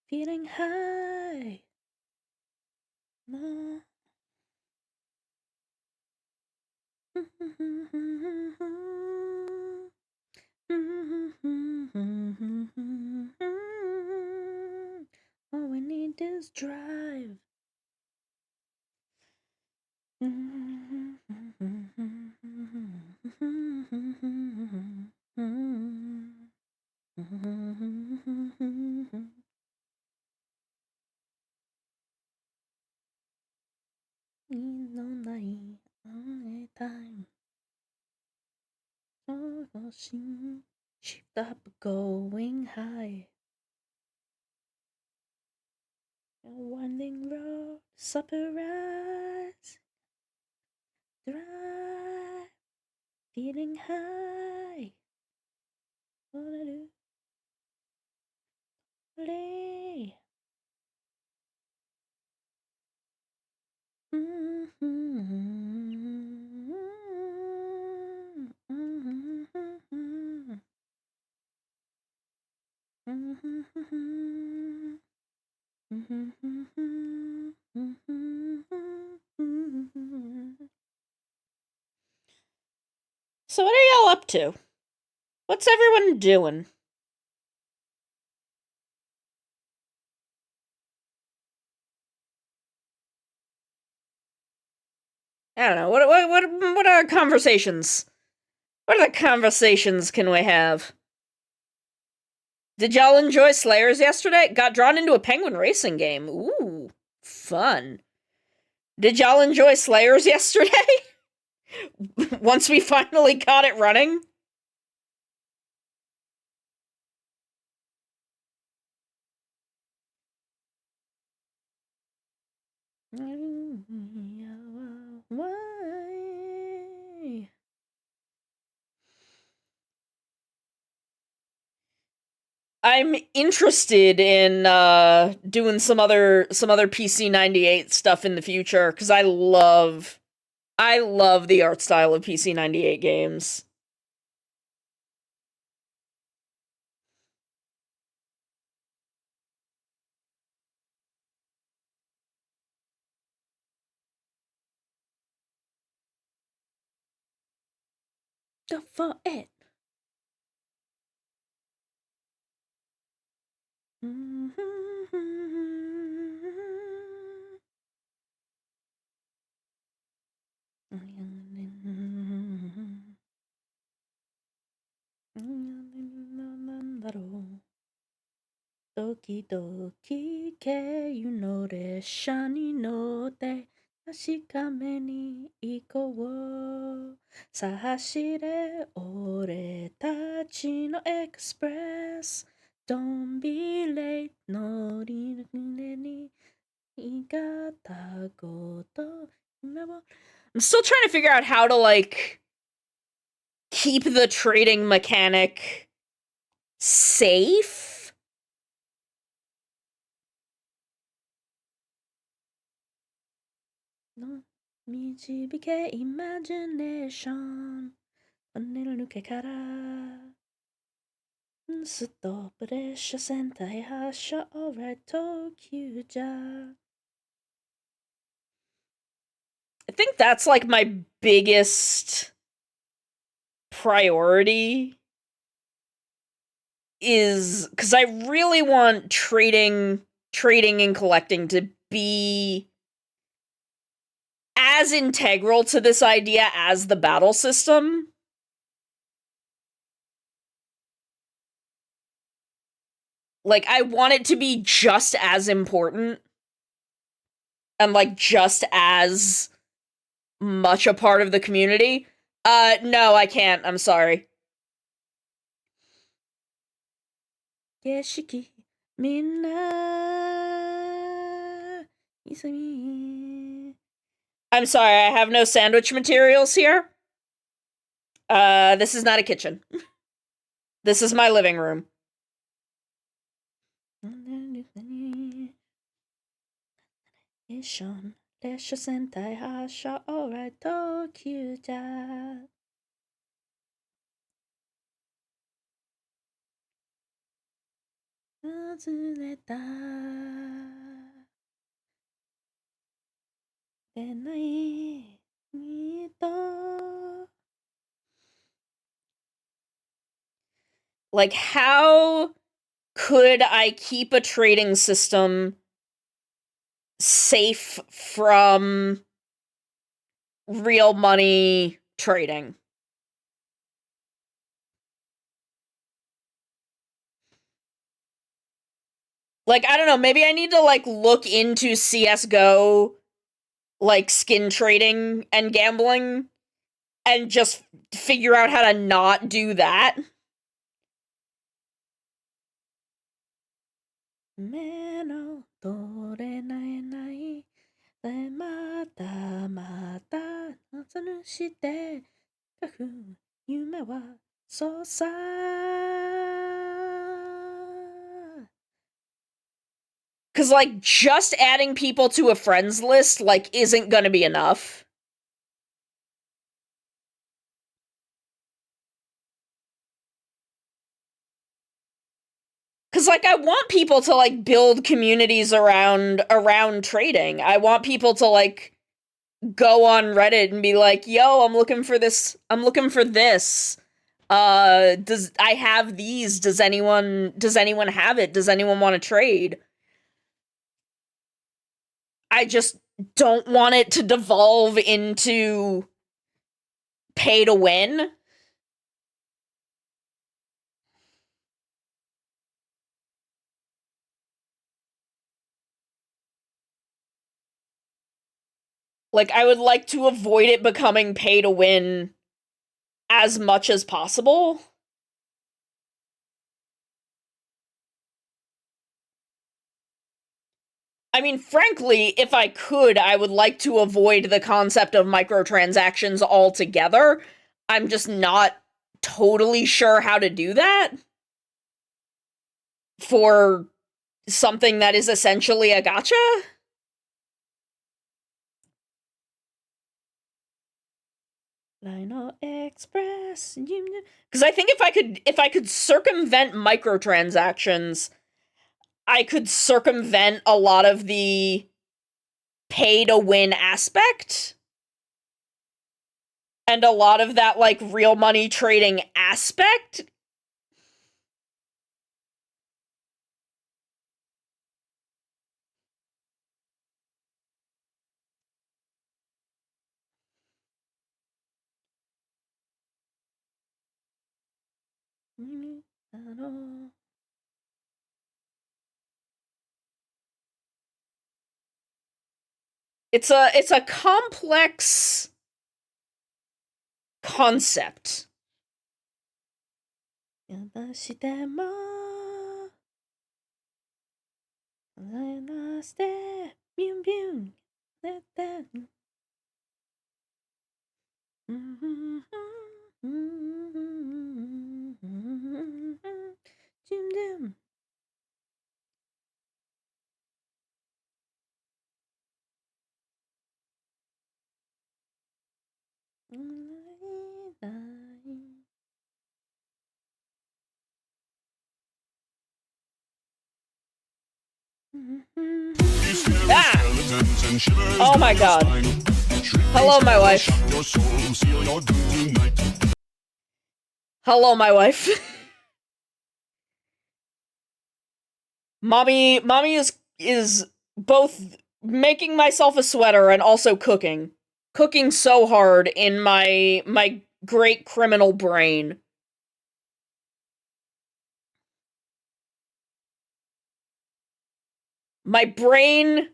Speaker 1: Feeling high なAll we need is drive. No night, only time. Shift up, going high. A winding road, surprise. Drive, feeling high. What I do? Play. So what are y'all up to? What's everyone doing? I don't know. What are conversations? What other conversations can we have? Did y'all enjoy Slayers yesterday? Got drawn into a penguin racing game. Ooh, fun. Did y'all enjoy Slayers yesterday? Once we finally got it running? Why? I'm interested in doing some other PC 98 stuff in the future because I love the art style of PC 98 games. Go for it. Doki doki keiyu no resha ni notte tashikame ni ikou. Sa hashire ore tachi no express. Don't be late, nori ni igata goto. I'm still trying to figure out how to, like, keep the trading mechanic safe. No, 導け imagination トンネル抜けからストップ列車戦隊発車 Alright 東急じゃ I think that's like my biggest priority is because I really want trading and collecting to be as integral to this idea as the battle system. Like, I want it to be just as important and, like, just as much a part of the community. No, I can't. I'm sorry. 景色みんな急ぎ I'm sorry, I have no sandwich materials here. This is not a kitchen. This is my living room. Lesha Sentai Hasha, alright, Tokyo ja. Azureta. Denai. Mito. Like, how could I keep a trading system safe from real money trading? Like, I don't know, maybe I need to, like, look into CSGO, like, skin trading and gambling, and just figure out how to not do that. Cause, like, just adding people to a friends list, like, isn't gonna be enough. Cause, like, I want people to, like, build communities around trading. I want people to, like, go on Reddit and be like, yo, I'm looking for this. Does I have these? Does anyone have it? Does anyone want to trade? I just don't want it to devolve into pay to win. Like, I would like to avoid it becoming pay to win as much as possible. I mean, frankly, if I could, I would like to avoid the concept of microtransactions altogether. I'm just not totally sure how to do that for something that is essentially a gacha. Lino Express. Because I think if I could circumvent microtransactions, I could circumvent a lot of the pay to win aspect. And a lot of that, like, real money trading aspect. It's a complex concept. Ah! Oh my god. Hello, my wife. Hello, my wife. Mommy is both making myself a sweater and also cooking. Cooking so hard in my great criminal brain. My brain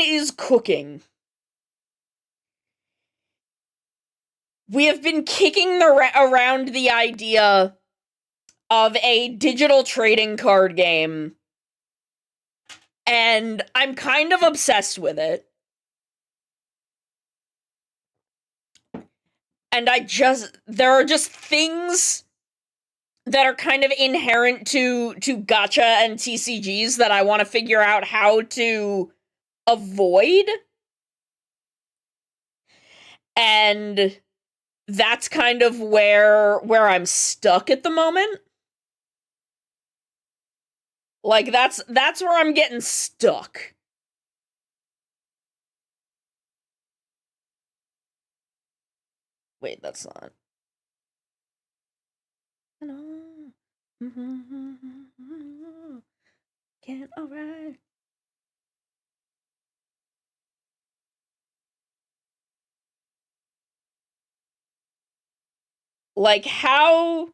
Speaker 1: is cooking. We have been kicking around the idea of a digital trading card game, and I'm kind of obsessed with it. And there are just things that are kind of inherent to gacha and TCGs that I want to figure out how to avoid. And that's kind of where I'm stuck at the moment. Like, that's where I'm getting stuck. Wait, that's not. Can't alright. Like, how...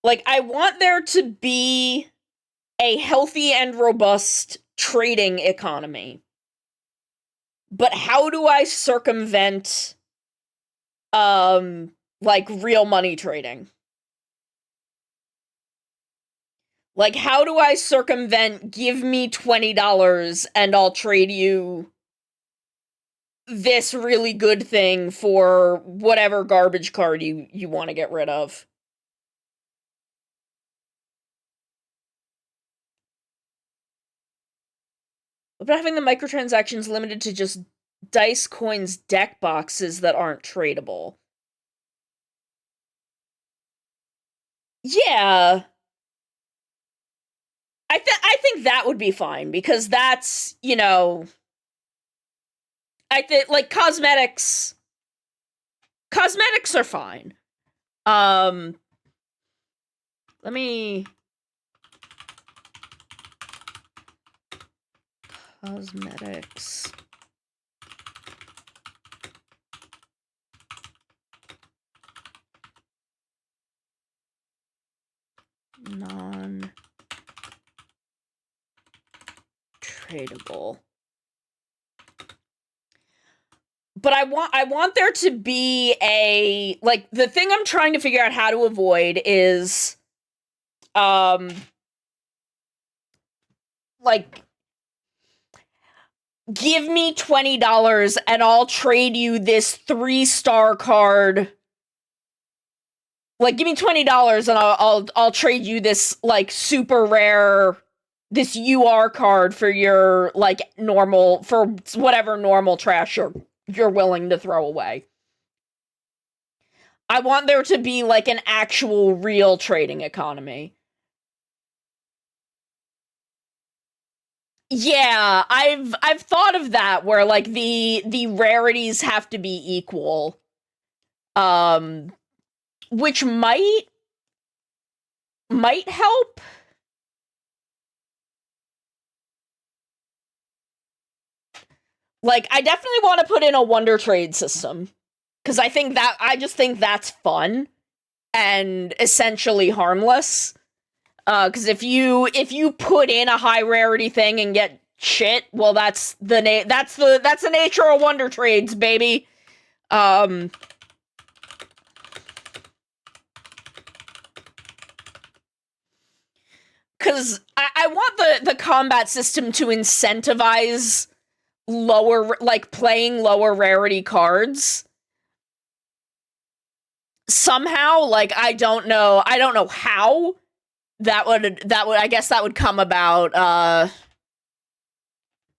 Speaker 1: Like, I want there to be a healthy and robust trading economy. But how do I circumvent, like, real money trading? Like, how do I circumvent, give me $20 and I'll trade you this really good thing for whatever garbage card you want to get rid of? But having the microtransactions limited to just dice coins deck boxes that aren't tradable. Yeah. I think that would be fine, because that's, you know, I think, like, cosmetics are fine. Let me... Cosmetics. Non-tradable. But I want there to be a... Like, the thing I'm trying to figure out how to avoid is... Like... Give me $20 and I'll trade you this 3-star card. Like, give me $20 and I'll trade you this, like, super rare, this UR card for your, like, normal, for whatever normal trash you're willing to throw away. I want there to be, like, an actual real trading economy. Yeah, I've thought of that, where, like, the rarities have to be equal. which might help. Like, I definitely want to put in a Wonder Trade system, because I just think that's fun and essentially harmless. Because if you put in a high rarity thing and get shit, well, that's the nature of Wonder Trades, baby. Because I want the combat system to incentivize playing lower rarity cards. Somehow, like, I don't know how that would I guess that would come about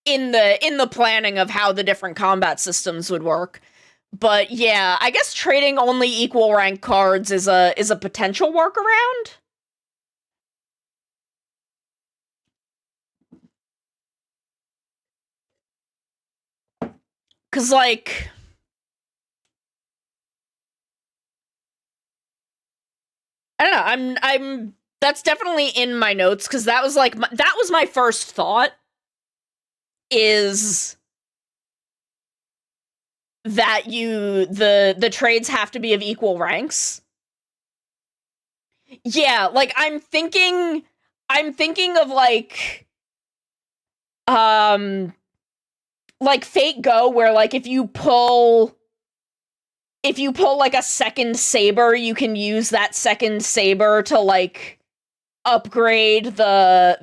Speaker 1: in the planning of how the different combat systems would work. But yeah, I guess trading only equal rank cards is a potential workaround. Cause like, I don't know, I'm that's definitely in my notes, because that was like that was my first thought, is that the trades have to be of equal ranks. Yeah, like I'm thinking of like Fate Go, where like if you pull like a second saber, you can use that second saber to like upgrade the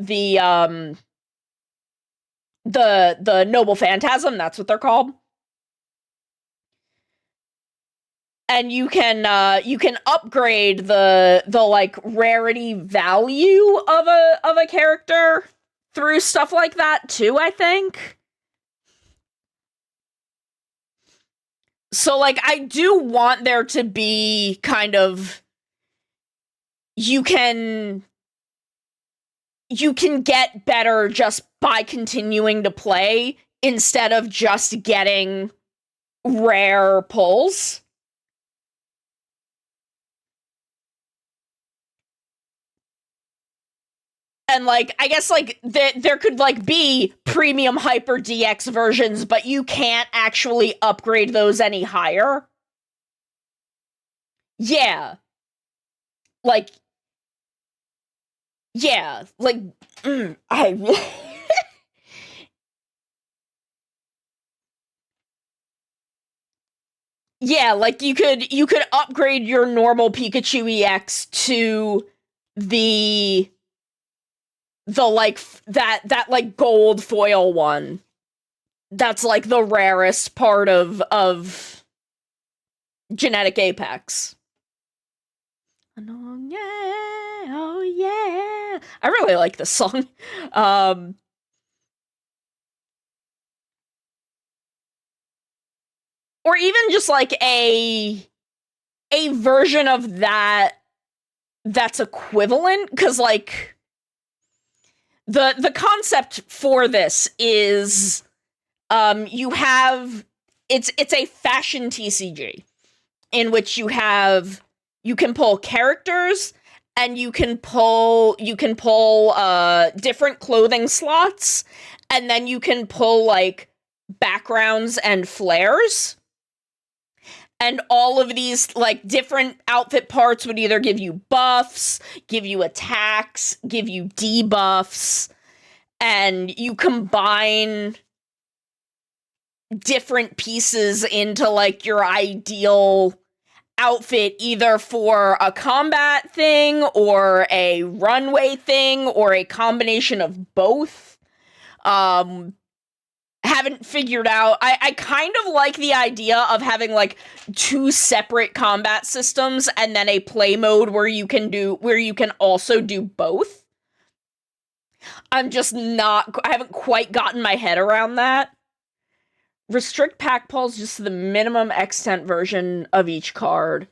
Speaker 1: Noble Phantasm, that's what they're called. And you can upgrade the like rarity value of a character through stuff like that too, I think. So like I do want there to be kind of, you can get better just by continuing to play instead of just getting rare pulls. And like, I guess like there could like be premium hyper DX versions, but you can't actually upgrade those any higher. Yeah. Like, yeah, like, I yeah, like you could upgrade your normal Pikachu EX to the like that like gold foil one. That's like the rarest part of Genetic Apex. Oh yeah, oh yeah. I really like this song. Or even just like a version of that that's equivalent, because like the concept for this is you have it's a fashion TCG in which you can pull characters and you can pull different clothing slots, and then you can pull like backgrounds and flares. And all of these, like, different outfit parts would either give you buffs, give you attacks, give you debuffs, and you combine different pieces into, like, your ideal outfit, either for a combat thing, or a runway thing, or a combination of both. Haven't figured out. I kind of like the idea of having like two separate combat systems and then a play mode where you can also do both. I haven't quite gotten my head around that. Restrict pack pulls just to the minimum extent version of each card.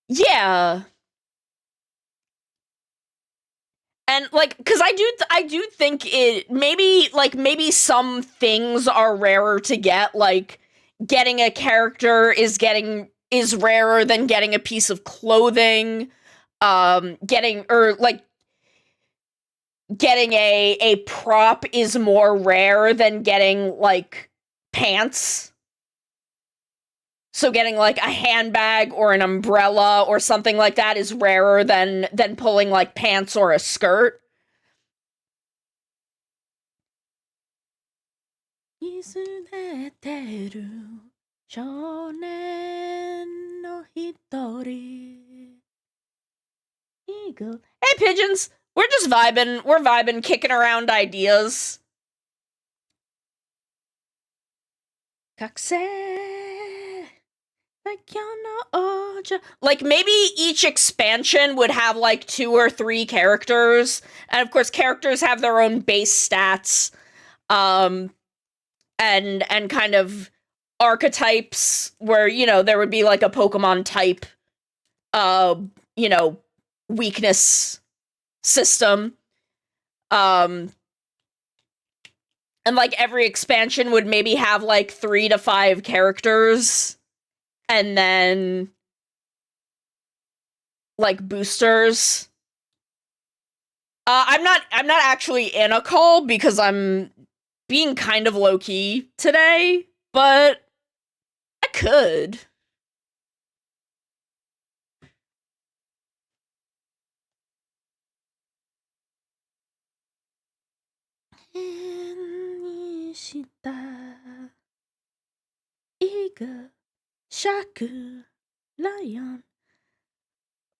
Speaker 1: Yeah. And like, because I do think it maybe some things are rarer to get, like getting a character is getting is rarer than getting a piece of clothing. Getting a prop is more rare than getting, like, pants. So getting, like, a handbag or an umbrella or something like that is rarer than pulling, like, pants or a skirt. Hey, pigeons! We're just vibing. We're vibing, kicking around ideas. Like, maybe each expansion would have, like, 2 or 3 characters. And, of course, characters have their own base stats. And kind of archetypes where, you know, there would be, like, a Pokemon type, you know, weakness system. And, like, every expansion would maybe have, like, 3 to 5 characters. And then, like, boosters. I'm not actually in a call because I'm being kind of low-key today, but I could.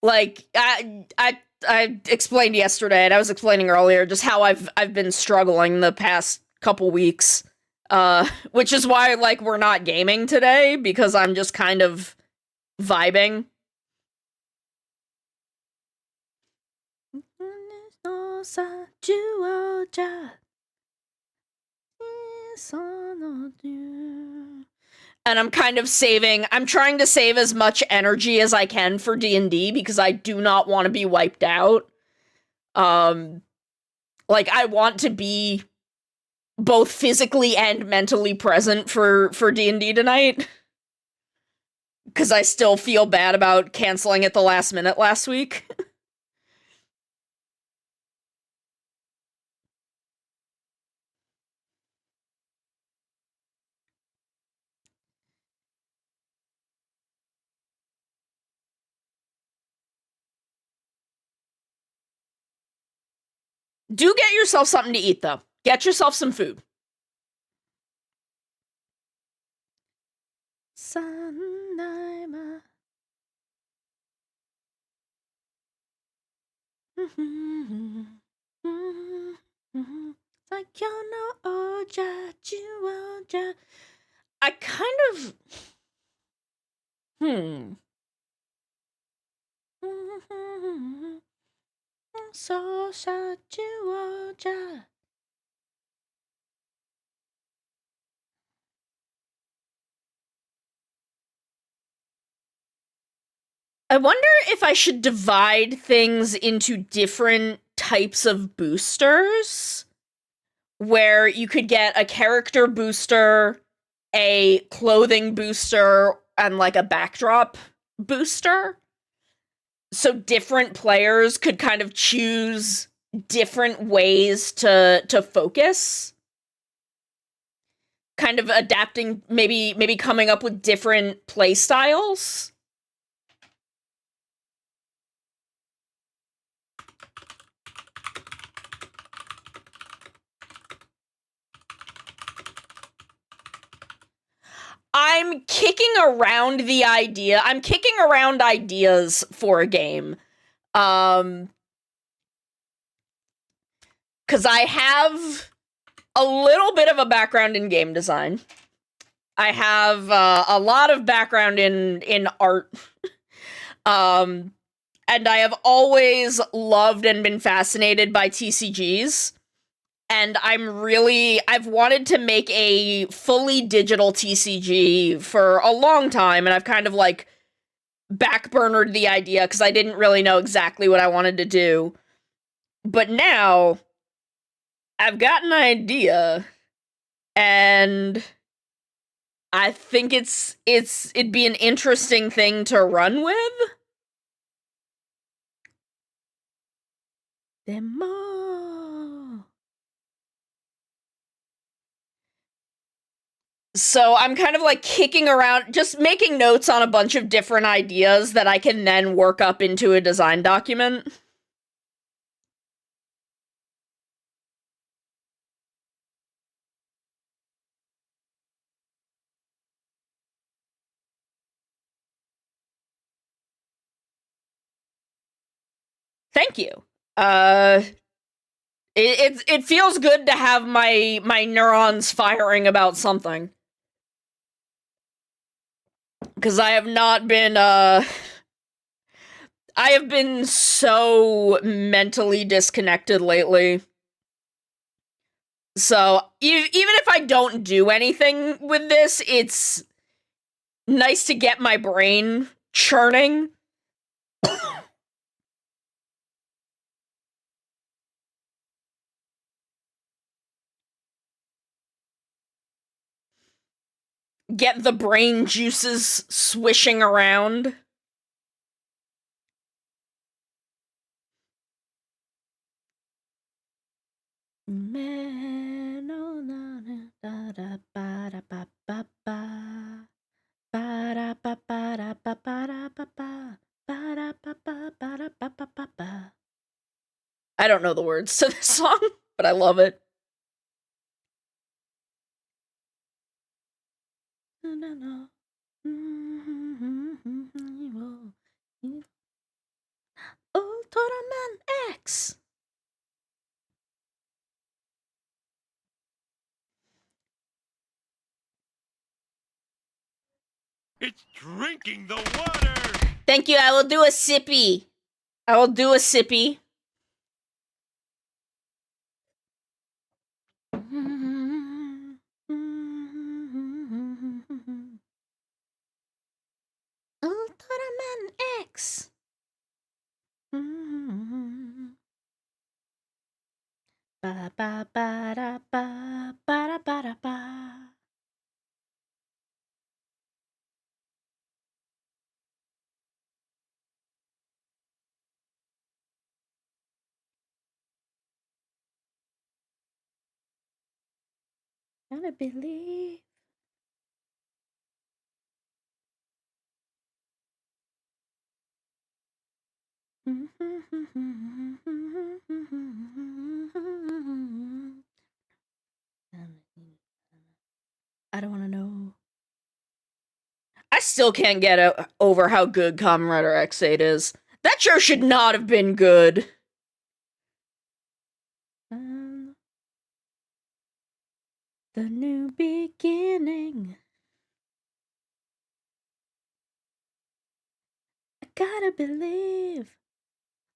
Speaker 1: Like, I explained yesterday, and I was explaining earlier, just how I've been struggling the past couple weeks. Which is why, like, we're not gaming today, because I'm just kind of vibing. And I'm kind of I'm trying to save as much energy as I can for D&D, because I do not want to be wiped out. Like, I want to be both physically and mentally present for D&D tonight. Because I still feel bad about canceling at the last minute last week. Do get yourself something to eat, though. Get yourself some food. I kind of... I wonder if I should divide things into different types of boosters, where you could get a character booster, a clothing booster, and, like, a backdrop booster. So different players could kind of choose different ways to focus. Kind of adapting, maybe coming up with different play styles. I'm kicking around ideas for a game. Because I have a little bit of a background in game design. I have a lot of background in art. And I have always loved and been fascinated by TCGs. And I've wanted to make a fully digital TCG for a long time, and I've kind of, like, backburnered the idea because I didn't really know exactly what I wanted to do. But now, I've got an idea, and I think it'd be an interesting thing to run with. Demo. So I'm kind of like kicking around, just making notes on a bunch of different ideas that I can then work up into a design document. Thank you. It feels good to have my neurons firing about something. Because I have not been, I have been so mentally disconnected lately. So, even if I don't do anything with this, it's nice to get my brain churning. Get the brain juices swishing around. I don't know the words to this song, but I love it. Ultraman X.
Speaker 7: It's drinking the water!
Speaker 1: Thank you, I will do a sippy. I will do a sippy. Ultraman X. Ba ba ba da ba ba da ba da ba. Gotta believe. I don't want to know. I still can't get over how good Kamen Rider X8 is. That show should not have been good. The new beginning. I gotta believe.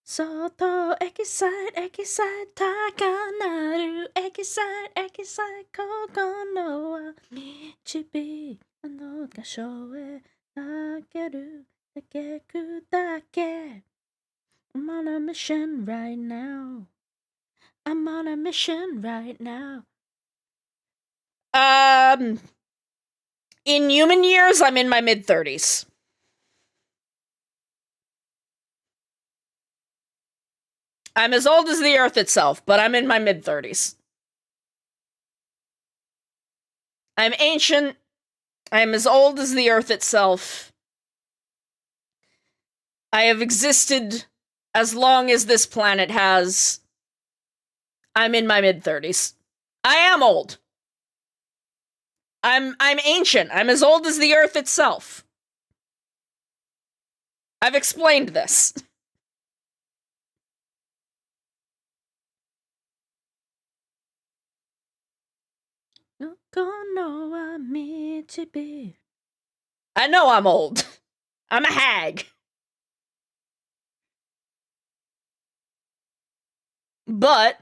Speaker 1: Soto ekisai takanaru ekisai koko wa michibi no gasho e ageru dakeku dake. I'm on a mission right now. I'm on a mission right now. In human years, I'm in my mid-30s. I'm as old as the Earth itself, but I'm in my mid-30s. I'm ancient. I'm as old as the Earth itself. I have existed as long as this planet has. I'm in my mid-30s. I am old. I'm ancient. I'm as old as the Earth itself. I've explained this. I know I'm old. I'm a hag. But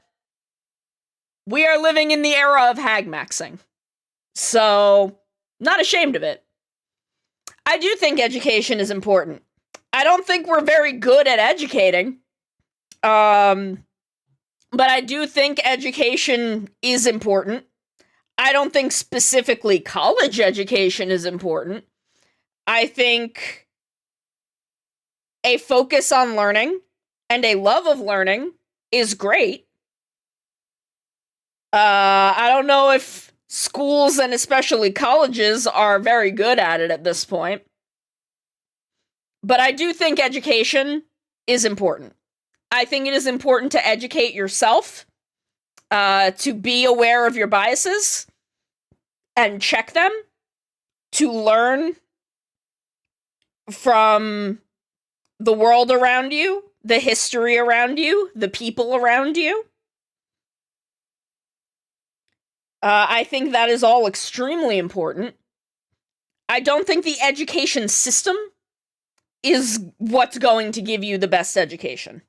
Speaker 1: we are living in the era of hag maxing. So, not ashamed of it. I do think education is important. I don't think we're very good at educating. But I do think education is important. I don't think specifically college education is important. I think a focus on learning and a love of learning is great. I don't know if schools and especially colleges are very good at it at this point. But I do think education is important. I think it is important to educate yourself, to be aware of your biases and check them, to learn from the world around you, the history around you, the people around you. I think that is all extremely important. I don't think the education system is what's going to give you the best education.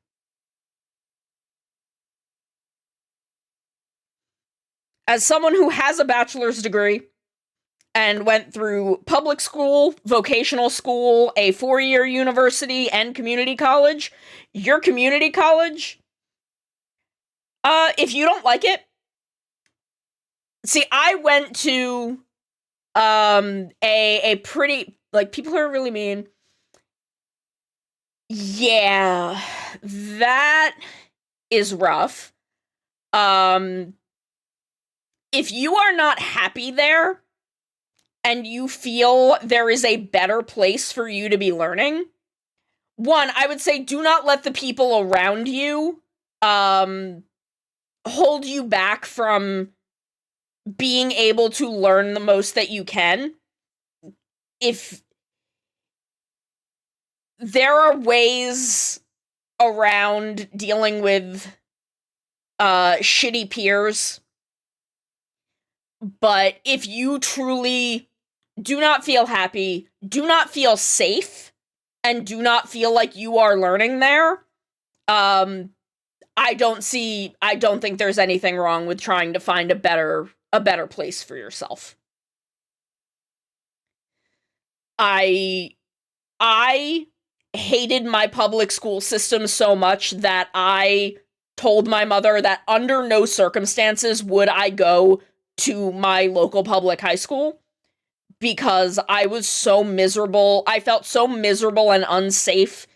Speaker 1: As someone who has a bachelor's degree and went through public school, vocational school, a 4-year university, and community college, your community college, if you don't like it, see, I went to a pretty, like, people are really mean. Yeah, that is rough. If you are not happy there and you feel there is a better place for you to be learning, one, I would say do not let the people around you hold you back from being able to learn the most that you can. If there are ways around dealing with shitty peers, but if you truly do not feel happy, do not feel safe, and do not feel like you are learning there, I don't think there's anything wrong with trying to find a better place for yourself. I hated my public school system so much that I told my mother that under no circumstances would I go to my local public high school because I was so miserable. I felt so miserable and unsafe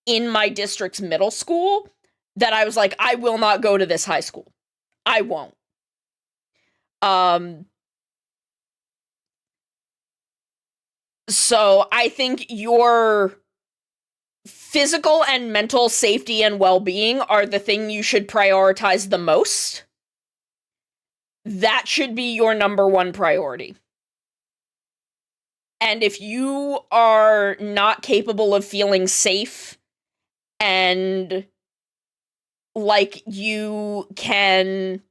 Speaker 1: in my district's middle school that I was like, I will not go to this high school. I won't. So I think your physical and mental safety and well-being are the thing you should prioritize the most. That should be your number one priority. And if you are not capable of feeling safe and like you can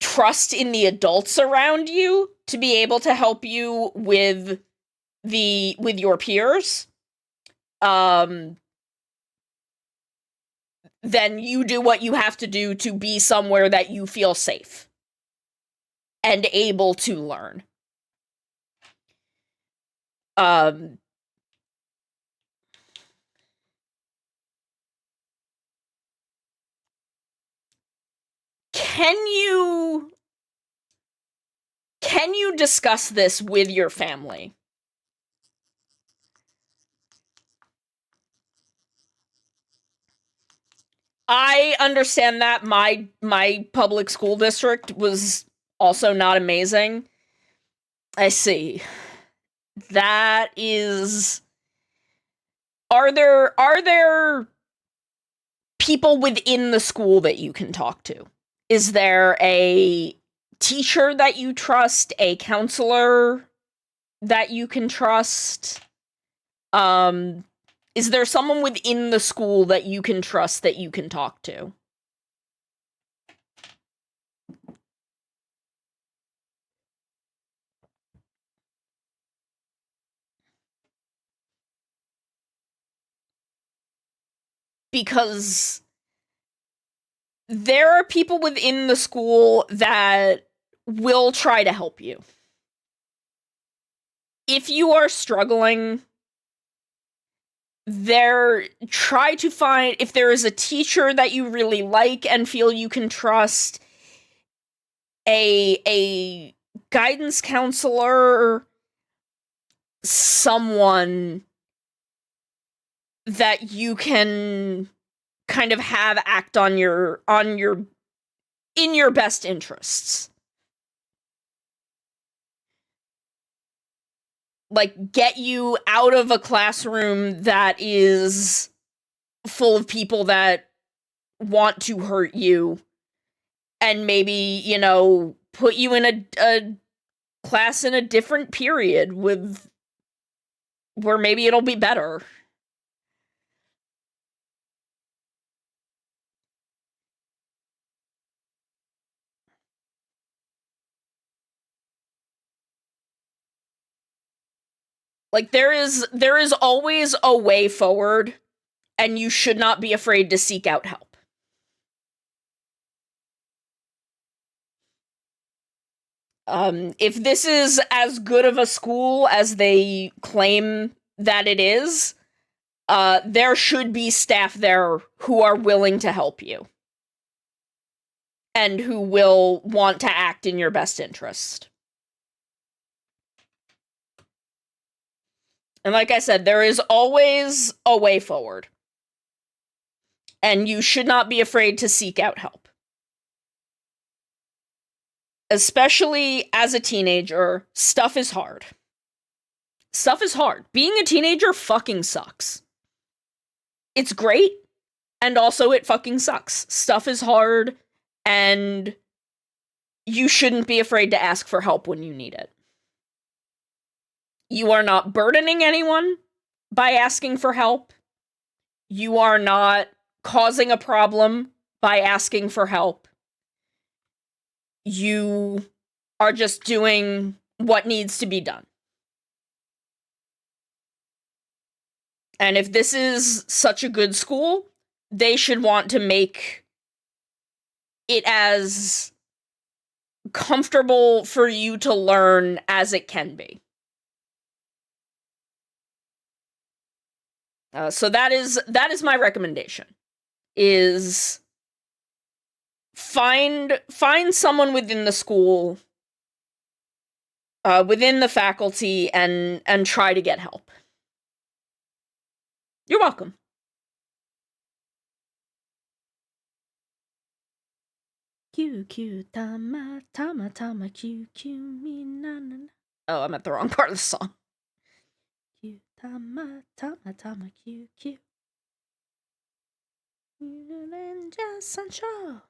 Speaker 1: trust in the adults around you to be able to help you with your peers, then you do what you have to do to be somewhere that you feel safe and able to learn. Can you discuss this with your family? I understand that my public school district was also not amazing. I see. That is... Are there people within the school that you can talk to? Is there a teacher that you trust, a counselor that you can trust? Is there someone within the school that you can trust that you can talk to? Because there are people within the school that will try to help you. If you are struggling, try to find, if there is a teacher that you really like and feel you can trust, a guidance counselor, someone that you can kind of have act in your best interests. Like, get you out of a classroom that is full of people that want to hurt you, and maybe, put you in a class in a different period where maybe it'll be better. Like, there is always a way forward, and you should not be afraid to seek out help. If this is as good of a school as they claim that it is, there should be staff there who are willing to help you. And who will want to act in your best interest. And like I said, there is always a way forward. And you should not be afraid to seek out help. Especially as a teenager, stuff is hard. Stuff is hard. Being a teenager fucking sucks. It's great, and also it fucking sucks. Stuff is hard, and you shouldn't be afraid to ask for help when you need it. You are not burdening anyone by asking for help. You are not causing a problem by asking for help. You are just doing what needs to be done. And if this is such a good school, they should want to make it as comfortable for you to learn as it can be. So that is my recommendation. Is find someone within the school, within the faculty, and try to get help. You're welcome. Q tama tama tama Q me na na. Oh, I'm at the wrong part of the song. Q tama tama tama Q. Ninja Sancho.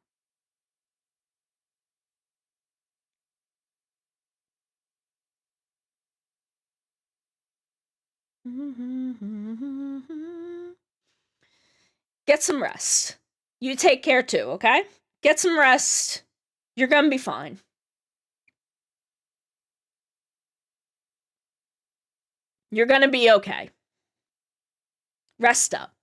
Speaker 1: Get some rest. You take care too, okay? Get some rest. You're gonna be fine. You're gonna be okay. Rest up.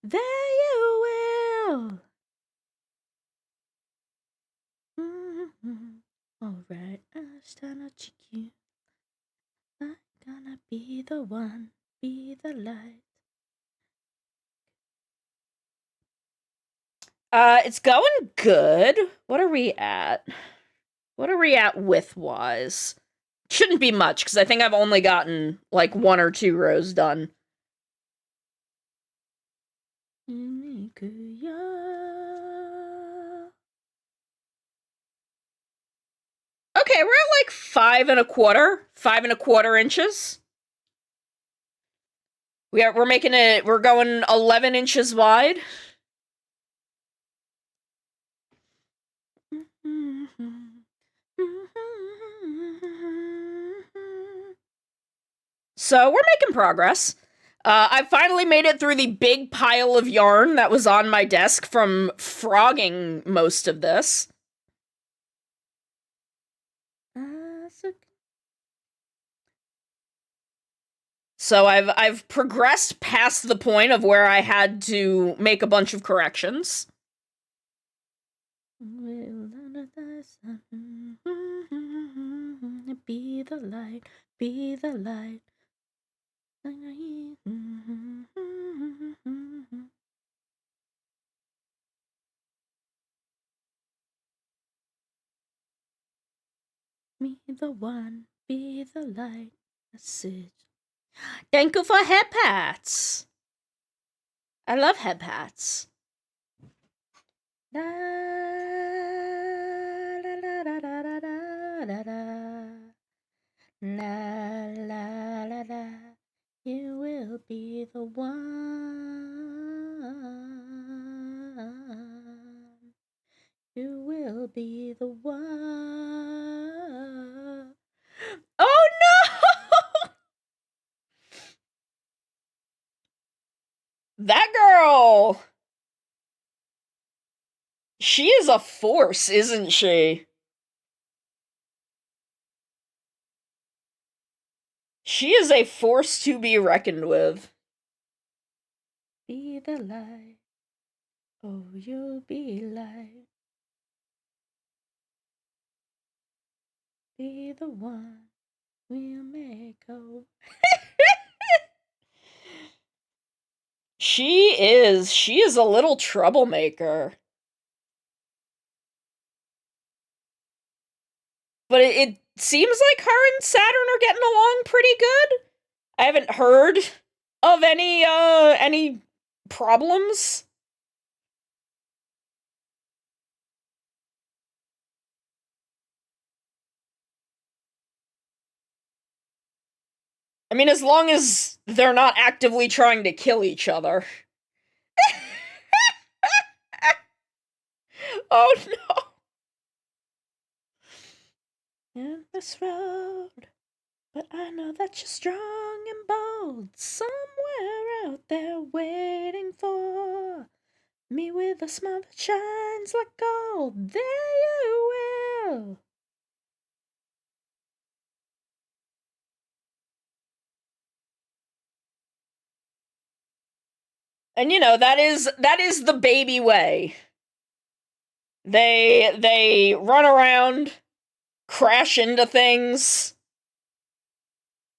Speaker 1: There you will. Alright, I'm gonna be the one, be the light. It's going good. What are we at? What are we at width-wise? Shouldn't be much, because I think I've only gotten, like, 1 or 2 rows done. Okay, we're at like 5 1/4 inches. We're making it, we're going 11 inches wide. So we're making progress. I finally made it through the big pile of yarn that was on my desk from frogging most of this. So I've progressed past the point of where I had to make a bunch of corrections. Be the light, be the light. Be the one, be the light. Message. Thank you for head pats. I love head pats. Da, da, da, da, da, da, da, da. La la la la. You will be the one. You will be the one. Oh no! That girl! She is a force, isn't she? She is a force to be reckoned with. Be the light. Oh, you'll be light. Be the one. We'll make hope. She is a little troublemaker. But it seems like her and Saturn are getting along pretty good. I haven't heard of any problems. I mean, as long as they're not actively trying to kill each other. Oh no. In this road, but I know that you're strong and bold. Somewhere out there waiting for me with a smile that shines like gold. There you will. And you know, that is the baby way. They run around, crash into things,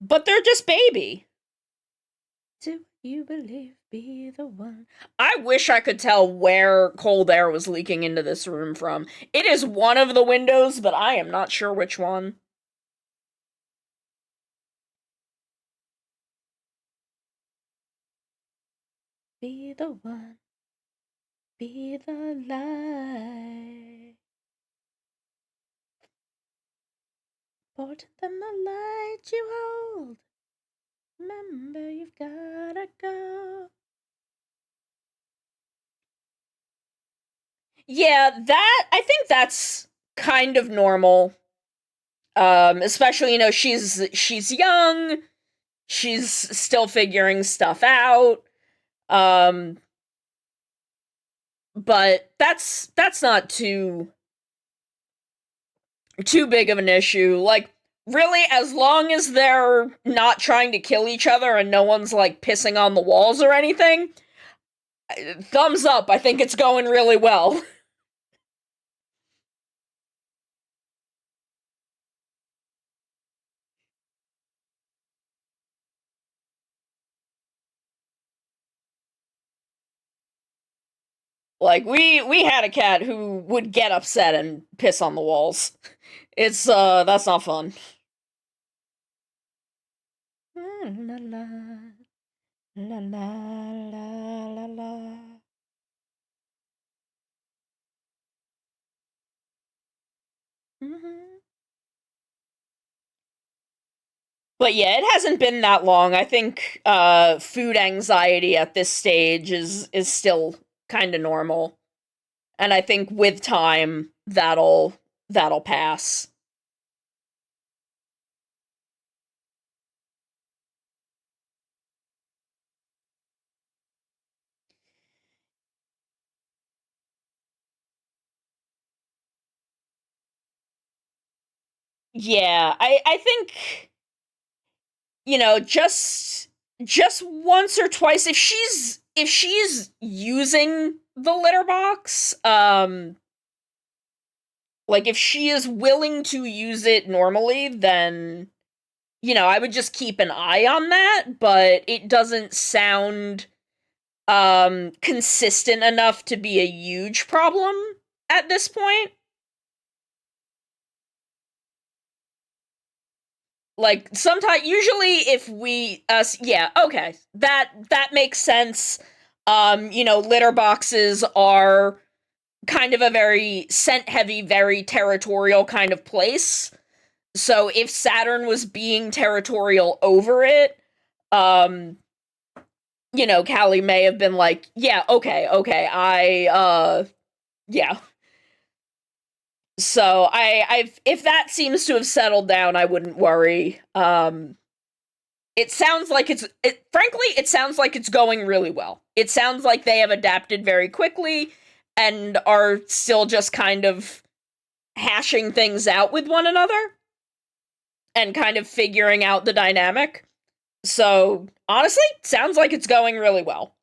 Speaker 1: but they're just baby. Do you believe be the one? I wish I could tell where cold air was leaking into this room from. It is one of the windows, but I am not sure which one. Be the one. Be the light. Important than the light you hold. Remember, you've gotta go. Yeah, I think that's kind of normal. Especially, you know, she's young, she's still figuring stuff out. But that's not too big of an issue. Like, really, as long as they're not trying to kill each other and no one's like pissing on the walls or anything, thumbs up. I think it's going really well. Like, we had a cat who would get upset and piss on the walls. It's that's not fun. La la la la la la la. Mm-hmm. But yeah, it hasn't been that long. I think food anxiety at this stage is still kind of normal. And I think with time that'll pass. Yeah, I think, you know, just just once or twice if she's using the litter box, like if she is willing to use it normally, then I would just keep an eye on that, but it doesn't sound consistent enough to be a huge problem at this point. Like sometimes usually if we yeah, okay. That makes sense. Litter boxes are kind of a very scent heavy, very territorial kind of place. So if Saturn was being territorial over it, Callie may have been like, yeah, okay, yeah. So if that seems to have settled down, I wouldn't worry. It sounds like frankly, it sounds like it's going really well. It sounds like they have adapted very quickly and are still just kind of hashing things out with one another and kind of figuring out the dynamic. So, honestly, sounds like it's going really well.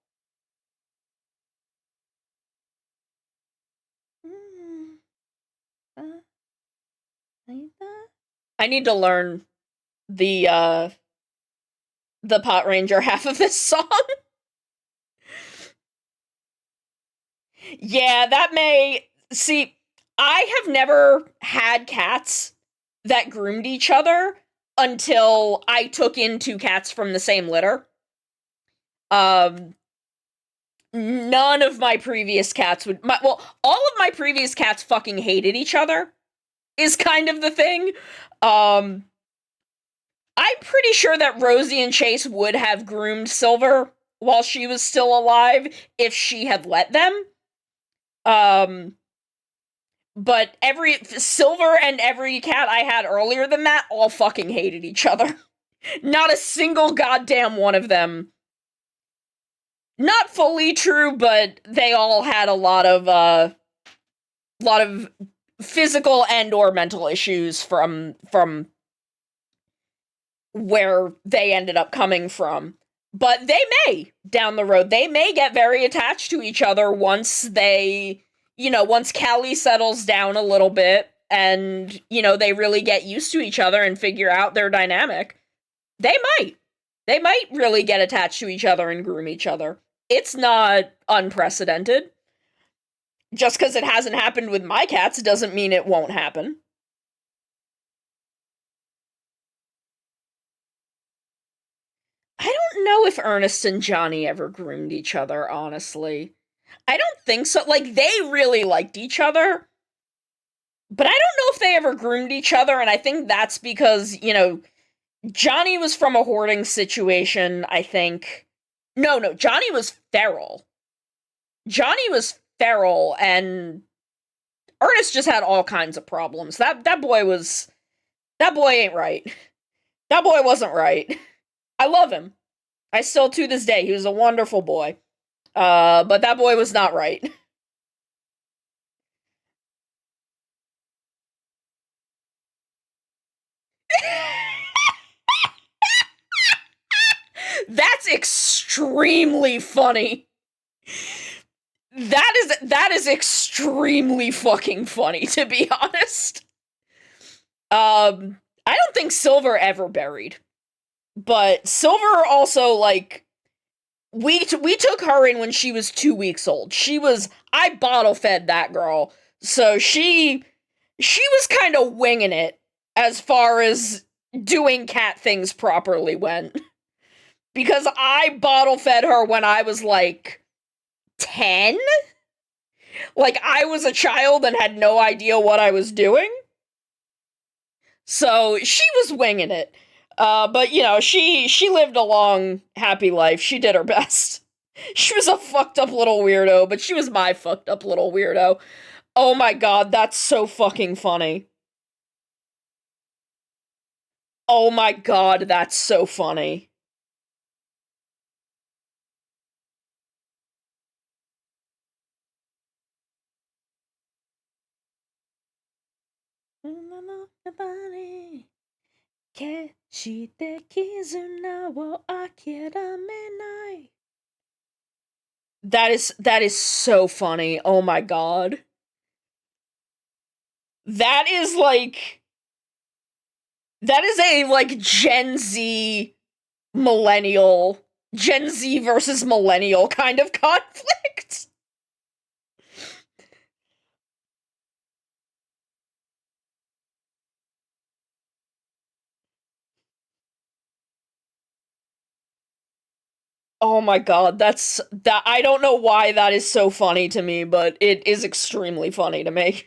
Speaker 1: I need to learn the Pot Ranger half of this song. Yeah, that may... See, I have never had cats that groomed each other until I took in two cats from the same litter. None of my previous cats would... all of my previous cats fucking hated each other, is kind of the thing. I'm pretty sure that Rosie and Chase would have groomed Silver while she was still alive if she had let them. But Silver and every cat I had earlier than that all fucking hated each other. Not a single goddamn one of them. Not fully true, but they all had a lot of physical and or mental issues from where they ended up coming from. But they may, down the road, they may get very attached to each other once they, once Callie settles down a little bit and, they really get used to each other and figure out their dynamic. They might. They might really get attached to each other and groom each other. It's not unprecedented. Just because it hasn't happened with my cats doesn't mean it won't happen. I don't know if Ernest and Johnny ever groomed each other, honestly. I don't think so. Like, they really liked each other, but I don't know if they ever groomed each other, and I think that's because, Johnny was from a hoarding situation, I think. No, Johnny was feral. Johnny was feral, and Ernest just had all kinds of problems. That boy ain't right. That boy wasn't right. I love him. I still, to this day, he was a wonderful boy. But that boy was not right. That's extremely funny. That is extremely fucking funny, to be honest. I don't think Silver ever buried. But Silver also, like, we took her in when she was 2 weeks old. I bottle fed that girl. So she was kind of winging it as far as doing cat things properly went. Because I bottle fed her when I was like 10? Like, I was a child and had no idea what I was doing. So she was winging it. But she lived a long, happy life. She did her best. She was a fucked up little weirdo, but she was my fucked up little weirdo. Oh my god, that's so fucking funny. Oh my god, that's so funny. して絆を諦めない。That is so funny. Oh my god. That is a like Gen Z versus millennial kind of conflict. Oh my god, that I don't know why that is so funny to me, but it is extremely funny to me.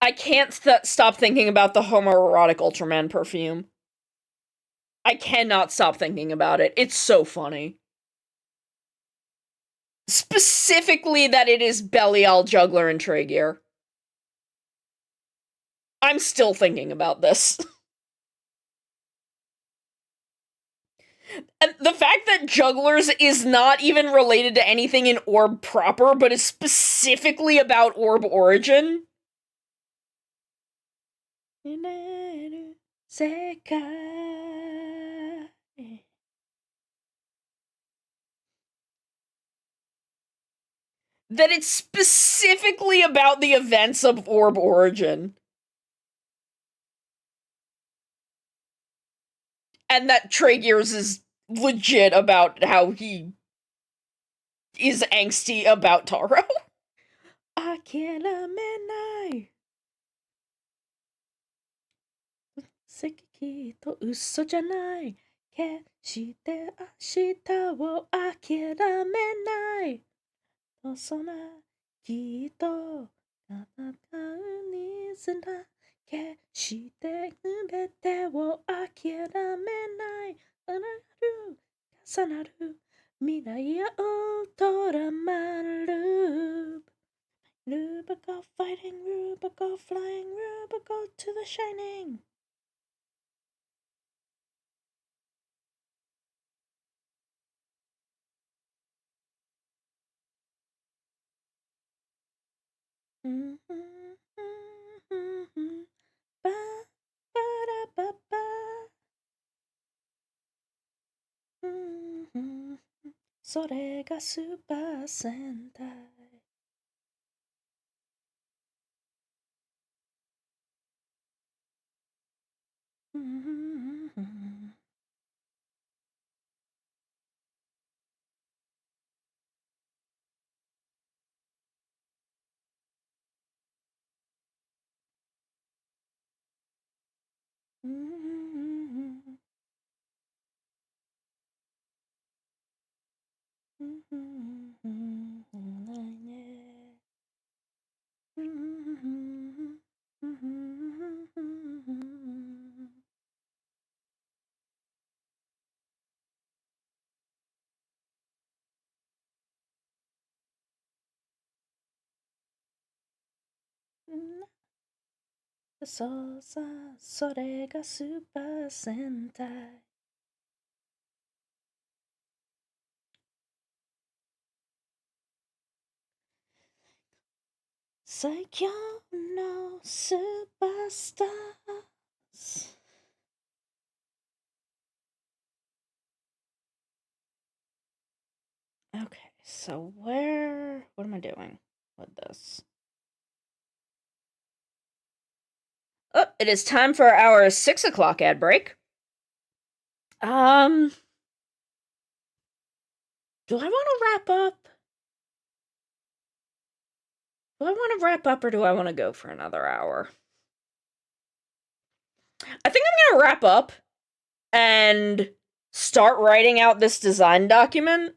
Speaker 1: I can't stop thinking about the homoerotic Ultraman perfume. I cannot stop thinking about it. It's so funny. Specifically that it is Belial, Juggler, and Tragear. I'm still thinking about this. And the fact that Jugglers is not even related to anything in Orb proper, but is specifically about Orb origin. That it's specifically about the events of Orb origin. And that Tragears is legit about how he is angsty about Taro. 諦めない奇跡と嘘じゃない決して明日を諦めないそなきっと戦うにすな決して全てを諦めない重なる未来やウルトラマンループRuba go fighting, Ruba go flying, Ruba go to the shining. Ba, ba, da, ba, ba. それがスーパー戦隊そうさ、それがスーパー戦隊最強のスーパースター Okay, so what am I doing with this? Oh, it is time for our 6 o'clock ad break. Do I want to wrap up? Do I want to wrap up or do I want to go for another hour? I think I'm going to wrap up and start writing out this design document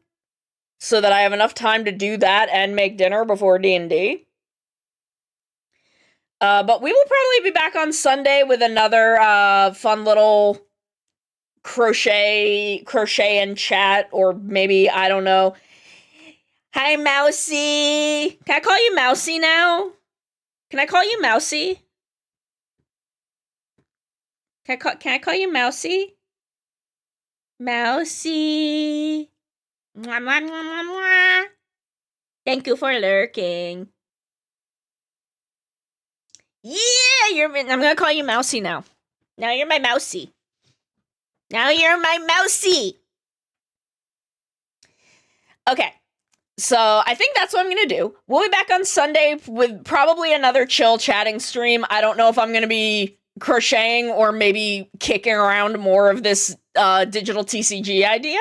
Speaker 1: so that I have enough time to do that and make dinner before D&D. But we will probably be back on Sunday with another fun little crochet and chat, or maybe, I don't know. Hi, Mousy. Can I call you Mousy now? Can I call you Mousy? Can I call you Mousy? Mousy. Mwah, mwah, mwah, mwah, mwah. Thank you for lurking. Yeah, I'm gonna call you Mousy now. Now you're my Mousy. Now you're my Mousy. Okay. So I think that's what I'm going to do. We'll be back on Sunday with probably another chill chatting stream. I don't know if I'm going to be crocheting or maybe kicking around more of this digital TCG idea.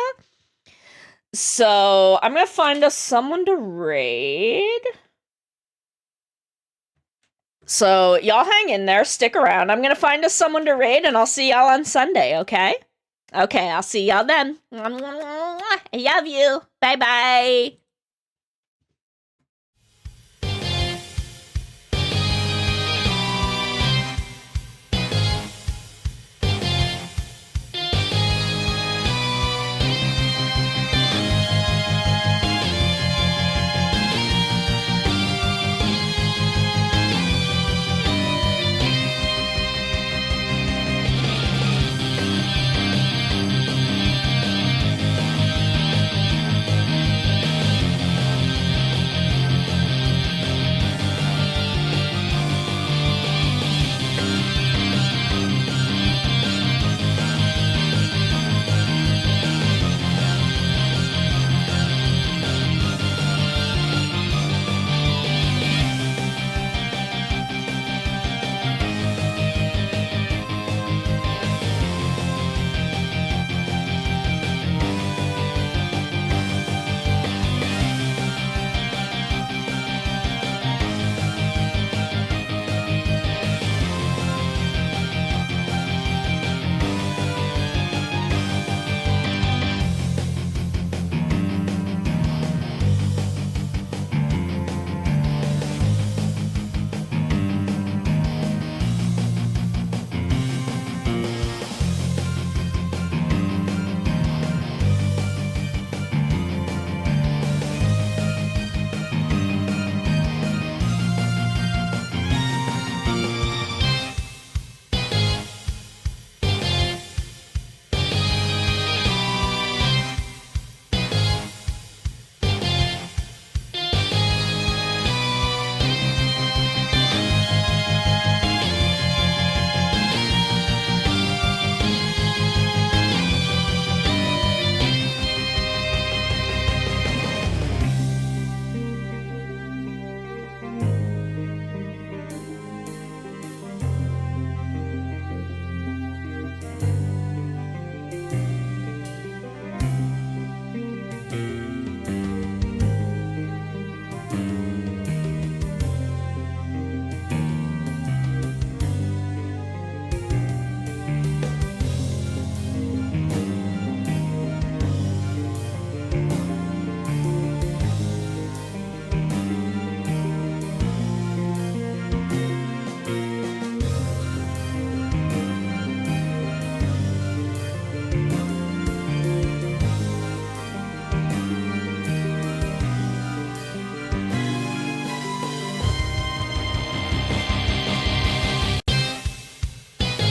Speaker 1: So I'm going to find us someone to raid. So y'all hang in there, stick around. I'm going to find us someone to raid, and I'll see y'all on Sunday, okay? Okay, I'll see y'all then. I love you. Bye-bye.